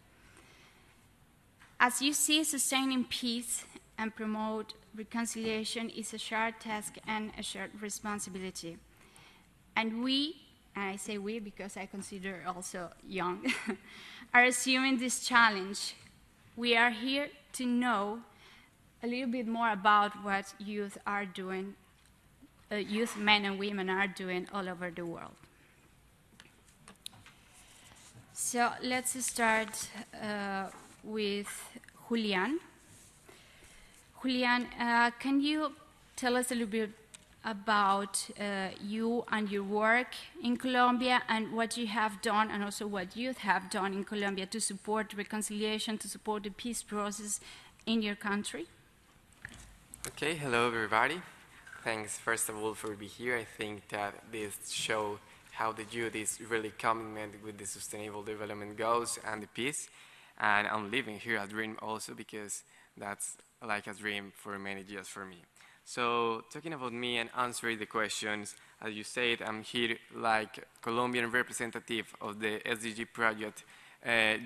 As you see, sustaining peace and promote reconciliation is a shared task and a shared responsibility. And we, and I say we because I consider also young, are assuming this challenge. We are here to know a little bit more about what youth are doing, youth men and women are doing all over the world. So let's start with Julian. Julian, can you tell us a little bit about you and your work in Colombia and what you have done and also what youth have done in Colombia to support reconciliation, to support the peace process in your country? Okay, hello everybody. Thanks first of all for being here. I think that this show how the youth is really committed with the Sustainable Development Goals and the peace. And I'm living here a dream also because that's like a dream for many years for me. So talking about me and answering the questions, as you said, I'm here like Colombian representative of the SDG project,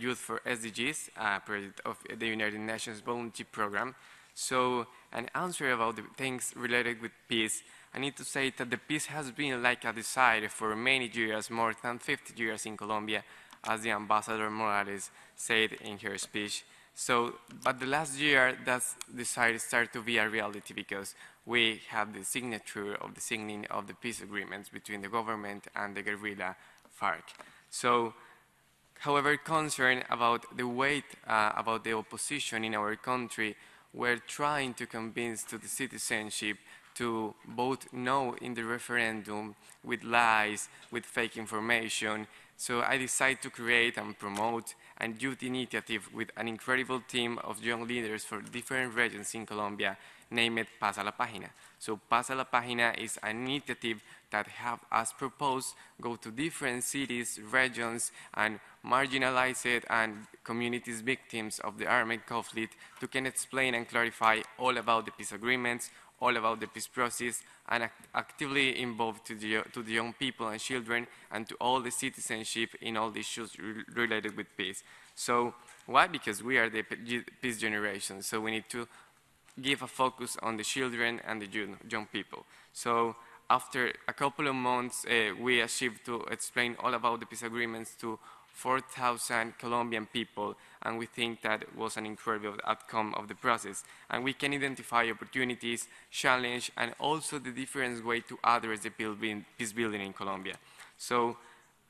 Youth for SDGs, project of the United Nations Volunteer Program. So an answer about the things related with peace, I need to say that the peace has been like a desire for many years, more than 50 years in Colombia, as the Ambassador Morales said in her speech. So, but the last year, that desire started to be a reality because we have the signature of the signing of the peace agreements between the government and the guerrilla FARC. So, however, concerned about the weight about the opposition in our country, we're trying to convince to the citizenship to vote no in the referendum with lies, with fake information. So I decided to create and promote a youth initiative with an incredible team of young leaders for different regions in Colombia, named Pasa la Página. So Pasa la Página is an initiative that have us proposed go to different cities, regions, and marginalized and communities victims of the armed conflict to can explain and clarify all about the peace agreements, all about the peace process, and actively involved to the young people and children and to all the citizenship in all the issues related with peace. So why? Because we are the peace generation, so we need to give a focus on the children and the young people. So after a couple of months, we achieved to explain all about the peace agreements to 4,000 Colombian people, and we think that was an incredible outcome of the process. And we can identify opportunities, challenge, and also the different way to address the peace building in Colombia. So,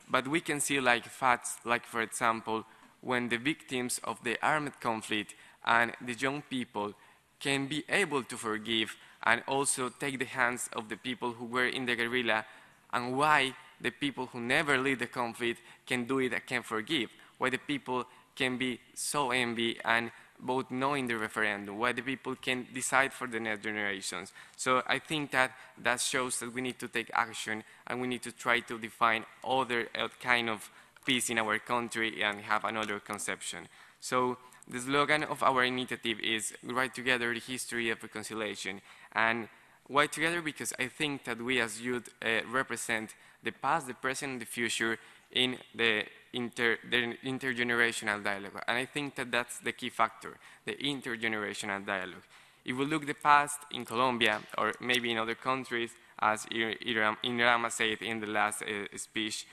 but we can see like facts, like for example, when the victims of the armed conflict and the young people can be able to forgive and also take the hands of the people who were in the guerrilla, and why the people who never lead the conflict can do it and can forgive, why the people can be so envy and vote no in the referendum, why the people can decide for the next generations. So I think that that shows that we need to take action and we need to try to define other kind of peace in our country and have another conception. So the slogan of our initiative is Write Together the History of Reconciliation. And why together? Because I think that we as youth represent the past, the present, and the future in the intergenerational dialogue. And I think that that's the key factor, the intergenerational dialogue. If we look the past in Colombia, or maybe in other countries, as Irama said in the last speech,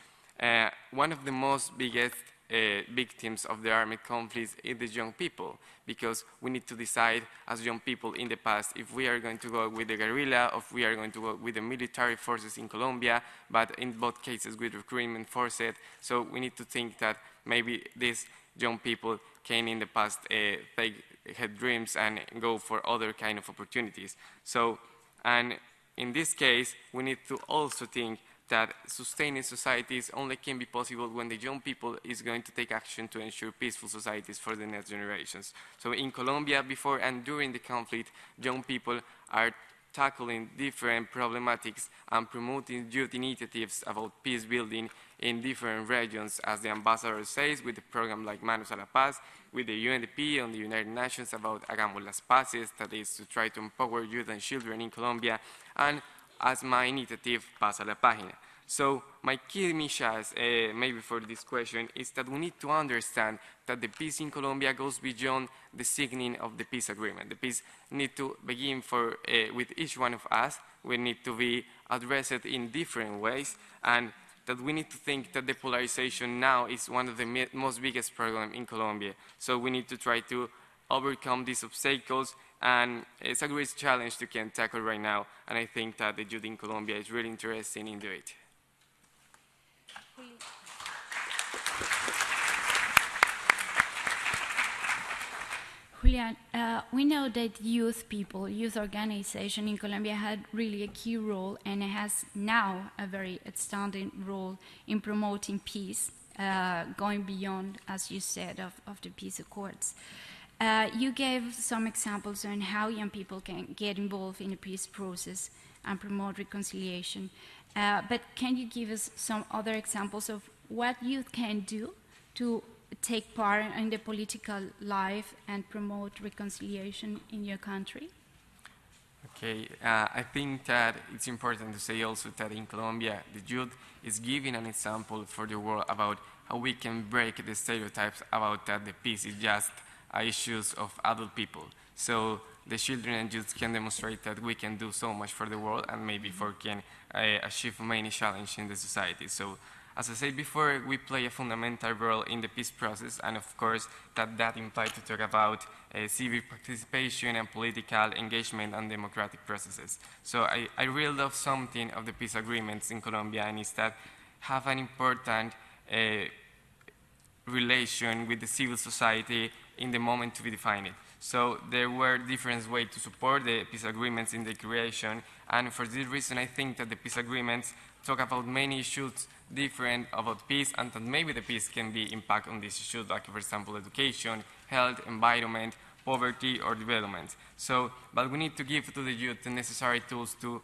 one of the most biggest victims of the armed conflicts is the young people, because we need to decide as young people in the past if we are going to go with the guerrilla or if we are going to go with the military forces in Colombia, but in both cases with recruitment forces. So we need to think that maybe these young people can in the past had dreams and go for other kind of opportunities. So, and in this case, we need to also think that sustaining societies only can be possible when the young people is going to take action to ensure peaceful societies for the next generations. So in Colombia, before and during the conflict, young people are tackling different problematics and promoting youth initiatives about peace building in different regions, as the ambassador says, with the program like Manos a la Paz, with the UNDP and the United Nations about Hagamos las Paces, that is to try to empower youth and children in Colombia, and as my initiative, Pasa la Página. So my key message, maybe for this question, is that we need to understand that the peace in Colombia goes beyond the signing of the peace agreement. The peace needs to begin with each one of us. We need to be addressed in different ways, and that we need to think that the polarization now is one of the most biggest problems in Colombia. So we need to try to overcome these obstacles, and it's a great challenge to can tackle right now, and I think that the youth in Colombia is really interested in doing it. Julian, we know that youth organization in Colombia had really a key role and has now a very outstanding role in promoting peace, going beyond, as you said, of the peace accords. You gave some examples on how young people can get involved in the peace process and promote reconciliation. But can you give us some other examples of what youth can do to take part in the political life and promote reconciliation in your country? Okay, I think that it's important to say also that in Colombia, the youth is giving an example for the world about how we can break the stereotypes about that the peace is just issues of adult people. So the children and youth can demonstrate that we can do so much for the world and maybe can achieve many challenges in the society. So as I said before, we play a fundamental role in the peace process, and of course that implies to talk about civic participation and political engagement and democratic processes. So I really love something of the peace agreements in Colombia, and is that have an important relation with the civil society in the moment to be defined. So there were different ways to support the peace agreements in the creation, and for this reason I think that the peace agreements talk about many issues different about peace, and that maybe the peace can be impact on these issues, like for example education, health, environment, poverty, or development. So, but we need to give to the youth the necessary tools to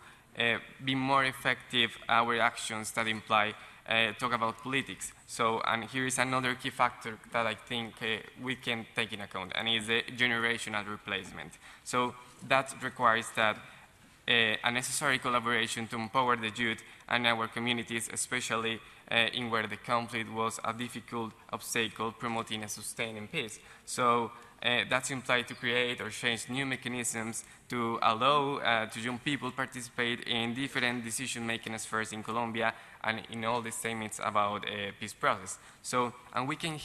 be more effective our actions that imply talk about politics. So, and here is another key factor that I think we can take in account, and is the generational replacement. So that requires that a necessary collaboration to empower the youth and our communities, especially in where the conflict was a difficult obstacle promoting a sustaining peace. So that's implied to create or change new mechanisms to allow to young people participate in different decision-making spheres in Colombia and in all the statements about peace process. So, and we can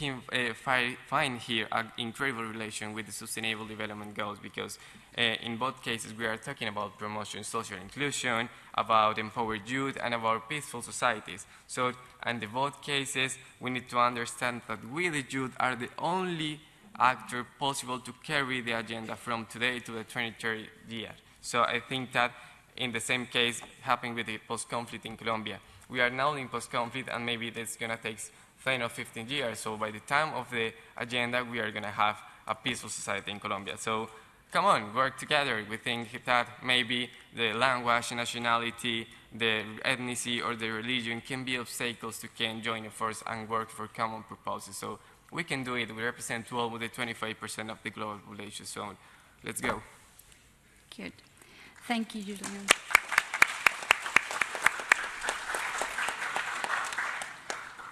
find here an incredible relation with the Sustainable Development Goals, because in both cases we are talking about promotion social inclusion, about empowered youth, and about peaceful societies. So, and in both cases we need to understand that we, the youth, are the only actor possible to carry the agenda from today to the 2030 year. So I think that in the same case happening with the post-conflict in Colombia. We are now in post-conflict, and maybe that's going to take 10 or 15 years. So by the time of the agenda, we are going to have a peaceful society in Colombia. So come on, work together. We think that maybe the language, nationality, the ethnicity, or the religion can be obstacles to can join a force and work for common purposes. So we can do it. We represent 12 of the 25% of the global population. So let's go. Good. Thank you, Julian.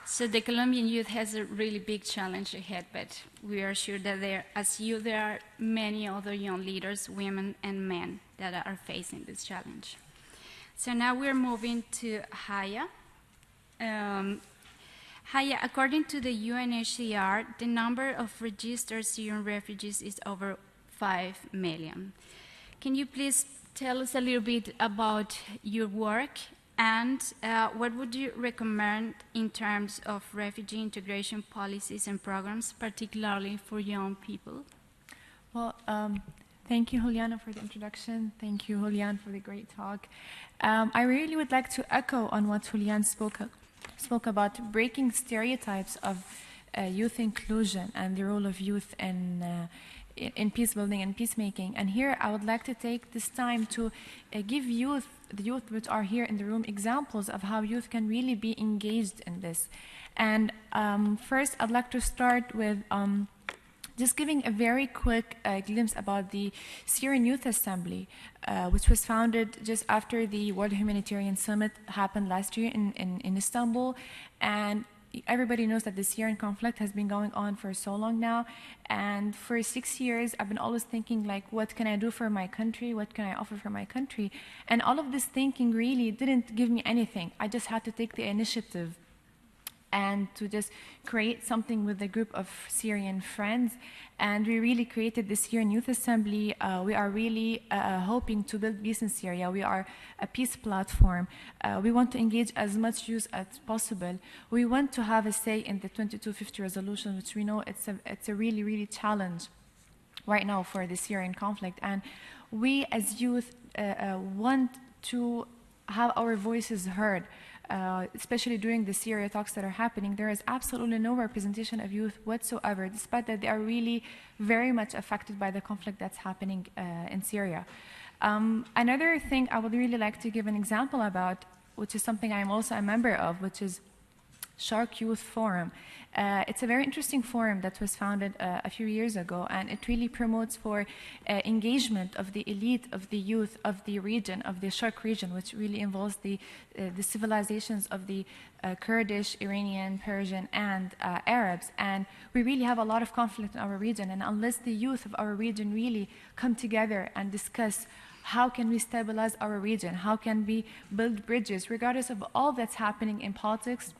So the Colombian youth has a really big challenge ahead, but we are sure that there are many other young leaders, women and men, that are facing this challenge. So now we're moving to Haya. Haya, according to the UNHCR, the number of registered Syrian refugees is over 5 million. Can you please tell us a little bit about your work, and what would you recommend in terms of refugee integration policies and programs, particularly for young people? Well, thank you, Juliana, for the introduction. Thank you, Julian, for the great talk. I really would like to echo on what Julian spoke about breaking stereotypes of youth inclusion and the role of youth in peace building and peacemaking. And here I would like to take this time to give the youth which are here in the room, examples of how youth can really be engaged in this. And first I'd like to start with just giving a very quick glimpse about the Syrian Youth Assembly, which was founded just after the World Humanitarian Summit happened last year in Istanbul. And everybody knows that the Syrian conflict has been going on for so long now. And for 6 years, I've been always thinking, like, what can I do for my country? What can I offer for my country? And all of this thinking really didn't give me anything. I just had to take the initiative and to just create something with a group of Syrian friends. And we really created the Syrian Youth Assembly. We are really hoping to build peace in Syria. We are a peace platform. We want to engage as much youth as possible. We want to have a say in the 2250 resolution, which we know it's a really, really challenge right now for the Syrian conflict. And we as youth want to have our voices heard. Especially during the Syria talks that are happening, there is absolutely no representation of youth whatsoever, despite that they are really very much affected by the conflict that's happening in Syria. Another thing I would really like to give an example about which is something I'm also a member of, which is Shark Youth Forum. It's a very interesting forum that was founded a few years ago, and it really promotes for engagement of the elite, of the youth, of the region, of the Shark region, which really involves the civilizations of the Kurdish, Iranian, Persian, and Arabs. And we really have a lot of conflict in our region, and unless the youth of our region really come together and discuss how can we stabilize our region, how can we build bridges, regardless of all that's happening in politics,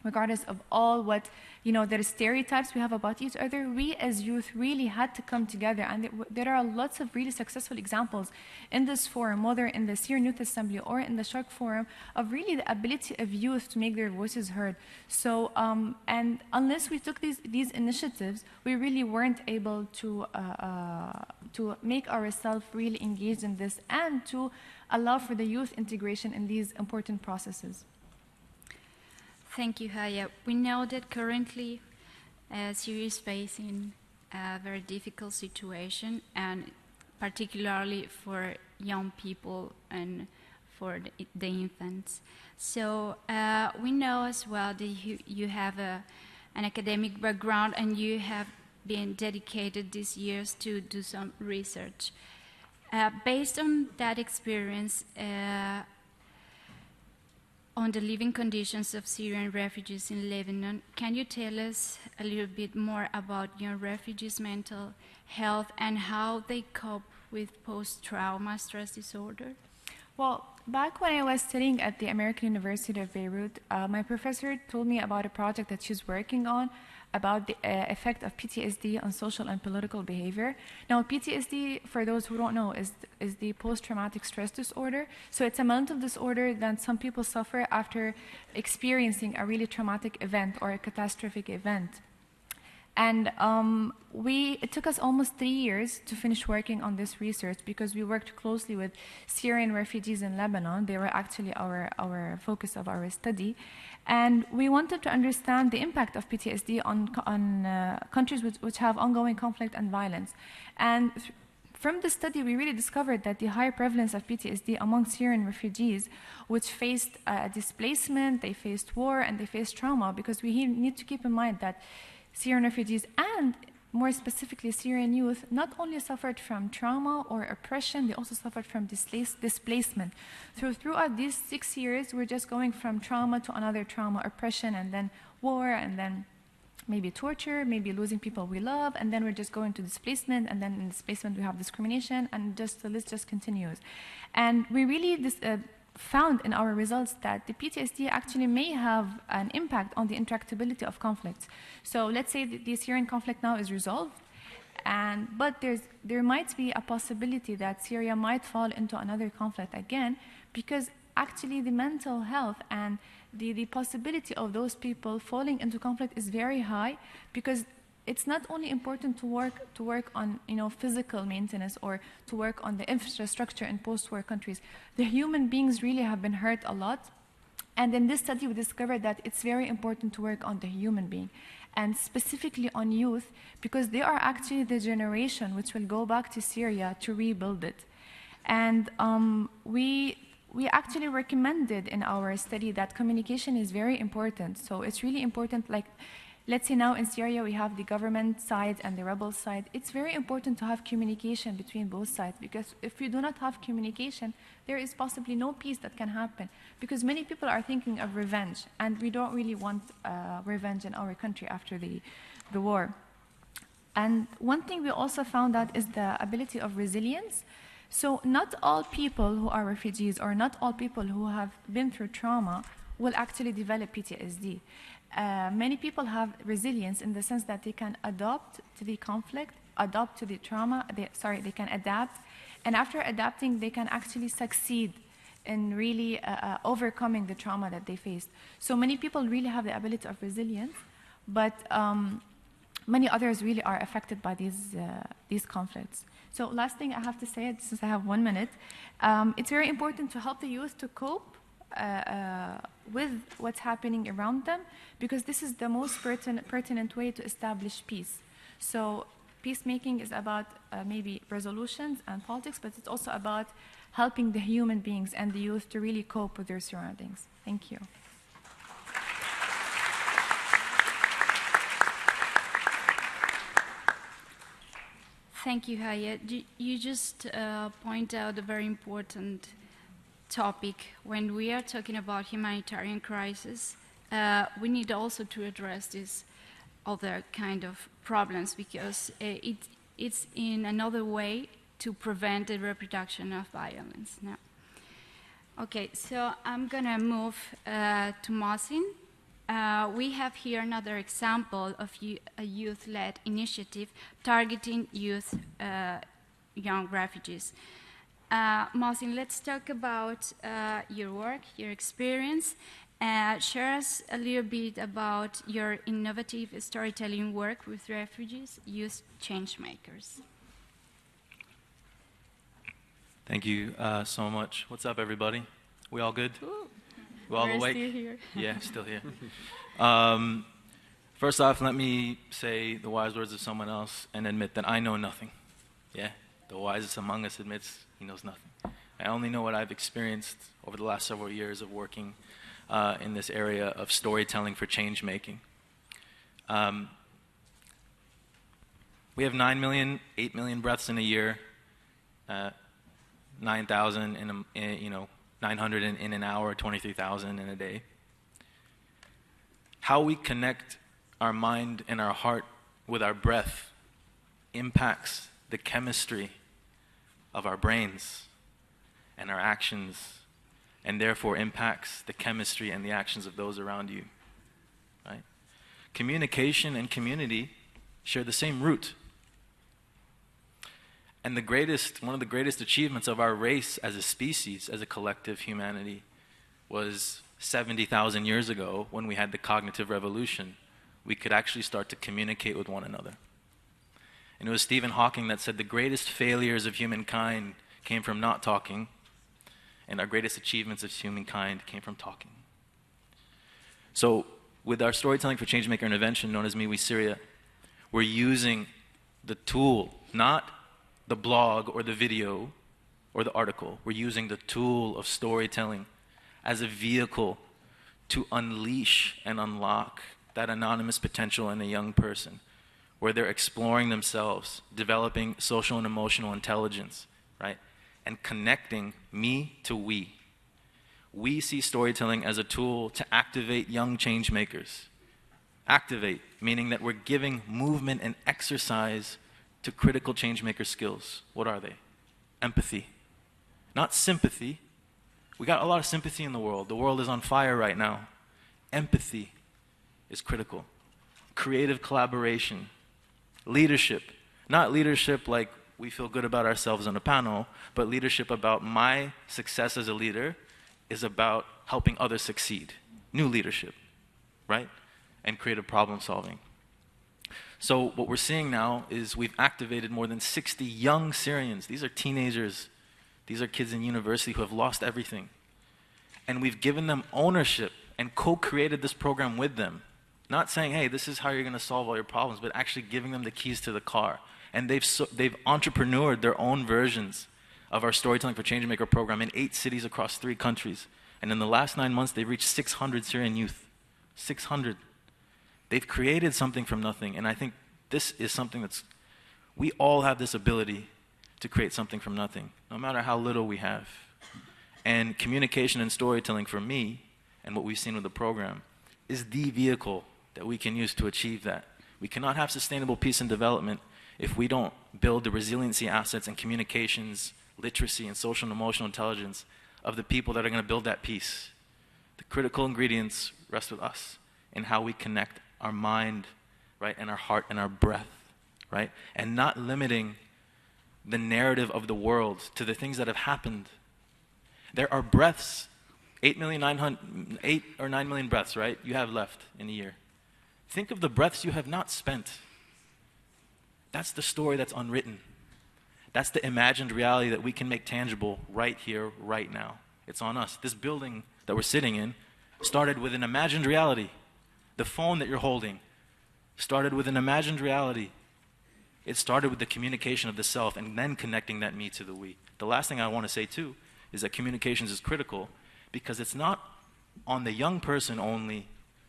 regardless of all what, there are stereotypes we have about each other, we as youth really had to come together. And there are lots of really successful examples in this forum, whether in the Syrian Youth Assembly or in the Shark Forum, of really the ability of youth to make their voices heard. So, and unless we took these initiatives, we really weren't able to make ourselves really engaged in this and to allow for the youth integration in these important processes. Thank you, Haya. We know that currently Syria is facing a very difficult situation, and particularly for young people and for the infants. So we know as well that you have an academic background, and you have been dedicated these years to do some research. Based on that experience, on the living conditions of Syrian refugees in Lebanon, can you tell us a little bit more about young refugees' mental health and how they cope with post-trauma stress disorder? Well, back when I was studying at the American University of Beirut, my professor told me about a project that she's working on about the effect of PTSD on social and political behavior. Now, PTSD, for those who don't know, is the post-traumatic stress disorder. So it's a mental disorder that some people suffer after experiencing a really traumatic event or a catastrophic event. And it took us almost 3 years to finish working on this research because we worked closely with Syrian refugees in Lebanon. They were actually our focus of our study. And we wanted to understand the impact of PTSD on countries which have ongoing conflict and violence. And from the study, we really discovered that the high prevalence of PTSD among Syrian refugees, which faced displacement, they faced war, and they faced trauma, because we need to keep in mind that Syrian refugees, and more specifically Syrian youth, not only suffered from trauma or oppression, they also suffered from displacement. Throughout these 6 years, we're just going from trauma to another trauma, oppression, and then war, and then maybe torture, maybe losing people we love, and then we're just going to displacement, and then in displacement we have discrimination, and the list just continues. And we really found in our results that the PTSD actually may have an impact on the intractability of conflicts. So let's say the Syrian conflict now is resolved, but there might be a possibility that Syria might fall into another conflict again, because actually the mental health and the possibility of those people falling into conflict is very high, because it's not only important to work on physical maintenance or to work on the infrastructure in post-war countries. The human beings really have been hurt a lot, and in this study we discovered that it's very important to work on the human being, and specifically on youth, because they are actually the generation which will go back to Syria to rebuild it. And we actually recommended in our study that communication is very important. So it's really important, like, let's say now in Syria we have the government side and the rebel side. It's very important to have communication between both sides, because if you do not have communication, there is possibly no peace that can happen, because many people are thinking of revenge, and we don't really want revenge in our country after the war. And one thing we also found out is the ability of resilience. So not all people who are refugees, or not all people who have been through trauma, will actually develop PTSD. Many people have resilience in the sense that they can adapt to the conflict, adapt to the trauma, they can adapt, and after adapting, they can actually succeed in really overcoming the trauma that they faced. So many people really have the ability of resilience, but many others really are affected by these conflicts. So last thing I have to say, since I have 1 minute, it's very important to help the youth to cope with what's happening around them, because this is the most pertinent way to establish peace. So peacemaking is about maybe resolutions and politics, but it's also about helping the human beings and the youth to really cope with their surroundings. Thank you. Thank you, Hayat. You just point out a very important topic. When we are talking about humanitarian crisis, we need also to address this other kind of problems, because it's in another way to prevent the reproduction of violence. Now, okay, so I'm gonna move to Mohsin. We have here another example of a youth-led initiative targeting youth, young refugees. Mohsin, let's talk about your work, your experience. Share us a little bit about your innovative storytelling work with refugees, youth change makers. Thank you so much. What's up, everybody? We all good? Ooh. We all We're awake? still here. Yeah, still here. First off, let me say the wise words of someone else and admit that I know nothing. Yeah, the wisest among us admits he knows nothing. I only know what I've experienced over the last several years of working in this area of storytelling for change making. We have 9 million, 8 million breaths in a year, 9,000 in 900 in an hour, 23,000 in a day. How we connect our mind and our heart with our breath impacts the chemistry of our brains and our actions, and therefore impacts the chemistry and the actions of those around you, right? Communication and community share the same root. And one of the greatest achievements of our race as a species, as a collective humanity, was 70,000 years ago when we had the cognitive revolution. We could actually start to communicate with one another. And it was Stephen Hawking that said the greatest failures of humankind came from not talking, and our greatest achievements of humankind came from talking. So with our Storytelling for Changemaker Intervention, known as Me We Syria, we're using the tool, not the blog or the video or the article. We're using the tool of storytelling as a vehicle to unleash and unlock that anonymous potential in a young person, where they're exploring themselves, developing social and emotional intelligence, right? And connecting me to we. We see storytelling as a tool to activate young change makers. Activate, meaning that we're giving movement and exercise to critical change maker skills. What are they? Empathy. Not sympathy. We got a lot of sympathy in the world. The world is on fire right now. Empathy is critical. Creative collaboration. Leadership. Not leadership like we feel good about ourselves on a panel, but leadership about my success as a leader is about helping others succeed. New leadership, right? And creative problem solving. So what we're seeing now is we've activated more than 60 young Syrians. These are teenagers. These are kids in university who have lost everything. And we've given them ownership and co-created this program with them. Not saying, hey, this is how you're going to solve all your problems, but actually giving them the keys to the car. And they've entrepreneured their own versions of our Storytelling for Changemaker program in 8 cities across 3 countries. And in the last 9 months, they've reached 600 Syrian youth. 600. They've created something from nothing, and I think this is something we all have this ability to create something from nothing, no matter how little we have. And communication and storytelling for me, and what we've seen with the program, is the vehicle that we can use to achieve that. We cannot have sustainable peace and development if we don't build the resiliency assets and communications, literacy, and social and emotional intelligence of the people that are going to build that peace. The critical ingredients rest with us in how we connect our mind, right, and our heart and our breath, right? And not limiting the narrative of the world to the things that have happened. There are breaths, 8 or 9 million breaths, right, you have left in a year. Think of the breaths you have not spent. That's the story that's unwritten. That's the imagined reality that we can make tangible right here, right now. It's on us. This building that we're sitting in started with an imagined reality. The phone that you're holding started with an imagined reality. It started with the communication of the self and then connecting that me to the we. The last thing I want to say too is that communications is critical because it's not on the young person only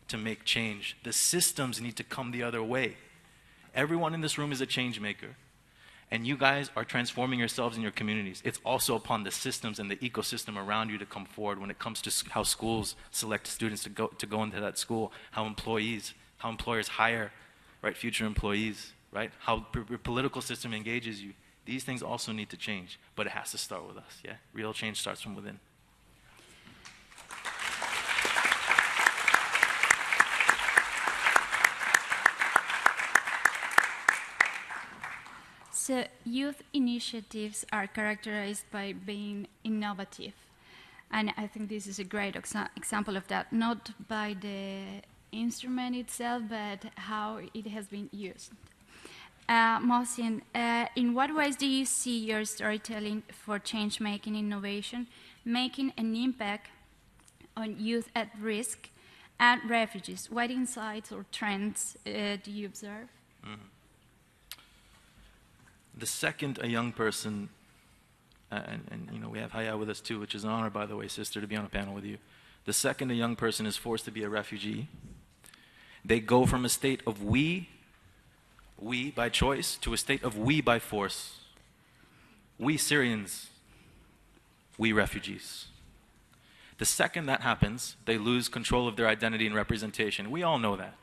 to make change. The systems need to come the other way. Everyone in this room is a change maker. And you guys are transforming yourselves in your communities. It's also upon the systems and the ecosystem around you to come forward when it comes to how schools select students to go into that school, how employers hire, right, future employees, right? How your political system engages you. These things also need to change, but it has to start with us, yeah? Real change starts from within. So youth initiatives are characterized by being innovative. And I think this is a great example of that, not by the instrument itself, but how it has been used. Mohsin, in what ways do you see your storytelling for change-making innovation making an impact on youth at risk and refugees? What insights or trends do you observe? Mm-hmm. The second a young person, and you know, we have Haya with us too, which is an honor, by the way, sister, to be on a panel with you. The second a young person is forced to be a refugee, they go from a state of we by choice, to a state of we by force. We Syrians, we refugees. The second that happens, they lose control of their identity and representation. We all know that.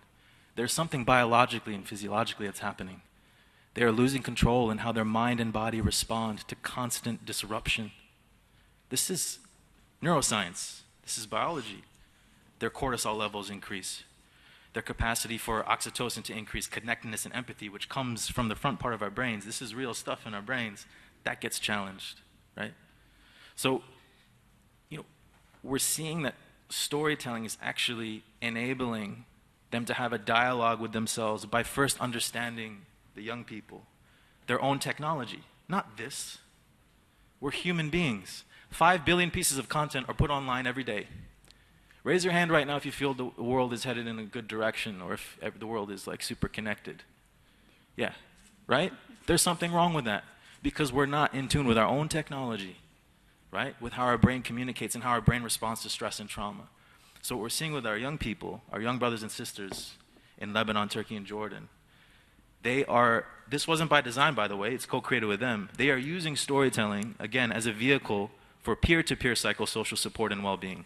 There's something biologically and physiologically that's happening. They are losing control in how their mind and body respond to constant disruption. This is neuroscience. This is biology. Their cortisol levels increase. Their capacity for oxytocin to increase, connectedness and empathy, which comes from the front part of our brains. This is real stuff in our brains. That gets challenged, right? So, you know, we're seeing that storytelling is actually enabling them to have a dialogue with themselves by first understanding the young people, their own technology, not this. We're human beings. 5 billion pieces of content are put online every day. Raise your hand right now if you feel the world is headed in a good direction or if the world is like super connected. Yeah, right? There's something wrong with that because we're not in tune with our own technology, right? With how our brain communicates and how our brain responds to stress and trauma. So what we're seeing with our young people, our young brothers and sisters in Lebanon, Turkey, and Jordan, this wasn't by design, by the way, it's co-created with them. They are using storytelling, again, as a vehicle for peer-to-peer psychosocial support and well-being.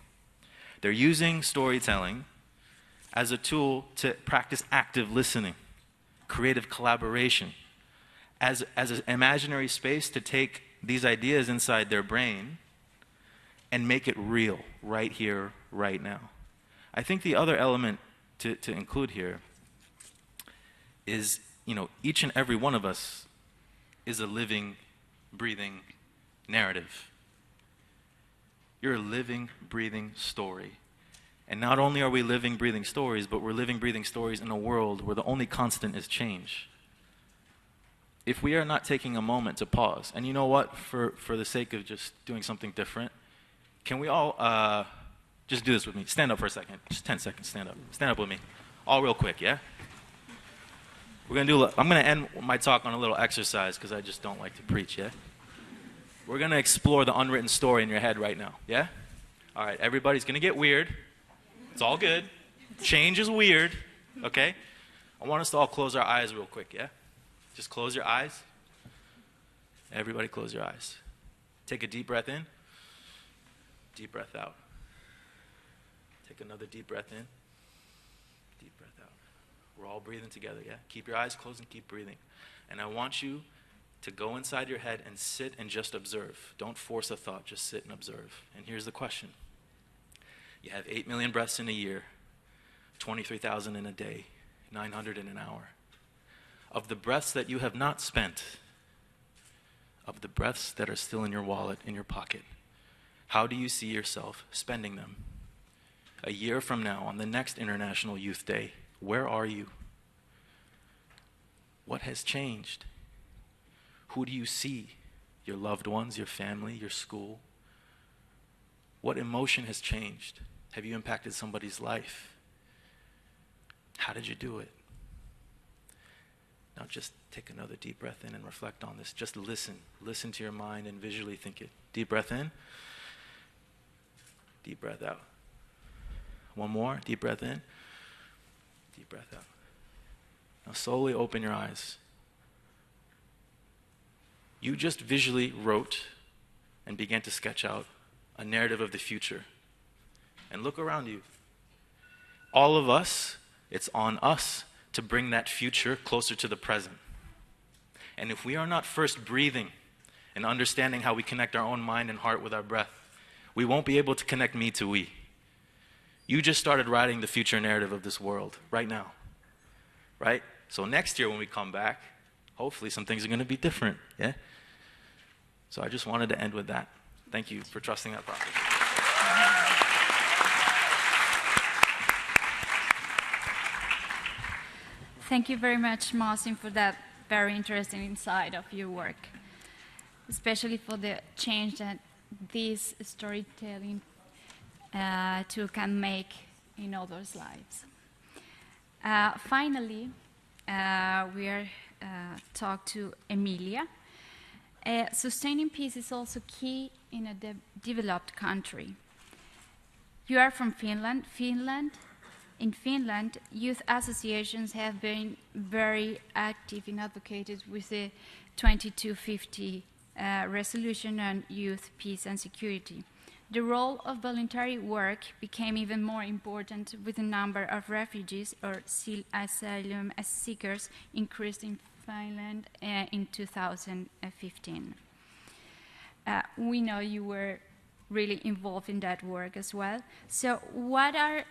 They're using storytelling as a tool to practice active listening, creative collaboration, as an imaginary space to take these ideas inside their brain and make it real, right here, right now. I think the other element to include here is, you know, each and every one of us is a living, breathing narrative. You're a living, breathing story. And not only are we living, breathing stories, but we're living, breathing stories in a world where the only constant is change. If we are not taking a moment to pause, and you know what, for the sake of just doing something different, can we all just do this with me? Stand up for a second. Just 10 seconds, stand up. Stand up with me. All real quick, yeah? I'm gonna end my talk on a little exercise because I just don't like to preach, yeah? We're gonna explore the unwritten story in your head right now, yeah? All right, everybody's gonna get weird. It's all good. Change is weird, okay? I want us to all close our eyes real quick, yeah? Just close your eyes. Everybody close your eyes. Take a deep breath in. Deep breath out. Take another deep breath in. Deep breath out. We're all breathing together, yeah? Keep your eyes closed and keep breathing. And I want you to go inside your head and sit and just observe. Don't force a thought, just sit and observe. And here's the question. You have 8 million breaths in a year, 23,000 in a day, 900 in an hour. Of the breaths that you have not spent, of the breaths that are still in your wallet, in your pocket, how do you see yourself spending them? A year from now, on the next International Youth Day, where are you? What has changed? Who do you see? Your loved ones, your family, your school? What emotion has changed? Have you impacted somebody's life? How did you do it? Now just take another deep breath in and reflect on this. Just listen. Listen to your mind and visually think it. Deep breath in. Deep breath out. One more. Deep breath in. Deep breath out. Now slowly open your eyes. You just visually wrote and began to sketch out a narrative of the future. And look around you. All of us, it's on us to bring that future closer to the present. And if we are not first breathing and understanding how we connect our own mind and heart with our breath, we won't be able to connect me to we. You just started writing the future narrative of this world right now, right? So next year when we come back, hopefully some things are going to be different, yeah? So I just wanted to end with that. Thank you for trusting that process. Thank you very much, Marcin, for that very interesting insight of your work, especially for the change that this storytelling tool can make in others' lives. Finally, we are talk to Emilia. Sustaining peace is also key in a developed country. You are from Finland. In Finland, youth associations have been very active in advocating with the 2250 resolution on youth, peace and security. The role of voluntary work became even more important with the number of refugees or asylum seekers increased in Finland in 2015. We know you were really involved in that work as well. So what are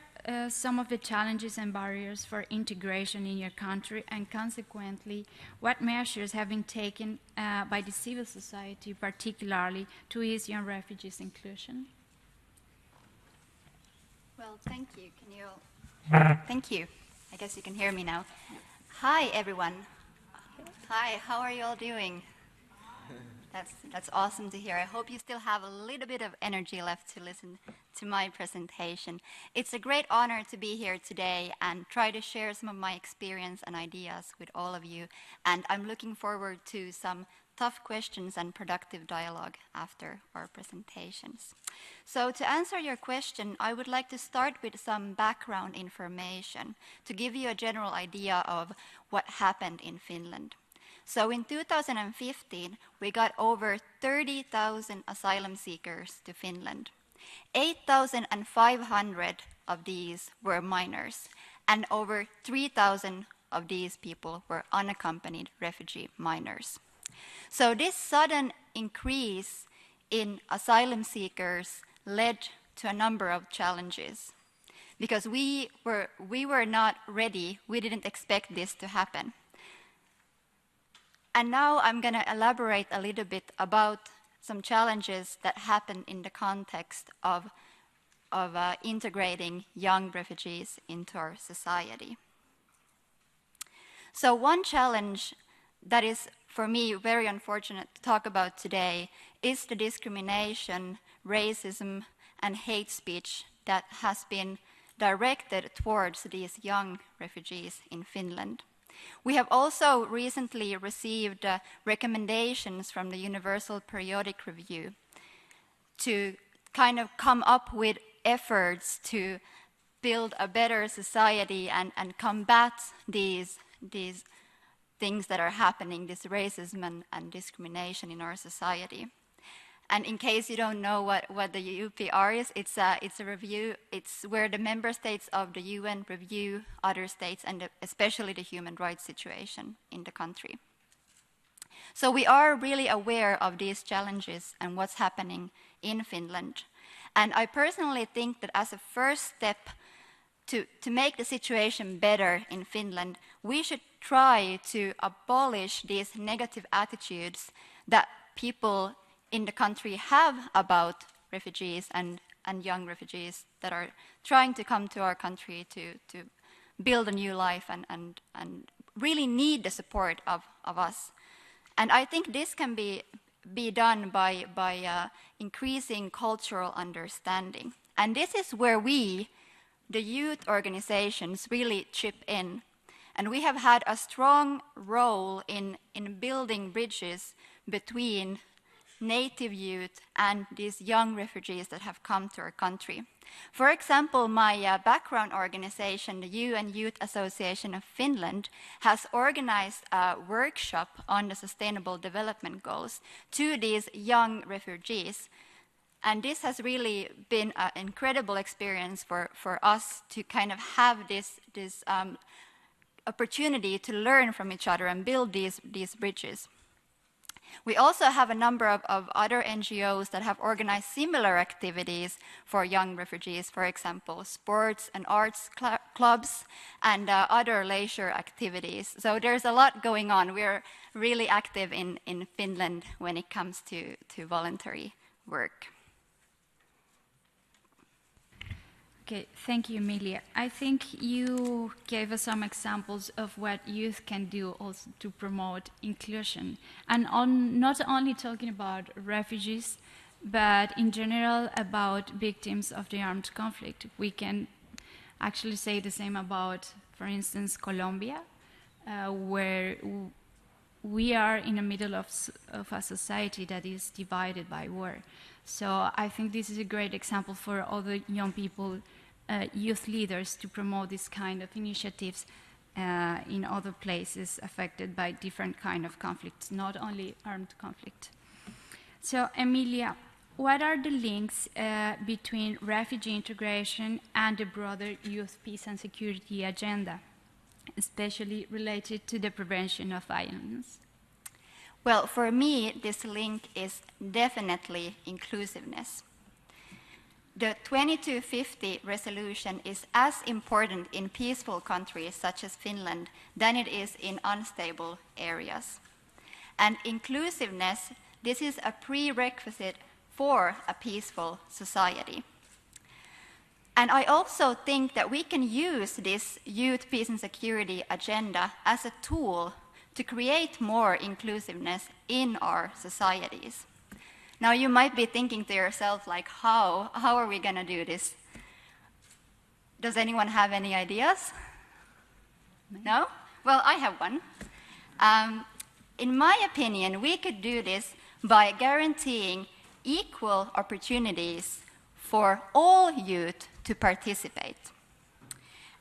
some of the challenges and barriers for integration in your country, and consequently, what measures have been taken by the civil society, particularly to ease young refugees' inclusion? Well, thank you. Can you? Thank you. I guess you can hear me now. Hi, everyone. Hi. How are you all doing? That's awesome to hear. I hope you still have a little bit of energy left to listen to my presentation. It's a great honor to be here today and try to share some of my experience and ideas with all of you. And I'm looking forward to some tough questions and productive dialogue after our presentations. So to answer your question, I would like to start with some background information to give you a general idea of what happened in Finland. So in 2015, we got over 30,000 asylum seekers to Finland. 8,500 of these were minors, and over 3,000 of these people were unaccompanied refugee minors. So this sudden increase in asylum seekers led to a number of challenges, because we were not ready. We didn't expect this to happen. And now I'm going to elaborate a little bit about some challenges that happen in the context of integrating young refugees into our society. So one challenge that is, for me, very unfortunate to talk about today is the discrimination, racism, and hate speech that has been directed towards these young refugees in Finland. We have also recently received recommendations from the Universal Periodic Review to kind of come up with efforts to build a better society and combat these things that are happening, this racism and discrimination in our society. And in case you don't know what the UPR is, it's a review. It's where the member states of the UN review other states and especially the human rights situation in the country. So we are really aware of these challenges and what's happening in Finland. And I personally think that as a first step to make the situation better in Finland, we should try to abolish these negative attitudes that people in the country have about refugees and young refugees that are trying to come to our country to build a new life and really need the support of us. And I think this can be done by increasing cultural understanding. And this is where we, the youth organizations, really chip in. And we have had a strong role in building bridges between native youth and these young refugees that have come to our country. For example, my background organization, the UN Youth Association of Finland, has organized a workshop on the Sustainable Development Goals to these young refugees. And this has really been an incredible experience for us to kind of have this opportunity to learn from each other and build these bridges. We also have a number of other NGOs that have organized similar activities for young refugees, for example, sports and arts clubs and other leisure activities. So there's a lot going on. We're really active in Finland when it comes to voluntary work. Okay, thank you, Emilia. I think you gave us some examples of what youth can do also to promote inclusion. And not only talking about refugees, but in general about victims of the armed conflict. We can actually say the same about, for instance, Colombia, where we are in the middle of a society that is divided by war. So I think this is a great example for other young people, youth leaders, to promote this kind of initiatives in other places affected by different kind of conflicts, not only armed conflict. So Emilia, what are the links between refugee integration and the broader youth peace and security agenda, especially related to the prevention of violence? Well, for me, this link is definitely inclusiveness. The 2250 resolution is as important in peaceful countries such as Finland than it is in unstable areas. And inclusiveness, this is a prerequisite for a peaceful society. And I also think that we can use this youth peace and security agenda as a tool to create more inclusiveness in our societies. Now you might be thinking to yourself, like, how are we going to do this? Does anyone have any ideas? No? Well, I have one. In my opinion, we could do this by guaranteeing equal opportunities for all youth to participate.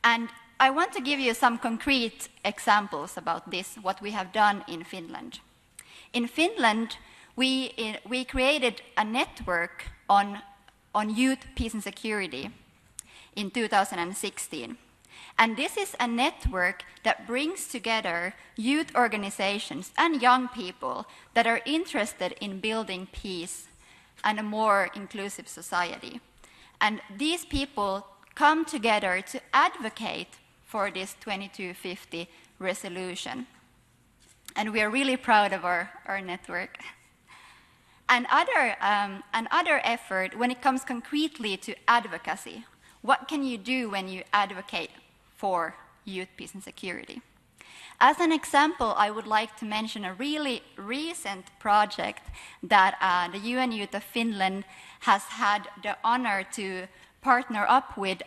And I want to give you some concrete examples about this, what we have done in Finland. In Finland, we created a network on youth peace and security in 2016. And this is a network that brings together youth organizations and young people that are interested in building peace and a more inclusive society. And these people come together to advocate for this 2250 resolution. And we are really proud of our network. Another effort when it comes concretely to advocacy. What can you do when you advocate for youth peace and security? As an example, I would like to mention a really recent project that the UN Youth of Finland has had the honor to partner up with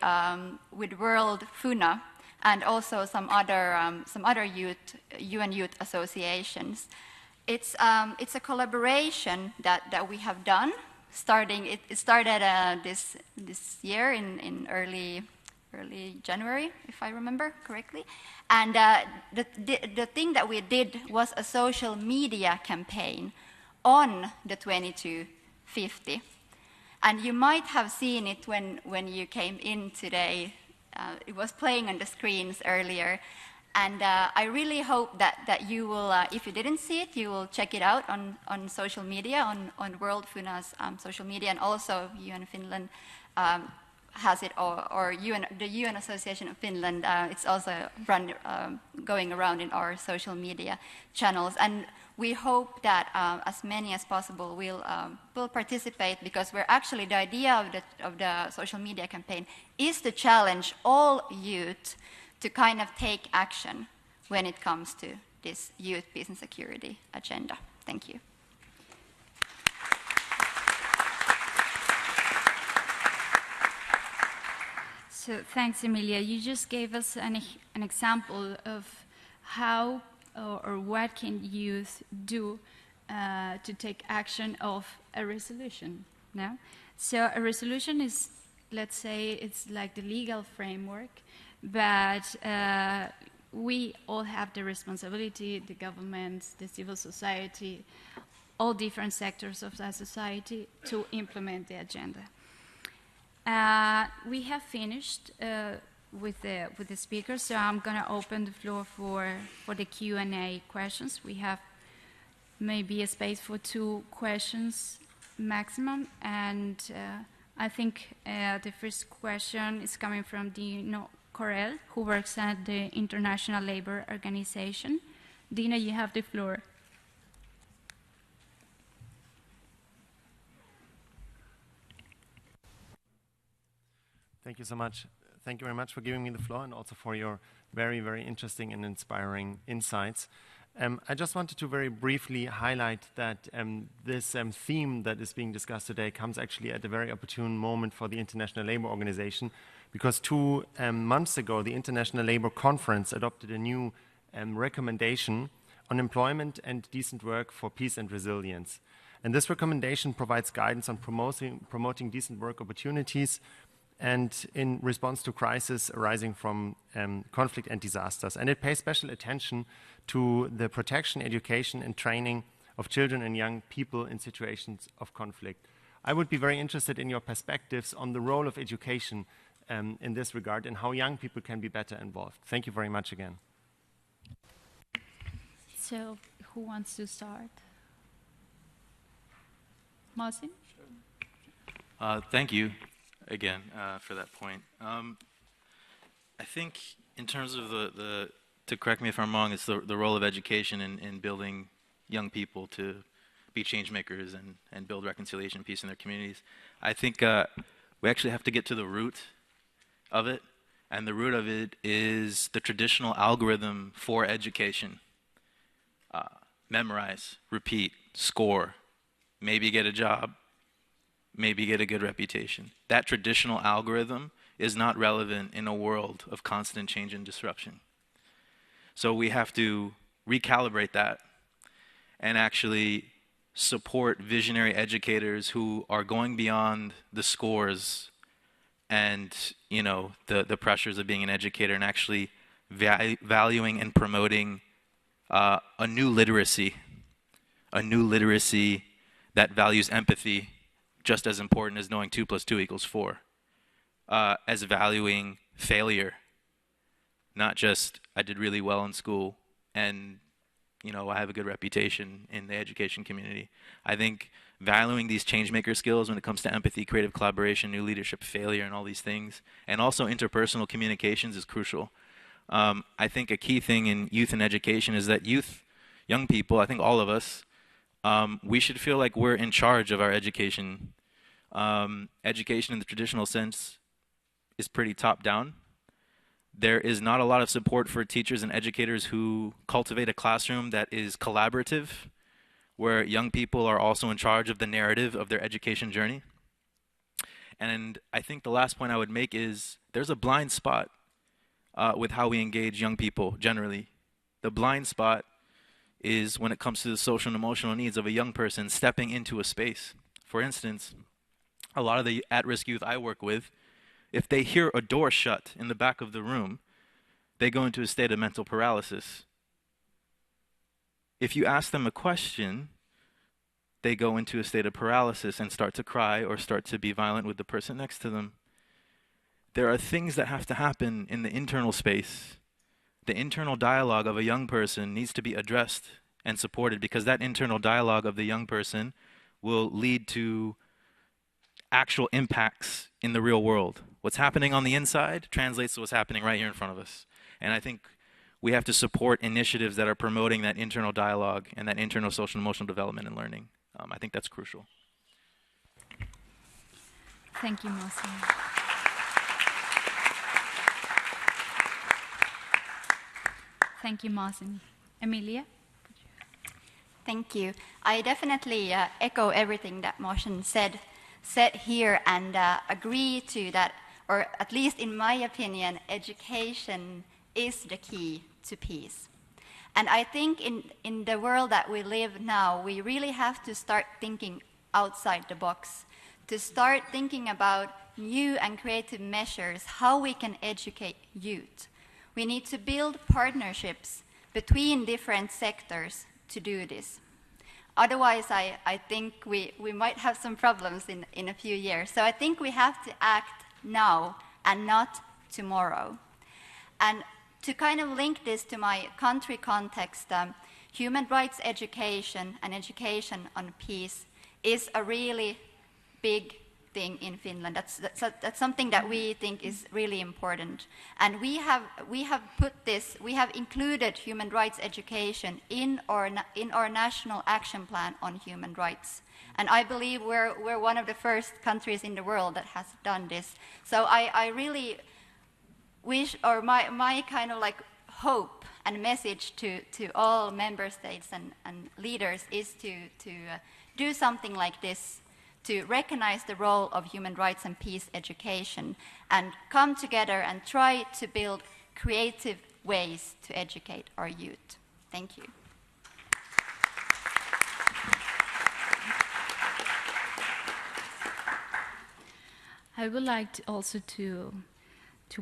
World FUNA and also some other UN youth associations. It's a collaboration that we have done. It started this year in early January, if I remember correctly. And the thing that we did was a social media campaign on the 2250. And you might have seen it when you came in today. It was playing on the screens earlier. And I really hope that you will, if you didn't see it, you will check it out on social media, on World FUNA's social media, and also UN Finland has it, or the UN Association of Finland. It's also going around in our social media channels. And we hope that as many as possible will participate, because we're actually, the idea of the social media campaign is to challenge all youth to kind of take action when it comes to this youth peace and security agenda. Thank you. So thanks, Emilia. You just gave us an example of how or what can youth do to take action of a resolution. No? So a resolution is, let's say, it's like the legal framework, but we all have the responsibility, the government, the civil society, all different sectors of that society to implement the agenda. We have finished with the speakers, so I'm going to open the floor for the Q&A questions. We have maybe a space for 2 questions maximum, and I think the first question is coming from Dino Correll, who works at the International Labour Organization. Dino, you have the floor. Thank you so much. Thank you very much for giving me the floor and also for your very, very interesting and inspiring insights. I just wanted to very briefly highlight that this theme that is being discussed today comes actually at a very opportune moment for the International Labour Organization, because 2 months ago, the International Labour Conference adopted a new recommendation on employment and decent work for peace and resilience. And this recommendation provides guidance on promoting decent work opportunities and in response to crises arising from conflict and disasters. And it pays special attention to the protection, education, and training of children and young people in situations of conflict. I would be very interested in your perspectives on the role of education in this regard and how young people can be better involved. Thank you very much again. So, who wants to start? Marcin? Thank you again for that point. I think in terms of to correct me if I'm wrong, it's the role of education in building young people to be change makers and build reconciliation, peace in their communities. I think we actually have to get to the root of it, and the root of it is the traditional algorithm for education. Memorize, repeat, score, maybe get a job, maybe get a good reputation. That traditional algorithm is not relevant in a world of constant change and disruption. So we have to recalibrate that and actually support visionary educators who are going beyond the scores and, you know, the pressures of being an educator, and actually valuing and promoting a new literacy that values empathy just as important as knowing 2 + 2 = 4, as valuing failure, not just I did really well in school and, you know, I have a good reputation in the education community. I think valuing these changemaker skills when it comes to empathy, creative collaboration, new leadership, failure, and all these things, and also interpersonal communications is crucial. I think a key thing in youth and education is that young people, I think all of us, we should feel like we're in charge of our education. Education in the traditional sense is pretty top-down. There is not a lot of support for teachers and educators who cultivate a classroom that is collaborative, where young people are also in charge of the narrative of their education journey. And I think the last point I would make is there's a blind spot with how we engage young people generally. The blind spot is when it comes to the social and emotional needs of a young person stepping into a space. For instance, a lot of the at-risk youth I work with, if they hear a door shut in the back of the room, they go into a state of mental paralysis. If you ask them a question, they go into a state of paralysis and start to cry or start to be violent with the person next to them. There are things that have to happen in the internal space. The internal dialogue of a young person needs to be addressed and supported, because that internal dialogue of the young person will lead to actual impacts in the real world. What's happening on the inside translates to what's happening right here in front of us. And I think we have to support initiatives that are promoting that internal dialogue and that internal social and emotional development and learning. I think that's crucial. Thank you, Marcin. Thank you, Marcin. Emilia? Thank you. I definitely echo everything that Marcin said here, and agree to that or at least in my opinion, education is the key to peace. And I think in the world that we live now, we really have to start thinking outside the box, to start thinking about new and creative measures, how we can educate youth. We need to build partnerships between different sectors to do this. Otherwise, I think we might have some problems in a few years. So I think we have to act now and not tomorrow. And to kind of link this to my country context, human rights education and education on peace is a really big thing in Finland. That's something that we think is really important. And we have included human rights education in our national action plan on human rights. And I believe we're one of the first countries in the world that has done this. So I really wish, or my kind of like hope and message to all member states and leaders is to do something like this, to recognize the role of human rights and peace education and come together and try to build creative ways to educate our youth. Thank you. I would like also to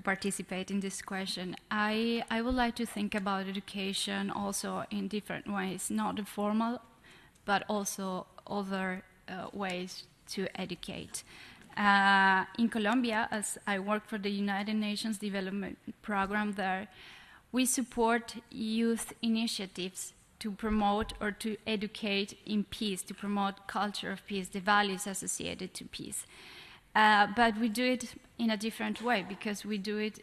participate in this question. I would like to think about education also in different ways, not the formal, but also other ways to educate. In Colombia, as I work for the United Nations Development Program there, we support youth initiatives to promote or to educate in peace, to promote culture of peace, the values associated to peace. But we do it in a different way because we do it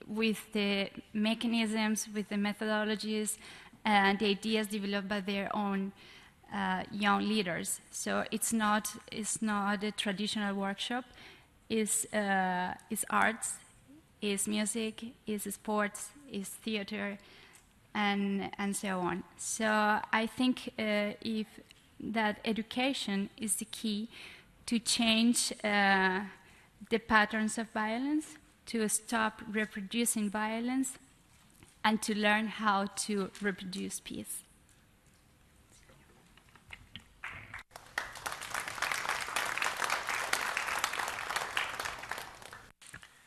with the mechanisms, with the methodologies, and the ideas developed by their own young leaders. So it's not a traditional workshop. It's arts, it's music, it's sports, it's theater, and so on. So I think if that education is the key to change the patterns of violence, to stop reproducing violence, and to learn how to reproduce peace.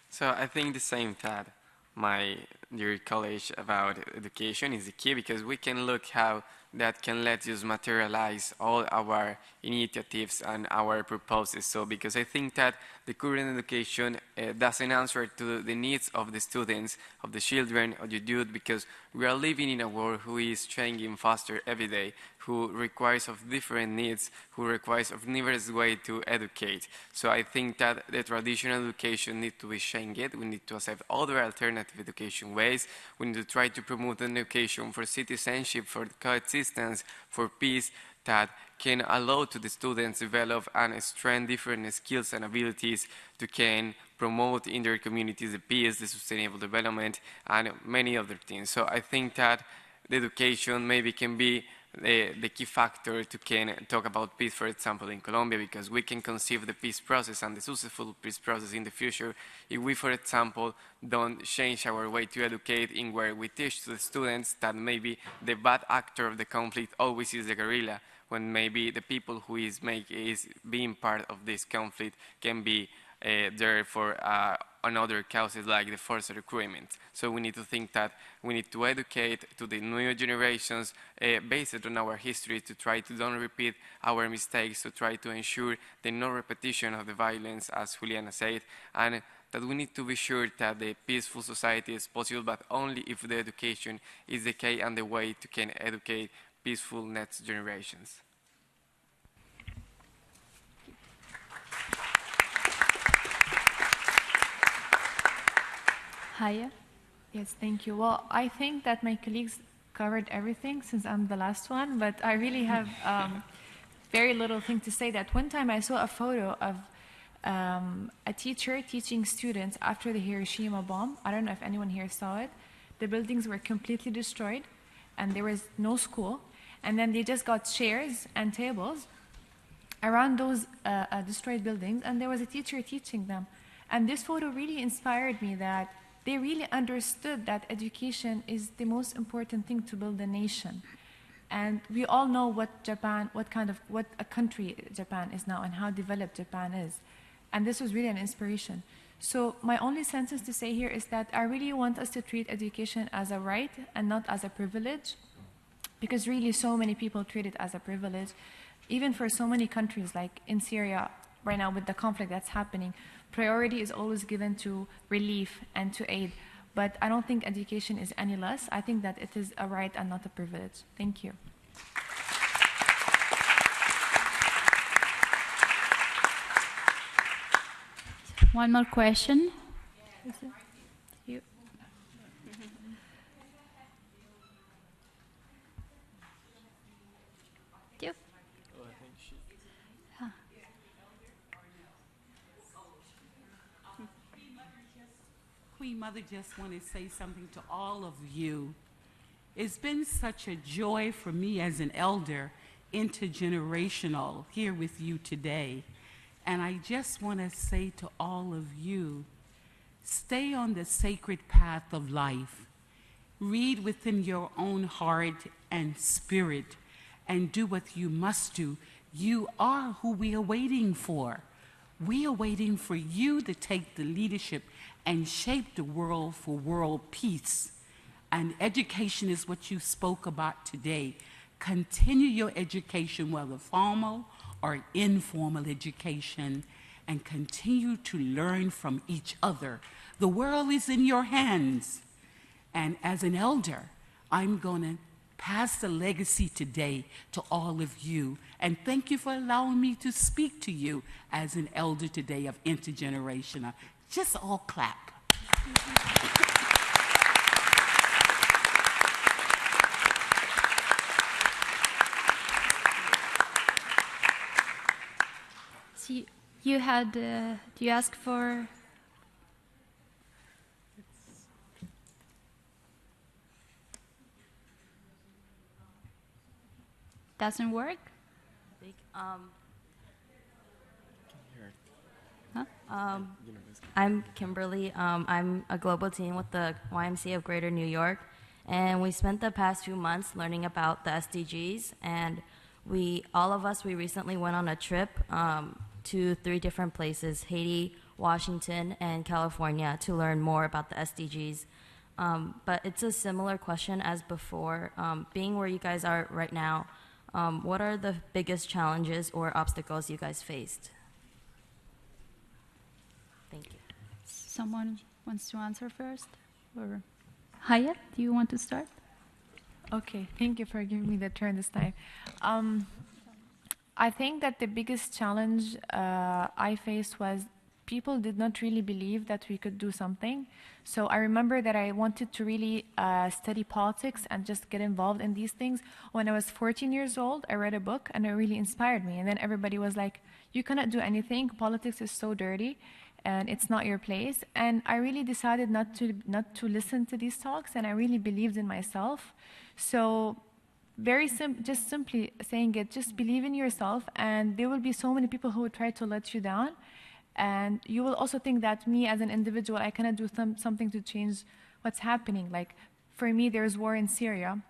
So I think the same that my dear college about education is the key, because we can look how that can let us materialize all our initiatives and our proposals. So because I think that the current education doesn't answer to the needs of the students, of the children, of the youth, because we are living in a world who is changing faster every day, who requires of different needs, who requires of numerous ways to educate. So I think that the traditional education needs to be changed. We need to accept other alternative education ways. We need to try to promote an education for citizenship, for coexistence, for peace, that can allow to the students develop and strengthen different skills and abilities to can promote in their communities the peace, the sustainable development, and many other things. So I think that the education maybe can be the key factor to can talk about peace, for example, in Colombia, because we can conceive the peace process and the successful peace process in the future if we, for example, don't change our way to educate in where we teach to the students that maybe the bad actor of the conflict always is the guerrilla, when maybe the people who is being part of this conflict can be there for another causes like the forced recruitment. So we need to think that we need to educate to the new generations based on our history to try to don't repeat our mistakes, to try to ensure the no repetition of the violence, as Juliana said, and that we need to be sure that the peaceful society is possible, but only if the education is the key and the way to can educate peaceful next generations. Hiya. Yes, thank you. Well, I think that my colleagues covered everything since I'm the last one, but I really have very little thing to say. That one time I saw a photo of a teacher teaching students after the Hiroshima bomb. I don't know if anyone here saw it. The buildings were completely destroyed and there was no school. And then they just got chairs and tables around those destroyed buildings, and there was a teacher teaching them. And this photo really inspired me that they really understood that education is the most important thing to build a nation. And we all know what a country Japan is now and how developed Japan is. And this was really an inspiration. So my only sentence to say here is that I really want us to treat education as a right and not as a privilege, because really so many people treat it as a privilege. Even for so many countries, like in Syria right now with the conflict that's happening, priority is always given to relief and to aid. But I don't think education is any less. I think that it is a right and not a privilege. Thank you. One more question. You. You. Queen Mother just want to say something to all of you. It's been such a joy for me as an elder, intergenerational, here with you today. And I just want to say to all of you, stay on the sacred path of life. Read within your own heart and spirit and do what you must do. You are who we are waiting for. We are waiting for you to take the leadership and shape the world for world peace. And education is what you spoke about today. Continue your education, whether formal or informal education, and continue to learn from each other. The world is in your hands. And as an elder, I'm going to pass the legacy today to all of you. And thank you for allowing me to speak to you as an elder today of intergenerational. Just all clap. So you had, do you ask for? Doesn't work? I'm Kimberly. I'm a global teen with the YMCA of Greater New York, and we spent the past few months learning about the SDGs, and all of us recently went on a trip to 3 different places, Haiti, Washington, and California, to learn more about the SDGs. But it's a similar question as before. Being where you guys are right now, what are the biggest challenges or obstacles you guys faced? Thank you. Someone wants to answer first? Or Hayat, do you want to start? Okay, thank you for giving me the turn this time. I think that the biggest challenge I faced was people did not really believe that we could do something. So I remember that I wanted to really study politics and just get involved in these things. When I was 14 years old, I read a book and it really inspired me. And then everybody was like, you cannot do anything. Politics is so dirty and it's not your place. And I really decided not to listen to these talks, and I really believed in myself. So just simply saying it, just believe in yourself, and there will be so many people who will try to let you down. And you will also think that me as an individual, I cannot do something to change what's happening. Like for me, there's war in Syria.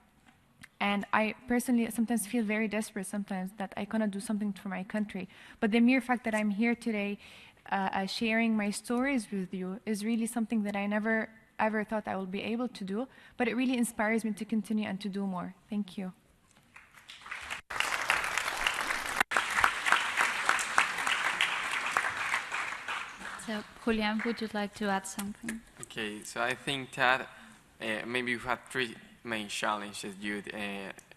And I personally sometimes feel very desperate sometimes that I cannot do something for my country. But the mere fact that I'm here today sharing my stories with you is really something that I never ever thought I would be able to do. But it really inspires me to continue and to do more. Thank you. So, Julian, would you like to add something? Okay, so I think that maybe we have 3 main challenges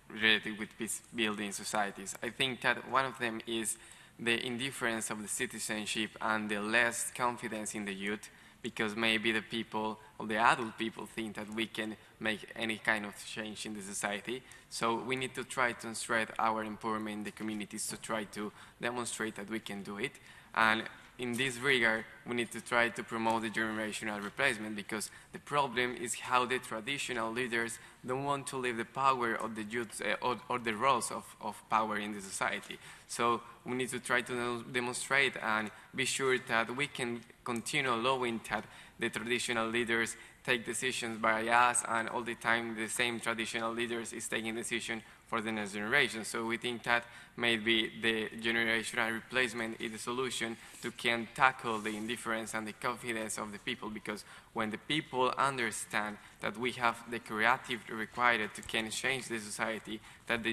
related with peace building societies. I think that one of them is the indifference of the citizenship and the less confidence in the youth, because maybe the people, or the adult people, think that we can make any kind of change in the society. So we need to try to spread our empowerment in the communities to try to demonstrate that we can do it. And in this regard, we need to try to promote the generational replacement, because the problem is how the traditional leaders don't want to leave the power of the youth or the roles of power in the society. So we need to try to demonstrate and be sure that we can continue allowing that the traditional leaders take decisions by us, and all the time the same traditional leaders is taking decisions for the next generation. So we think that maybe the generational replacement is the solution to can tackle the indifference and the confidence of the people, because when the people understand that we have the creative required to can change the society, that the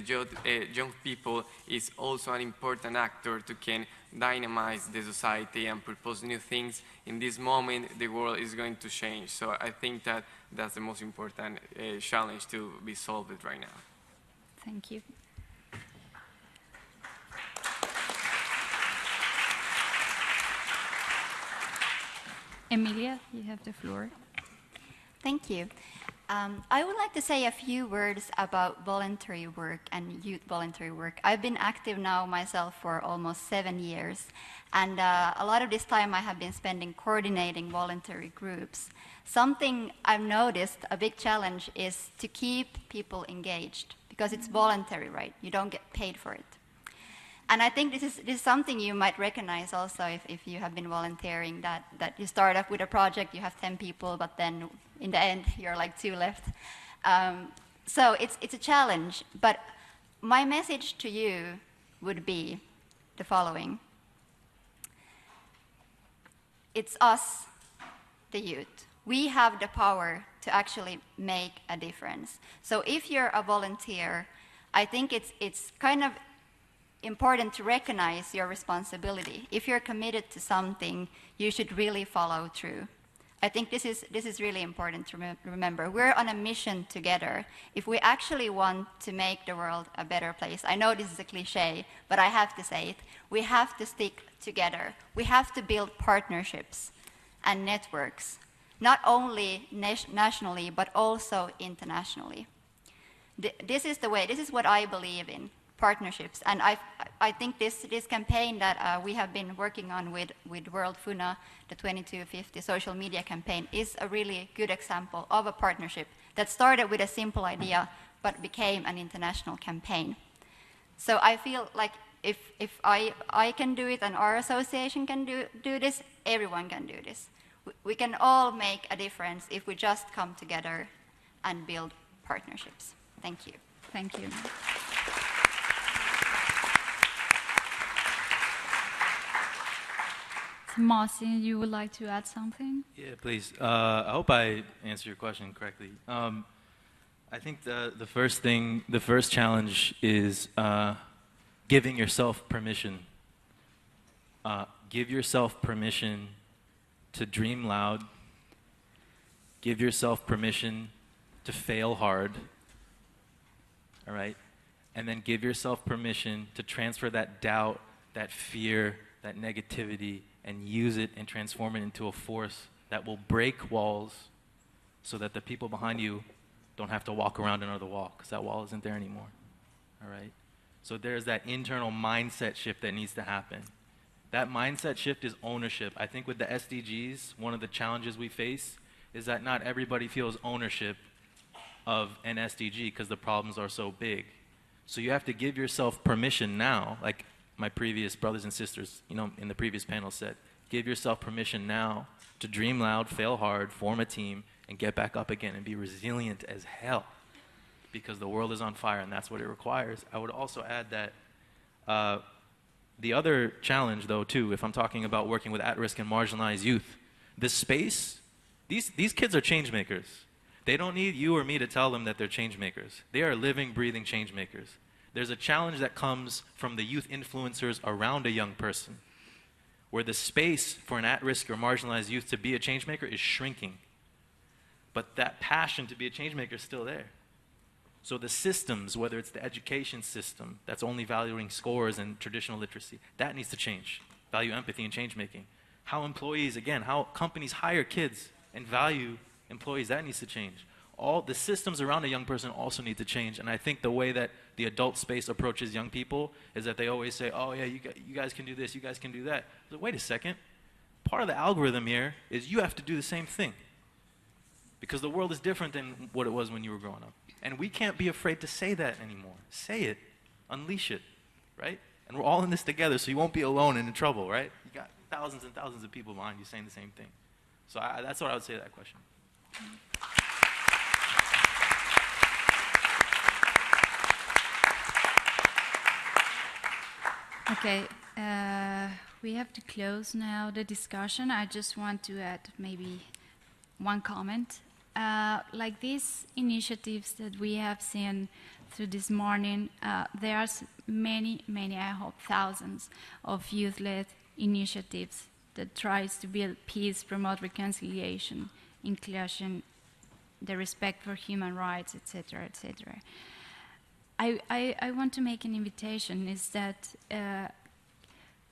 young people is also an important actor to can dynamize the society and propose new things, in this moment the world is going to change. So I think that that's the most important challenge to be solved right now. Thank you. Emilia, you have the floor. Thank you. I would like to say a few words about voluntary work and youth voluntary work. I've been active now myself for almost 7 years, and a lot of this time I have been spending coordinating voluntary groups. Something I've noticed, a big challenge, is to keep people engaged, because it's voluntary, right? You don't get paid for it. And I think this is something you might recognize also if you have been volunteering, that you start up with a project, you have 10 people, but then in the end, you're like 2 left. So it's a challenge, but my message to you would be the following. It's us, the youth. We have the power to actually make a difference. So if you're a volunteer, I think it's kind of important to recognize your responsibility. If you're committed to something, you should really follow through. I think this is really important to remember. We're on a mission together. If we actually want to make the world a better place, I know this is a cliche, but I have to say it, we have to stick together. We have to build partnerships and networks, not only nationally, but also internationally. This is the way, this is what I believe in. Partnerships, and I think this campaign that we have been working on with World FUNA, the 2250 social media campaign, is a really good example of a partnership that started with a simple idea but became an international campaign. So I feel like if I can do it and our association can do this, everyone can do this. We can all make a difference if we just come together and build partnerships. Thank you. Thank you. Marcin, you would like to add something? Yeah, please. I hope I answer your question correctly. I think the first challenge is giving yourself permission. Give yourself permission to dream loud. Give yourself permission to fail hard. All right? And then give yourself permission to transfer that doubt, that fear, that negativity, and use it and transform it into a force that will break walls so that the people behind you don't have to walk around another wall, because that wall isn't there anymore. All right? So there's that internal mindset shift that needs to happen. That mindset shift is ownership. I think with the SDGs, one of the challenges we face is that not everybody feels ownership of an SDG because the problems are so big. So you have to give yourself permission now, like my previous brothers and sisters, in the previous panel said, give yourself permission now to dream loud, fail hard, form a team, and get back up again and be resilient as hell, because the world is on fire and that's what it requires. I would also add that the other challenge, though, too, if I'm talking about working with at-risk and marginalized youth, this space, these kids are change makers. They don't need you or me to tell them that they're change makers. They are living, breathing change makers. There's a challenge that comes from the youth influencers around a young person, where the space for an at-risk or marginalized youth to be a change maker is shrinking. But that passion to be a change maker is still there. So the systems, whether it's the education system that's only valuing scores and traditional literacy, that needs to change. Value empathy and change making. How employees, again, how companies hire kids and value employees, that needs to change. All the systems around a young person also need to change. And I think the way that the adult space approaches young people is that they always say, oh yeah, you guys can do this, you guys can do that. So wait a second, part of the algorithm here is you have to do the same thing. Because the world is different than what it was when you were growing up. And we can't be afraid to say that anymore. Say it. Unleash it. Right? And we're all in this together, so you won't be alone and in trouble, right? You got thousands and thousands of people behind you saying the same thing. So that's what I would say to that question. Okay, we have to close now the discussion. I just want to add maybe one comment. Like these initiatives that we have seen through this morning, there are many, I hope thousands of youth-led initiatives that tries to build peace, promote reconciliation, inclusion, the respect for human rights, etc., etc. I want to make an invitation is that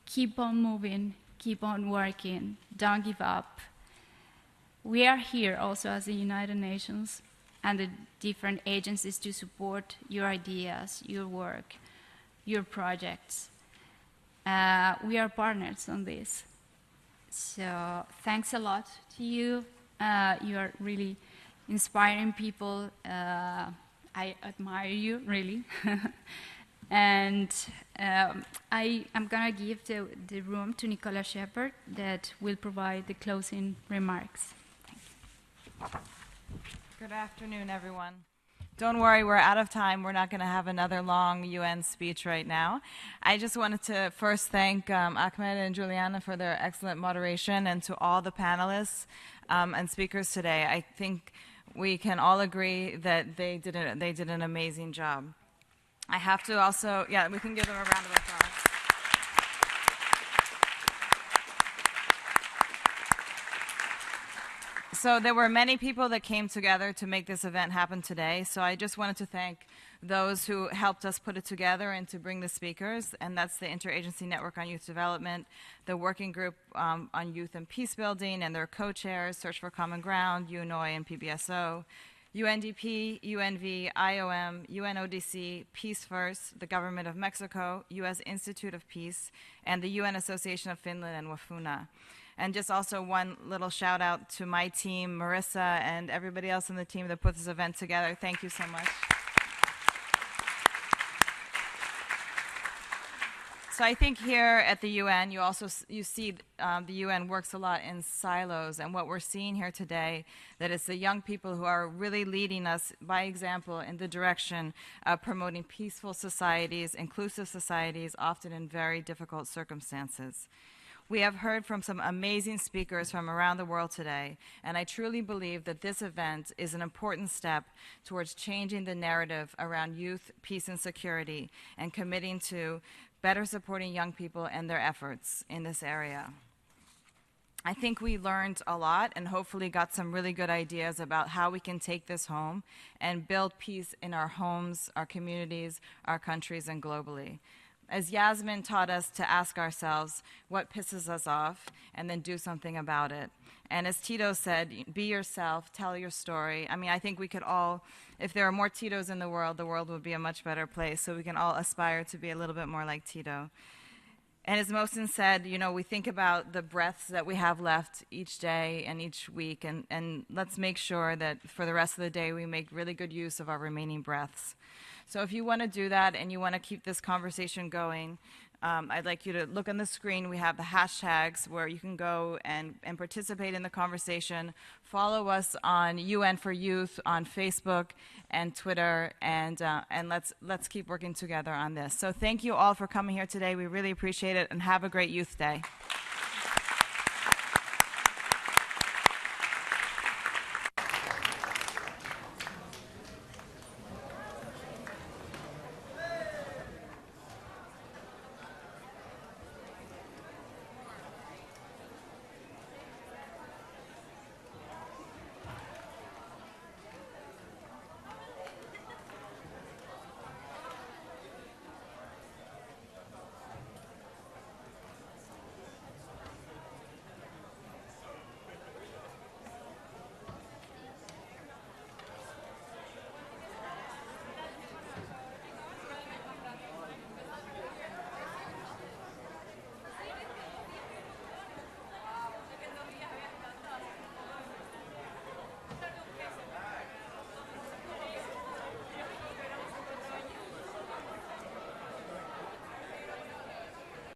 keep on moving, keep on working, don't give up. We are here also as the United Nations and the different agencies to support your ideas, your work, your projects. We are partners on this. So thanks a lot to you. You are really inspiring people. I admire you, really. And I'm going to give the room to Nicola Shepherd that will provide the closing remarks. Thank you. Good afternoon, everyone. Don't worry, we're out of time. We're not going to have another long UN speech right now. I just wanted to first thank Ahmed and Juliana for their excellent moderation, and to all the panelists and speakers today. I think we can all agree that they did an amazing job. I have to also, yeah, we can give them a round of applause. So there were many people that came together to make this event happen today. So I just wanted to thank those who helped us put it together and to bring the speakers, and that's the Interagency Network on Youth Development, the Working Group on Youth and Peace Building, and their co-chairs, Search for Common Ground, UNOI and PBSO, UNDP, UNV, IOM, UNODC, Peace First, the Government of Mexico, U.S. Institute of Peace, and the UN Association of Finland and WAFUNA. And just also one little shout out to my team, Marissa, and everybody else in the team that put this event together. Thank you so much. So I think here at the UN, you see the UN works a lot in silos, and what we're seeing here today, that it's the young people who are really leading us by example in the direction of promoting peaceful societies, inclusive societies, often in very difficult circumstances. We have heard from some amazing speakers from around the world today, and I truly believe that this event is an important step towards changing the narrative around youth, peace, and security, and committing to better supporting young people and their efforts in this area. I think we learned a lot and hopefully got some really good ideas about how we can take this home and build peace in our homes, our communities, our countries, and globally. As Yasmine taught us to ask ourselves what pisses us off and then do something about it. And as Tito said, be yourself, tell your story. I mean, I think we could all, if there are more Titos in the world would be a much better place. So we can all aspire to be a little bit more like Tito. And as Mohsen said, you know, we think about the breaths that we have left each day and each week, and let's make sure that for the rest of the day we make really good use of our remaining breaths. So if you want to do that and you want to keep this conversation going, I'd like you to look on the screen. We have the hashtags where you can go and participate in the conversation. Follow us on UN for Youth on Facebook and Twitter, and let's keep working together on this. So thank you all for coming here today. We really appreciate it, and have a great Youth Day.